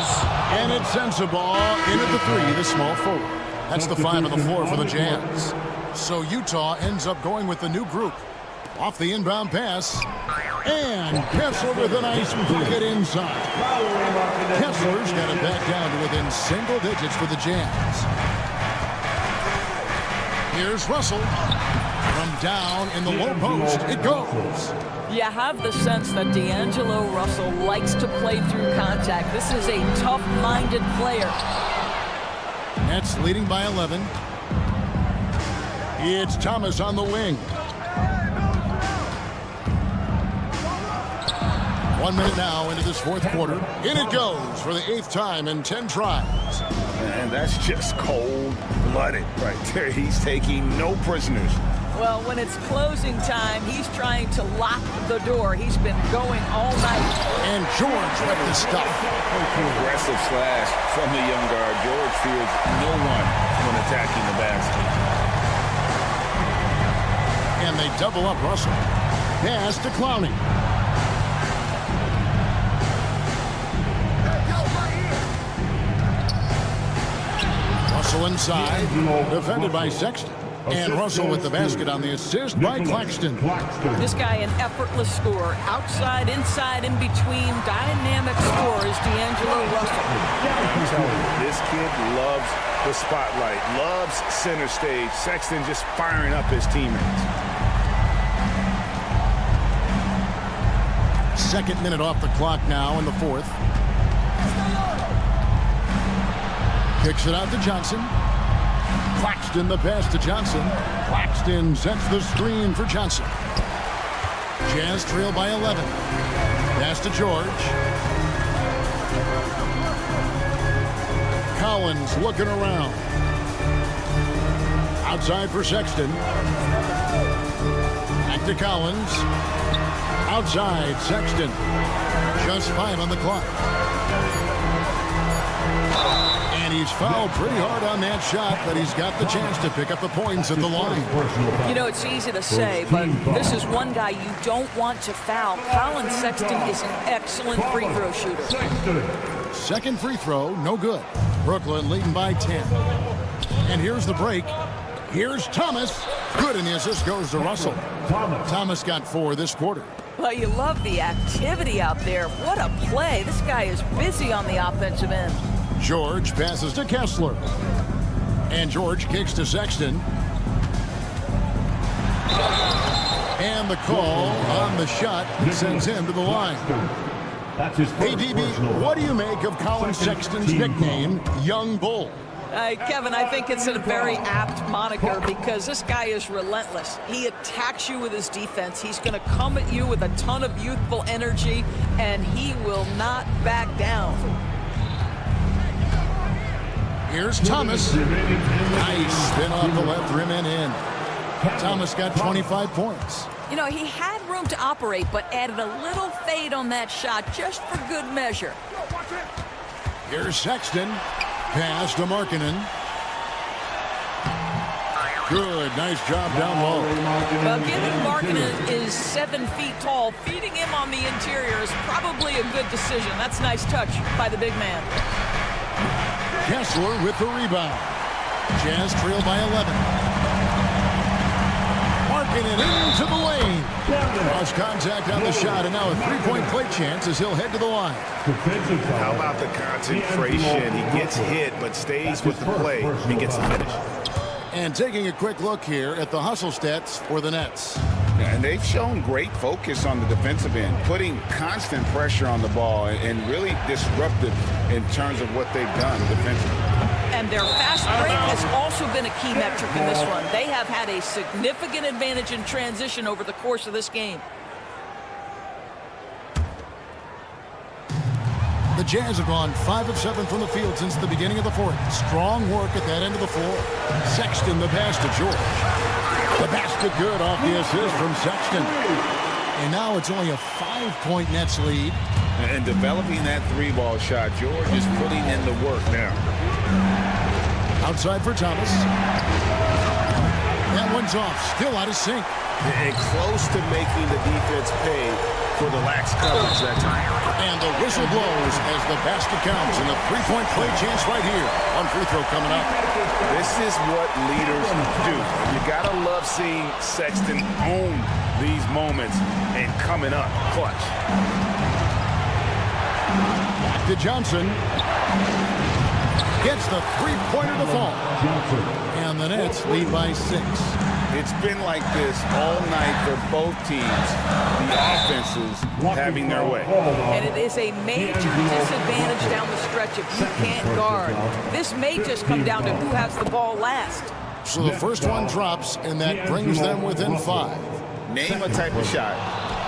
And it's Sensabaugh in at the three, the small forward. That's the 5 on the floor for the Jazz. So Utah ends up going with the new group. Off the inbound pass. And Kessler with a nice bucket inside. Kessler's got it back down to within single digits for the Jazz. Here's Russell. From down in the low post, it goes. You have the sense that D'Angelo Russell likes to play through contact. This is a tough-minded player. Nets leading by 11. It's Thomas on the wing. 1 minute now into this fourth quarter. In it goes for the 8th time in 10 tries. And that's just cold-blooded right there. He's taking no prisoners. Well, when it's closing time, he's trying to lock the door. He's been going all night. And George with the stuff. Aggressive slash from the young guard. George fears no one when attacking the basket. And they double up Russell. Pass to Clowney. Russell inside. Defended by Sexton. And Russell with the basket on the assist by Claxton. This guy an effortless scorer. Outside, inside, in between. Dynamic scorer is D'Angelo Russell. This kid loves the spotlight, loves center stage. Sexton just firing up his teammates. Second minute off the clock now in the fourth. Kicks it out to Johnson. Claxton the pass to Johnson. Claxton sets the screen for Johnson. Jazz trail by 11. Pass to George. Collins looking around. Outside for Sexton. Back to Collins. Outside, Sexton. Just 5 on the clock. And he's fouled pretty hard on that shot, but he's got the chance to pick up the points at the line. You know, it's easy to say, but this is one guy you don't want to foul. Colin Sexton is an excellent free throw shooter. Second free throw, no good. Brooklyn leading by 10. And here's the break. Here's Thomas. Good, and the assist goes to Russell. Thomas got 4 this quarter. Well, you love the activity out there. What a play. This guy is busy on the offensive end. George passes to Kessler. And George kicks to Sexton. And the call on the shot sends him to the line. Hey, DB, what do you make of Colin Sexton's nickname, Young Bull? Kevin, I think it's a very apt moniker because this guy is relentless. He attacks you with his defense. He's going to come at you with a ton of youthful energy, and he will not back down. Here's Thomas. Nice spin off the left rim and in. Thomas got 25 points. You know, he had room to operate, but added a little fade on that shot just for good measure. Here's Sexton. Pass to Markkanen. Good, nice job down low. Well, given Markkanen is 7 feet tall, feeding him on the interior is probably a good decision. That's a nice touch by the big man. Kessler with the rebound. Jazz trail by 11. Markkanen into the lane. Lost contact on the shot, and now a three-point play chance as he'll head to the line. How about the concentration? He gets hit, but stays with the play. He gets the finish. And taking a quick look here at the hustle stats for the Nets. And they've shown great focus on the defensive end, putting constant pressure on the ball and really disruptive in terms of what they've done defensively. And their fast break has also been a key metric in this one. They have had a significant advantage in transition over the course of this game. The Jazz have gone 5 of 7 from the field since the beginning of the fourth. Strong work at that end of the floor. Sexton the pass to George. The basket good off the assist from Sexton. And now it's only a 5-point Nets lead. And developing that three-ball shot, George is putting in the work now. Outside for Thomas. That one's off, still out of sync. And close to making the defense pay for the lax coverage that time. And the whistle blows as the basket counts, and a three-point play chance right here. One free throw coming up. This is what leaders do. You gotta love seeing Sexton own these moments and coming up clutch. Back to Johnson. Gets the three-pointer to fall. And the Nets lead by 6. It's been like this all night for both teams. The offenses having their way. And it is a major disadvantage down the stretch if you can't guard. This may just come down to who has the ball last. So the first one drops, and that brings them within 5. Name a type of shot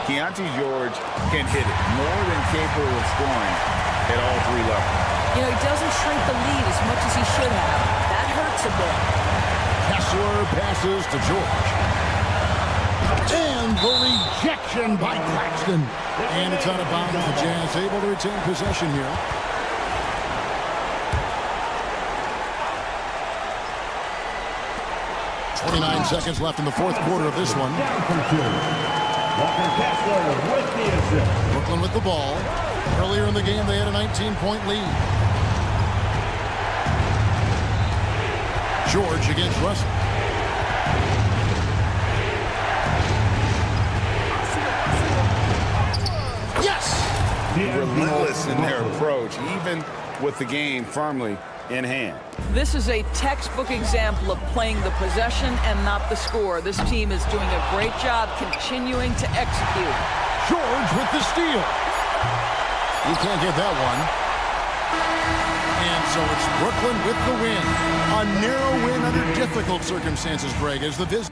Keontae George can hit it. More than capable of scoring at all 3 levels. You know, he doesn't shrink the lead as much as he should have. That hurts a bit. Kessler passes to George. And the rejection by Claxton. And it's out of bounds. The Jazz able to retain possession here. .29 seconds left in the fourth quarter of this one. Brooklyn with the ball. Earlier in the game, they had a 19-point lead. George against Russell. Yes! Relentless in their approach, even with the game firmly in hand. This is a textbook example of playing the possession and not the score. This team is doing a great job continuing to execute. George with the steal. You can't get that one. And so it's Brooklyn with the win. A narrow win under difficult circumstances, Greg, as the visit.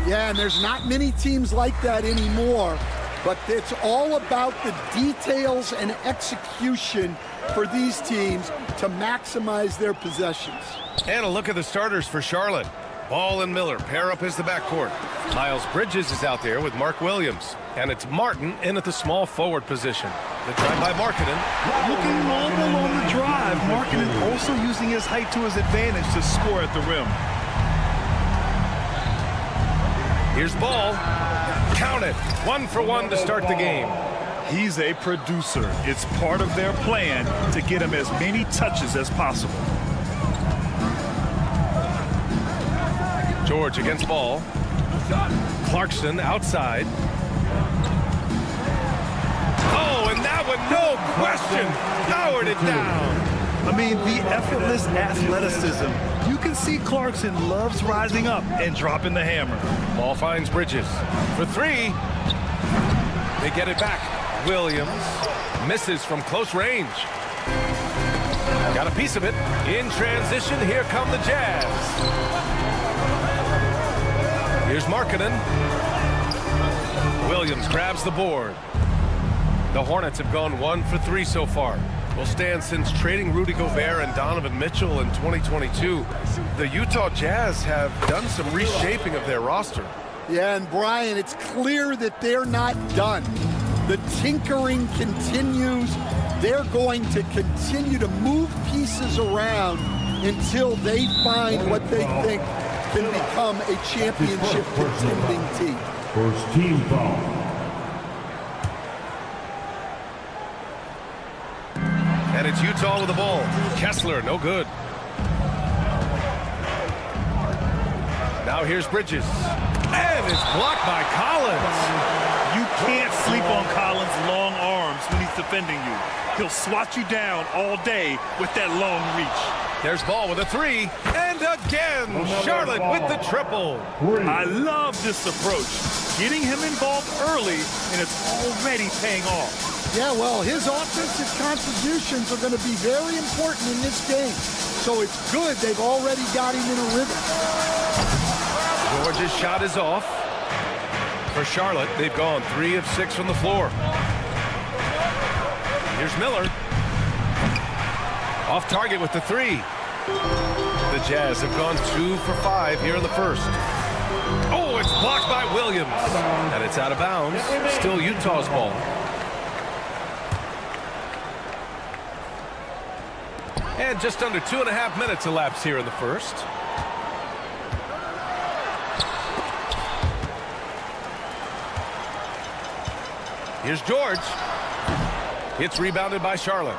Yeah, and there's not many teams like that anymore, but it's all about the details and execution for these teams to maximize their possessions. And a look at the starters for Charlotte. Ball and Miller pair up as the backcourt. Miles Bridges is out there with Mark Williams. And it's Martin in at the small forward position. The drive by Markkanen. Looking mobile on the drive. Markkanen also using his height to his advantage to score at the rim. Here's Ball. Count it. 1 for 1 to start the game. He's a producer. It's part of their plan to get him as many touches as possible. George against Ball. Clarkson outside. Oh, and that one, no question, powered it down. I mean, the effortless athleticism. You can see Clarkson loves rising up and dropping the hammer. Ball finds Bridges for 3. They get it back. Williams misses from close range. Got a piece of it. In transition, here come the Jazz. Here's Markkanen. Williams grabs the board. The Hornets have gone 1 for 3 so far. Will stand since trading Rudy Gobert and Donovan Mitchell in 2022. The Utah Jazz have done some reshaping of their roster. Yeah, and Brian, it's clear that they're not done. The tinkering continues. They're going to continue to move pieces around until they find what they think can become a championship contending team. First team foul. And it's Utah with the ball. Kessler, no good. Now here's Bridges. And it's blocked by Collins. You can't sleep on Collins' long arms when he's defending you. He'll swat you down all day with that long reach. There's Ball with a 3. And again, Charlotte with the triple. I love this approach. Getting him involved early, and it's already paying off. Yeah, well, his offensive contributions are going to be very important in this game. So it's good they've already got him in a rhythm. George's shot is off. For Charlotte, they've gone 3 of 6 from the floor. Here's Miller. Off target with the 3. The Jazz have gone 2 for 5 here in the first. Oh, it's blocked by Williams. And it's out of bounds. Still Utah's ball. And just under 2.5 minutes elapsed here in the first. Here's George. It's rebounded by Charlotte.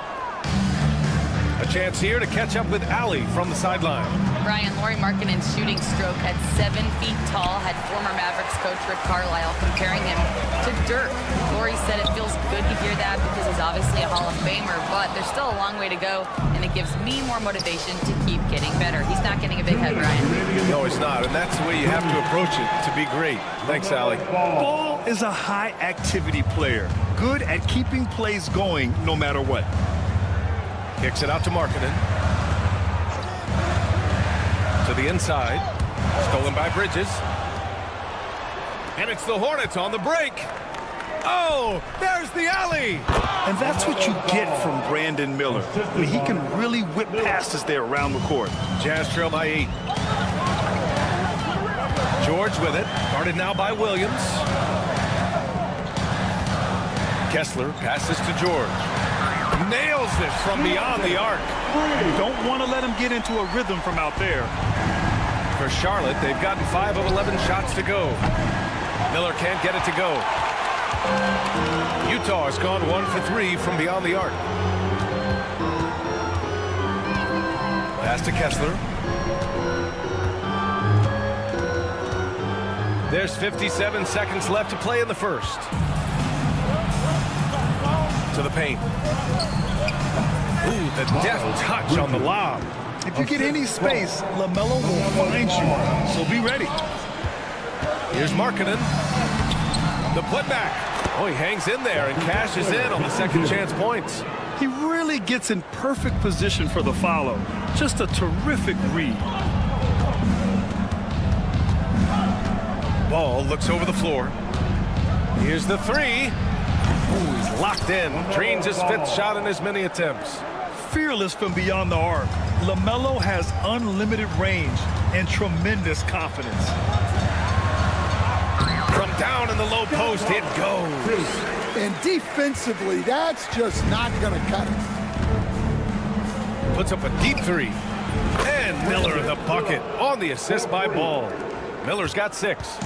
A chance here to catch up with Allie from the sideline. Brian, Lauri Markkanen's shooting stroke at 7 feet tall had former Mavericks coach Rick Carlisle comparing him to dirt. Lauri said it feels good to hear that because he's obviously a Hall of Famer, but there's still a long way to go, and it gives me more motivation to keep getting better. He's not getting a big head, Brian. No, he's not, and that's the way you have to approach it to be great. Thanks, Allie. Ball is a high-activity player, good at keeping plays going no matter what. Kicks it out to Markkanen. To the inside. Stolen by Bridges. And it's the Hornets on the break. Oh, there's the alley. And that's what you get from Brandon Miller. I mean, he can really whip passes there around the court. Jazz trail by 8. George with it. Guarded now by Williams. Kessler passes to George. Nails it from beyond the arc. Don't want to let him get into a rhythm from out there. For Charlotte, they've gotten 5 of 11 shots to go. Miller can't get it to go. Utah has gone 1 for 3 from beyond the arc. Pass to Kessler. There's 57 seconds left to play in the first. To the paint. Ooh, the deft touch on the lob. If you get any space, LaMelo will find you, so be ready. Here's Markkanen. The putback. Oh, he hangs in there and cashes in on the second chance points. He really gets in perfect position for the follow. Just a terrific read. Ball looks over the floor. Here's the three. Ooh, he's locked in. Drains his 5th shot in as many attempts. Fearless from beyond the arc, LaMelo has unlimited range and tremendous confidence. From down in the low post, it goes. And defensively, that's just not going to cut it. Puts up a deep three. And Miller the bucket on the assist by Ball. Miller's got 6.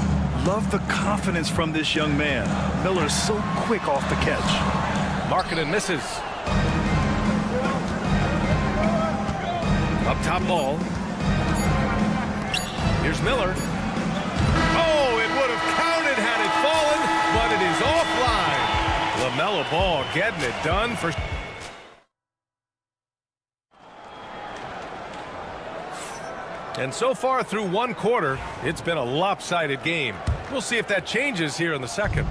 Love the confidence from this young man. Miller's so quick off the catch. Markkanen misses. Up top Ball. Here's Miller. Oh, it would have counted had it fallen, but it is offline. LaMelo Ball getting it done for... And so far through 1 quarter, it's been a lopsided game. We'll see if that changes here in the second.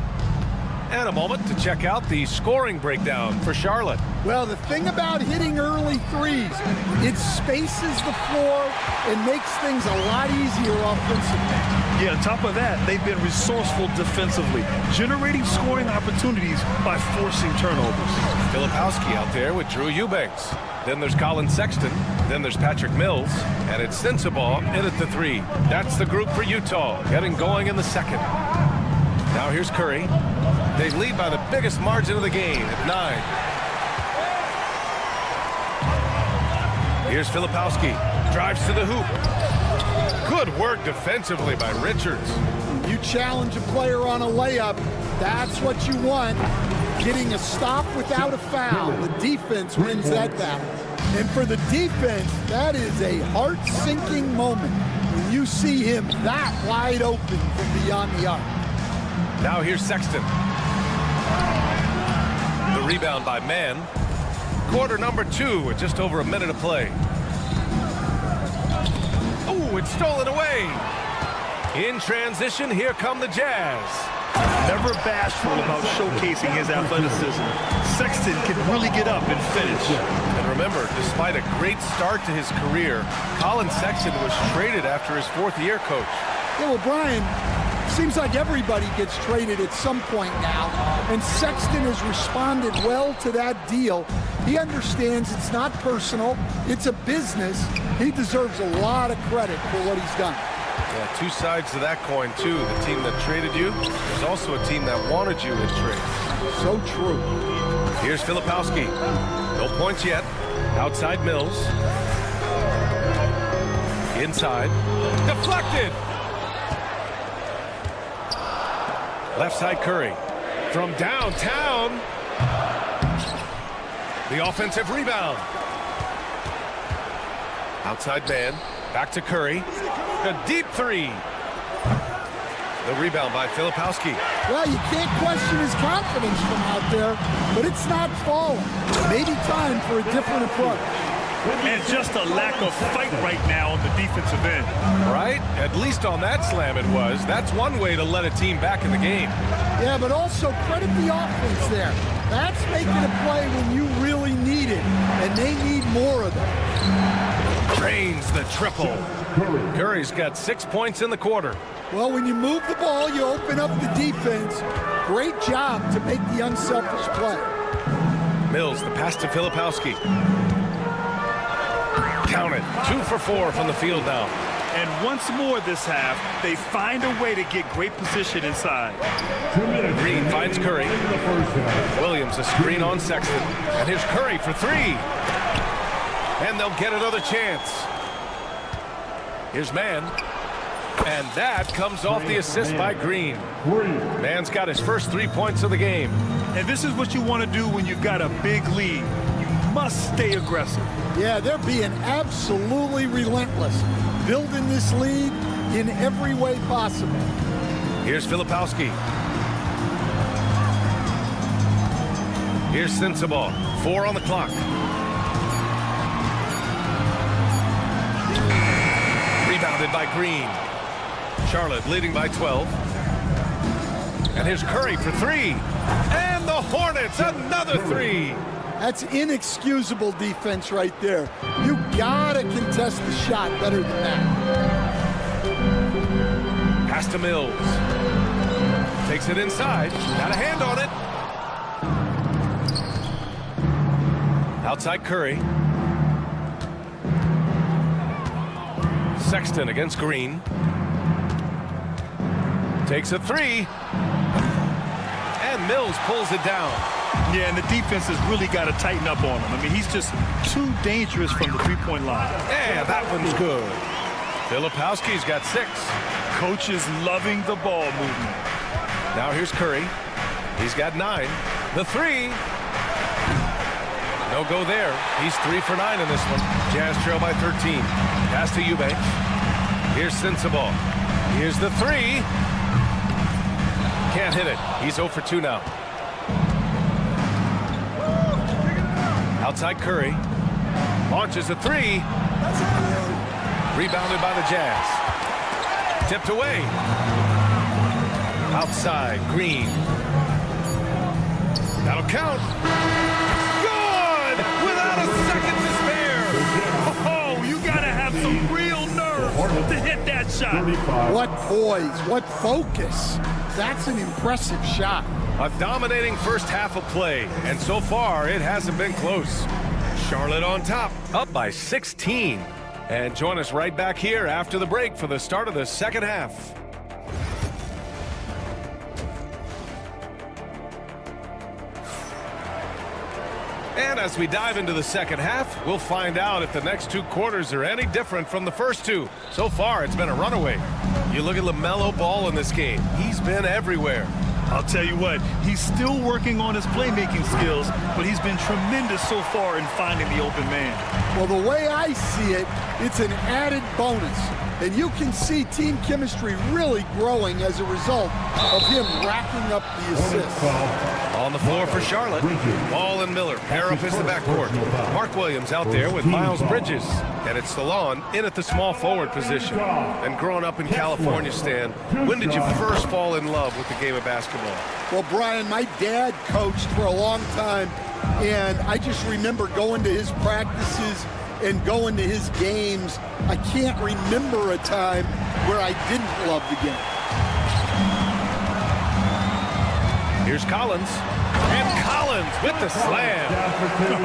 And a moment to check out the scoring breakdown for Charlotte. Well, the thing about hitting early threes, it spaces the floor and makes things a lot easier offensively. Yeah, on top of that, they've been resourceful defensively, generating scoring opportunities by forcing turnovers. Filipowski out there with Drew Eubanks. Then there's Colin Sexton. Then there's Patrick Mills. And it's Sensabaugh in at the 3. That's the group for Utah, getting going in the second. Now here's Curry. They lead by the biggest margin of the game at 9. Here's Filipowski. Drives to the hoop. Good work defensively by Richards. You challenge a player on a layup, that's what you want. Getting a stop without a foul. The defense wins that battle. And for the defense, that is a heart-sinking moment when you see him that wide open from beyond the arc. Now here's Sexton. The rebound by Mann. Quarter number 2 with just over a minute of play. Oh, it's stolen away. In transition, here come the Jazz. Never bashful about showcasing his athleticism. Sexton can really get up and finish. And remember, despite a great start to his career, Colin Sexton was traded after his 4th year, Coach. Yeah, well, Brian, seems like everybody gets traded at some point now, and Sexton has responded well to that deal. He understands it's not personal, it's a business. He deserves a lot of credit for what he's done. Yeah, 2 sides to that coin, too. The team that traded you, there's also a team that wanted you in trade. So true. Here's Filipowski. No points yet. Outside Mills. Inside. Deflected! Left side Curry. From downtown. The offensive rebound. Outside man. Back to Curry. A deep 3. The rebound by Filipowski. Well, you can't question his confidence from out there, but it's not falling. Maybe time for a different approach. And just a lack of fight right now on the defensive end. Right? At least on that slam it was. That's one way to let a team back in the game. Yeah, but also credit the offense there. That's making a play when you really need it, and they need more of it. Drains the triple. Curry's got 6 points in the quarter. Well, when you move the ball, you open up the defense. Great job to make the unselfish play. Mills, the pass to Filipowski. Count it. 2 for 4 from the field now. And once more this half, they find a way to get great position inside. Green finds Curry. Williams a screen on Sexton. And here's Curry for 3. And they'll get another chance. Here's Mann. And that comes off the assist by Green. Mann's got his first 3 points of the game. And this is what you want to do when you've got a big lead. You must stay aggressive. Yeah, they're being absolutely relentless. Building this lead in every way possible. Here's Filipowski. Here's Sensabaugh. 4 on the clock. Rebounded by Green. Charlotte leading by 12. And here's Curry for 3. And the Hornets, another 3. That's inexcusable defense right there. You gotta contest the shot better than that. Pass to Mills. Takes it inside. Got a hand on it. Outside Curry. Sexton against Green. Takes a three. And Mills pulls it down. Yeah, and the defense has really got to tighten up on him. I mean, he's just too dangerous from the three-point line. Yeah, that one's good. Filipowski's got 6. Coach is loving the ball movement. Now here's Curry. He's got 9. The three. No go there. He's 3 for 9 in this one. Jazz trail by 13. Pass to Eubanks. Here's Sensabaugh. Here's the three. Can't hit it. He's 0 for 2 now. Outside Curry. Launches a three. Rebounded by the Jazz. Tipped away. Outside Green. That'll count. Good! Without a second to spare. Oh, you got to have some real nerve to hit that shot. What poise, what focus. That's an impressive shot. A dominating first half of play, and so far it hasn't been close. Charlotte on top, up by 16. And join us right back here after the break for the start of the second half. And as we dive into the second half, we'll find out if the next 2 quarters are any different from the first 2. So far, it's been a runaway. You look at LaMelo Ball in this game. He's been everywhere. I'll tell you what, he's still working on his playmaking skills, but he's been tremendous so far in finding the open man. Well, the way I see it, it's an added bonus. And you can see team chemistry really growing as a result of him racking up the assists. On the floor for Charlotte, Ball and Miller pair up as the backcourt. Mark Williams out there with Miles Bridges. And it's Salon in at the small forward position. And growing up in California, Stan, when did you first fall in love with the game of basketball? Well, Brian, my dad coached for a long time, and I just remember going to his practices and going to his games. I can't remember a time where I didn't love the game. Here's Collins. And Collins with the slam.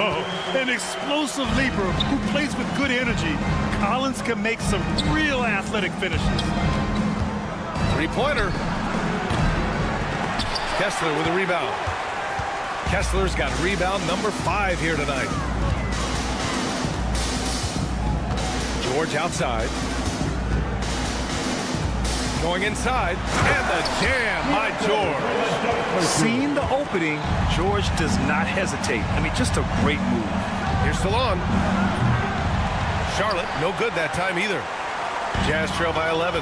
Oh, an explosive leaper who plays with good energy. Collins can make some real athletic finishes. 3-pointer. Kessler with a rebound. Kessler's got rebound number 5 here tonight. George outside. Going inside. And the jam by George. Seeing the opening, George does not hesitate. I mean, just a great move. Here's Salon. Charlotte, no good that time either. Jazz trail by 11.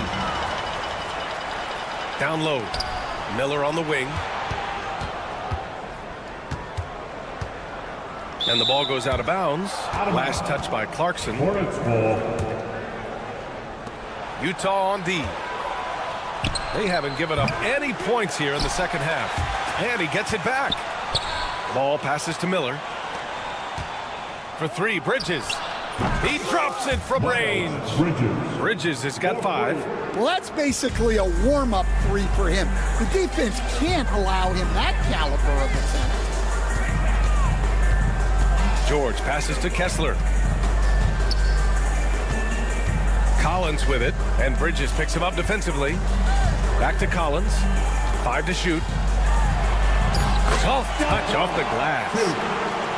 Down low. Miller on the wing. And the ball goes out of bounds. Last touch by Clarkson. Utah on D. They haven't given up any points here in the second half. And he gets it back. Ball passes to Miller. For 3, Bridges. He drops it from range. Bridges has got 5. Well, that's basically a warm-up 3 for him. The defense can't allow him that caliber of attempt. George passes to Kessler. Collins with it, and Bridges picks him up defensively. Back to Collins. 5 to shoot. Soft touch off the glass.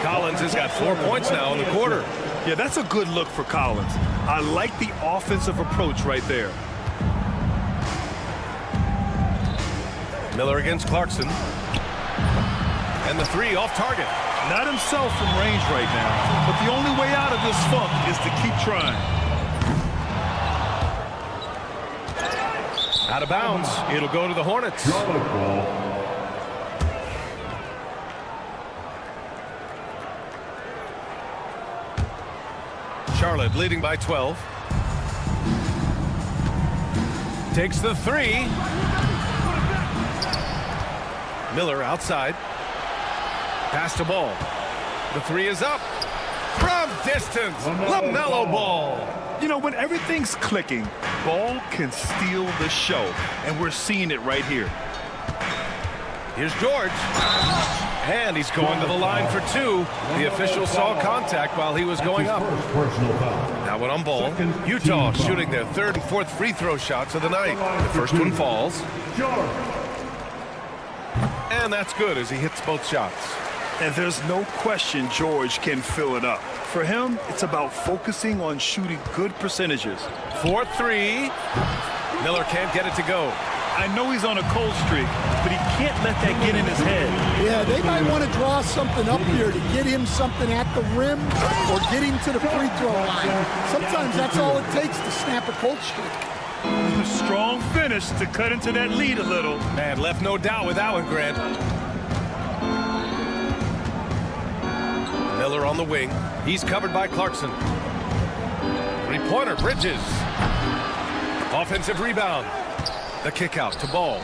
Collins has got 4 points now in the quarter. Yeah, that's a good look for Collins. I like the offensive approach right there. Miller against Clarkson. And the 3 off target. Not himself from range right now, but the only way out of this funk is to keep trying. Out of bounds. It'll go to the Hornets. Charlotte leading by 12. Takes the 3. Miller outside. Pass to Ball. The 3 is up. From distance, LaMelo Ball. You know, when everything's clicking, Ball can steal the show, and we're seeing it right here. Here's George. And he's going to the line for two. The official saw contact while he was going up. Now one on Ball. Utah shooting their third and fourth free throw shots of the night. The first one falls. And that's good as he hits both shots. And there's no question George can fill it up. For him, it's about focusing on shooting good percentages. 4-3. Miller can't get it to go. I know he's on a cold streak, but he can't let that get in his head. Yeah, they might want to draw something up here to get him something at the rim or get him to the free throw line. Sometimes that's all it takes to snap a cold streak. A strong finish to cut into that lead a little. Man, left no doubt with that one, Grant. Miller on the wing. He's covered by Clarkson. Three-pointer, Bridges. Offensive rebound. The kick out to Ball.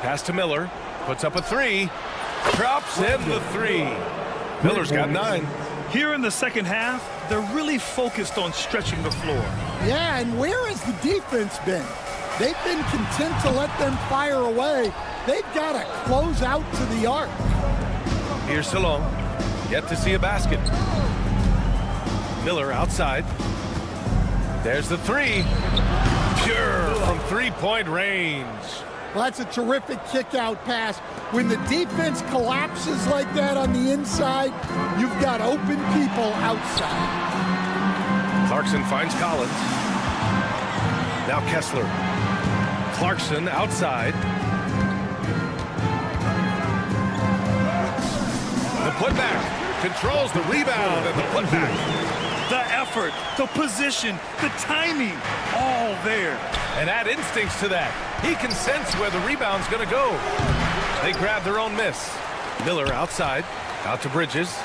Pass to Miller. Puts up a three. Drops in the three. Miller's got 9. Here in the second half, they're really focused on stretching the floor. Yeah, and where has the defense been? They've been content to let them fire away. They've got to close out to the arc. Here's Salon. Yet to see a basket. Miller outside. There's the three. Pure from three-point range. Well, that's a terrific kick-out pass. When the defense collapses like that on the inside, you've got open people outside. Clarkson finds Collins. Now Kessler. Clarkson outside. The putback. Controls the rebound and the putback. The effort, the position, the timing, all there. And add instincts to that. He can sense where the rebound's going to go. They grab their own miss. Miller outside, out to Bridges.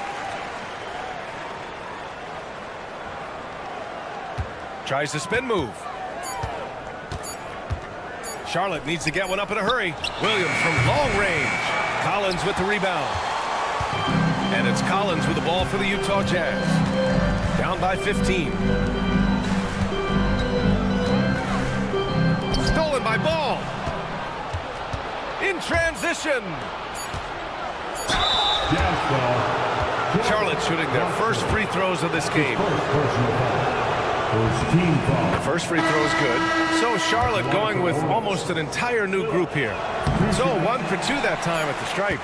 Tries the spin move. Charlotte needs to get one up in a hurry. Williams from long range. Collins with the rebound. And it's Collins with the ball for the Utah Jazz. Down by 15. Stolen by Ball. In transition. Charlotte shooting their first free throws of this game. The first free throw is good. So Charlotte going with almost an entire new group here. So 1 for 2 that time at the stripe.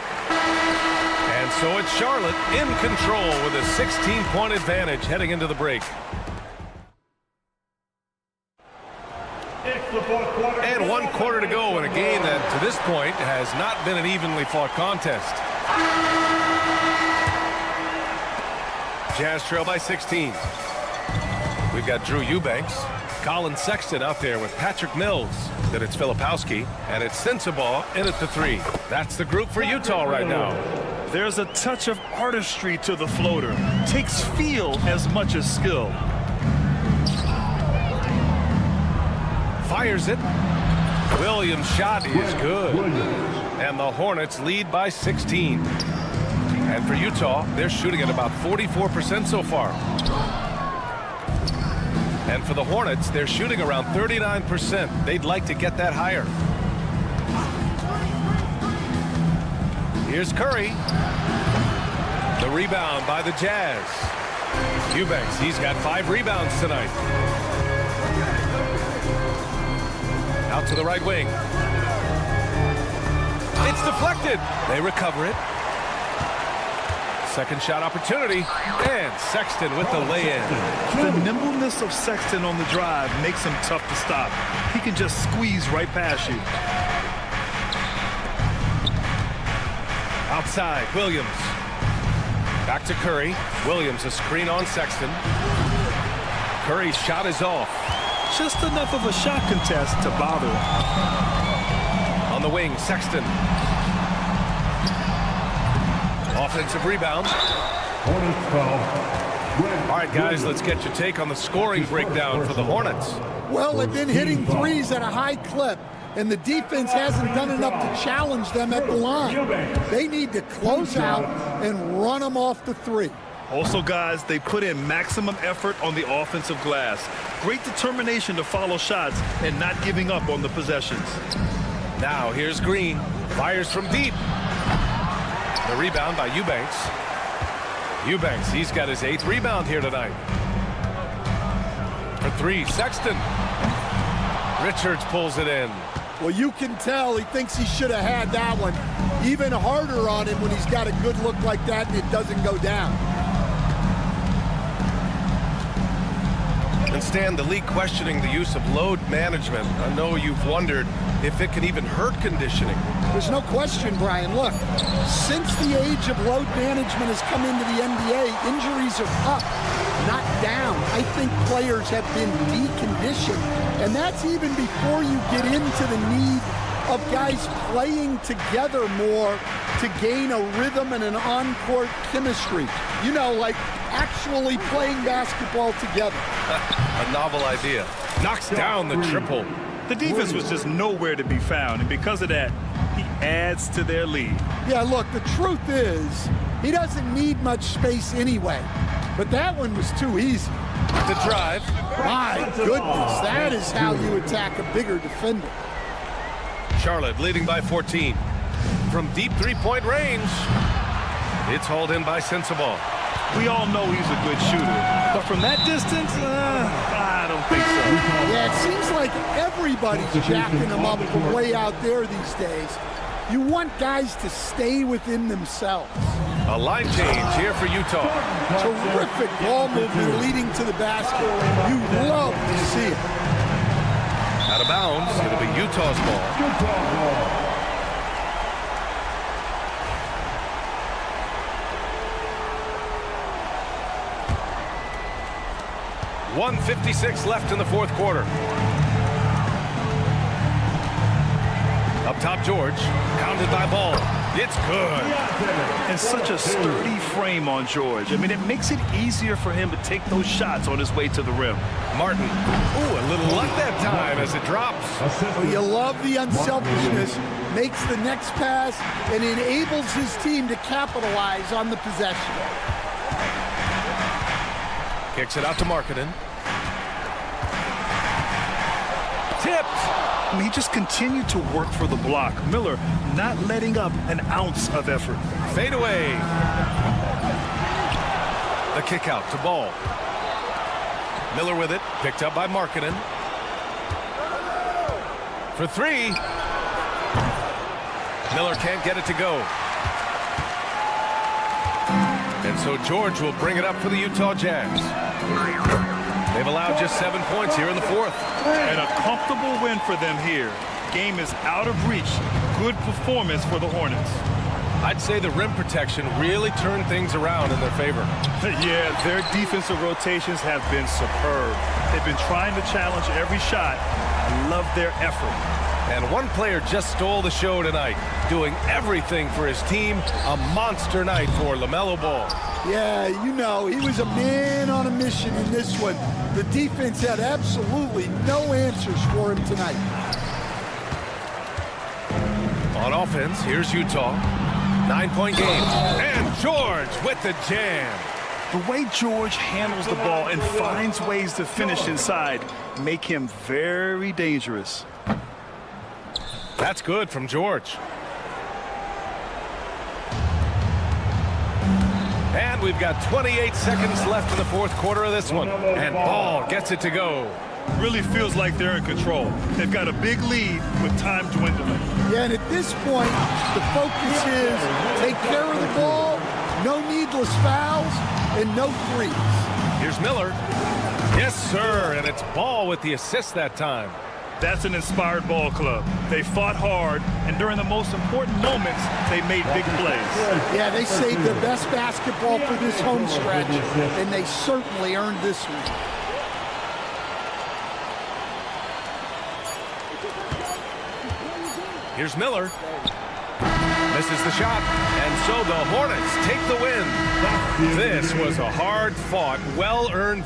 And so it's Charlotte in control with a 16-point advantage heading into the break. And 1 quarter to go in a game that, to this point, has not been an evenly fought contest. Jazz trail by 16. We've got Drew Eubanks, Colin Sexton out there with Patrick Mills. Then it's Filipowski, and it's Sensabaugh in at the 3. That's the group for Utah right now. There's a touch of artistry to the floater. Takes feel as much as skill. Fires it. Williams' shot is good. And the Hornets lead by 16. And for Utah, they're shooting at about 44% so far. And for the Hornets, they're shooting around 39%. They'd like to get that higher. Here's Curry. The rebound by the Jazz. Eubanks, he's got 5 rebounds tonight. Out to the right wing. It's deflected. They recover it. Second shot opportunity. And Sexton with the lay-in. The nimbleness of Sexton on the drive makes him tough to stop. He can just squeeze right past you. Outside, Williams. Back to Curry. Williams, a screen on Sexton. Curry's shot is off. Just enough of a shot contest to bother him. On the wing, Sexton. Offensive rebound. All right, guys, let's get your take on the scoring breakdown for the Hornets. Well, they've been hitting threes at a high clip, and the defense hasn't done enough to challenge them at the line. They need to close out and run them off the 3. Also, guys, they put in maximum effort on the offensive glass. Great determination to follow shots and not giving up on the possessions. Now here's Green. Fires from deep. The rebound by Eubanks. Eubanks, he's got his 8th rebound here tonight. For 3, Sexton. Richards pulls it in. Well, you can tell he thinks he should have had that one. Even harder on him when he's got a good look like that and it doesn't go down. And Stan, the league questioning the use of load management. I know you've wondered if it can even hurt conditioning. There's no question, Brian. Look, since the age of load management has come into the NBA, injuries are up, not down. I think players have been deconditioned, and that's even before you get into the need of guys playing together more to gain a rhythm and an on-court chemistry. You know, like actually playing basketball together. A novel idea. Knocks down the triple. The defense was just nowhere to be found, and because of that, he adds to their lead. Yeah, look, the truth is, he doesn't need much space anyway. But that one was too easy. The drive. My goodness, that is how you attack a bigger defender. Charlotte leading by 14. From deep three-point range, it's hauled in by Sensabaugh. We all know he's a good shooter, but from that distance, I don't think so. Yeah, it seems like everybody's jacking him up from way out there these days. You want guys to stay within themselves. A line change here for Utah. Terrific ball movement leading to the basket. You love to see it. Out of bounds, it'll be Utah's ball. 1:56 left in the 4th quarter. Up top, George. Pounded by Ball. It's good. And such a sturdy frame on George. I mean, it makes it easier for him to take those shots on his way to the rim. Martin. Ooh, a little luck that time as it drops. Well, you love the unselfishness. Makes the next pass and enables his team to capitalize on the possession. Kicks it out to Markkanen. Tipped. I mean, he just continued to work for the block. Miller not letting up an ounce of effort. Fade away. The kick out to Ball. Miller with it. Picked up by Markkanen. For 3. Miller can't get it to go. And so George will bring it up for the Utah Jazz. They've allowed just 7 points here in the 4th. And a comfortable win for them here. Game is out of reach. Good performance for the Hornets. I'd say the rim protection really turned things around in their favor. Yeah, their defensive rotations have been superb. They've been trying to challenge every shot. I love their effort. And one player just stole the show tonight, doing everything for his team. A monster night for LaMelo Ball. Yeah, you know, he was a man on a mission in this one. The defense had absolutely no answers for him tonight. On offense, here's Utah. 9-point game. And George with the jam. The way George handles the ball and finds ways to finish inside make him very dangerous. That's good from George. And we've got 28 seconds left in the 4th quarter of this one. And Ball gets it to go. Really feels like they're in control. They've got a big lead with time dwindling. Yeah, and at this point, the focus is take care of the ball, no needless fouls, and no threes. Here's Miller. Yes, sir. And it's Ball with the assist that time. That's an inspired ball club. They fought hard, and during the most important moments, they made big plays. Yeah, they saved their best basketball for this home stretch, and they certainly earned this one. Here's Miller. Misses the shot, and so the Hornets take the win. This was a hard-fought, well-earned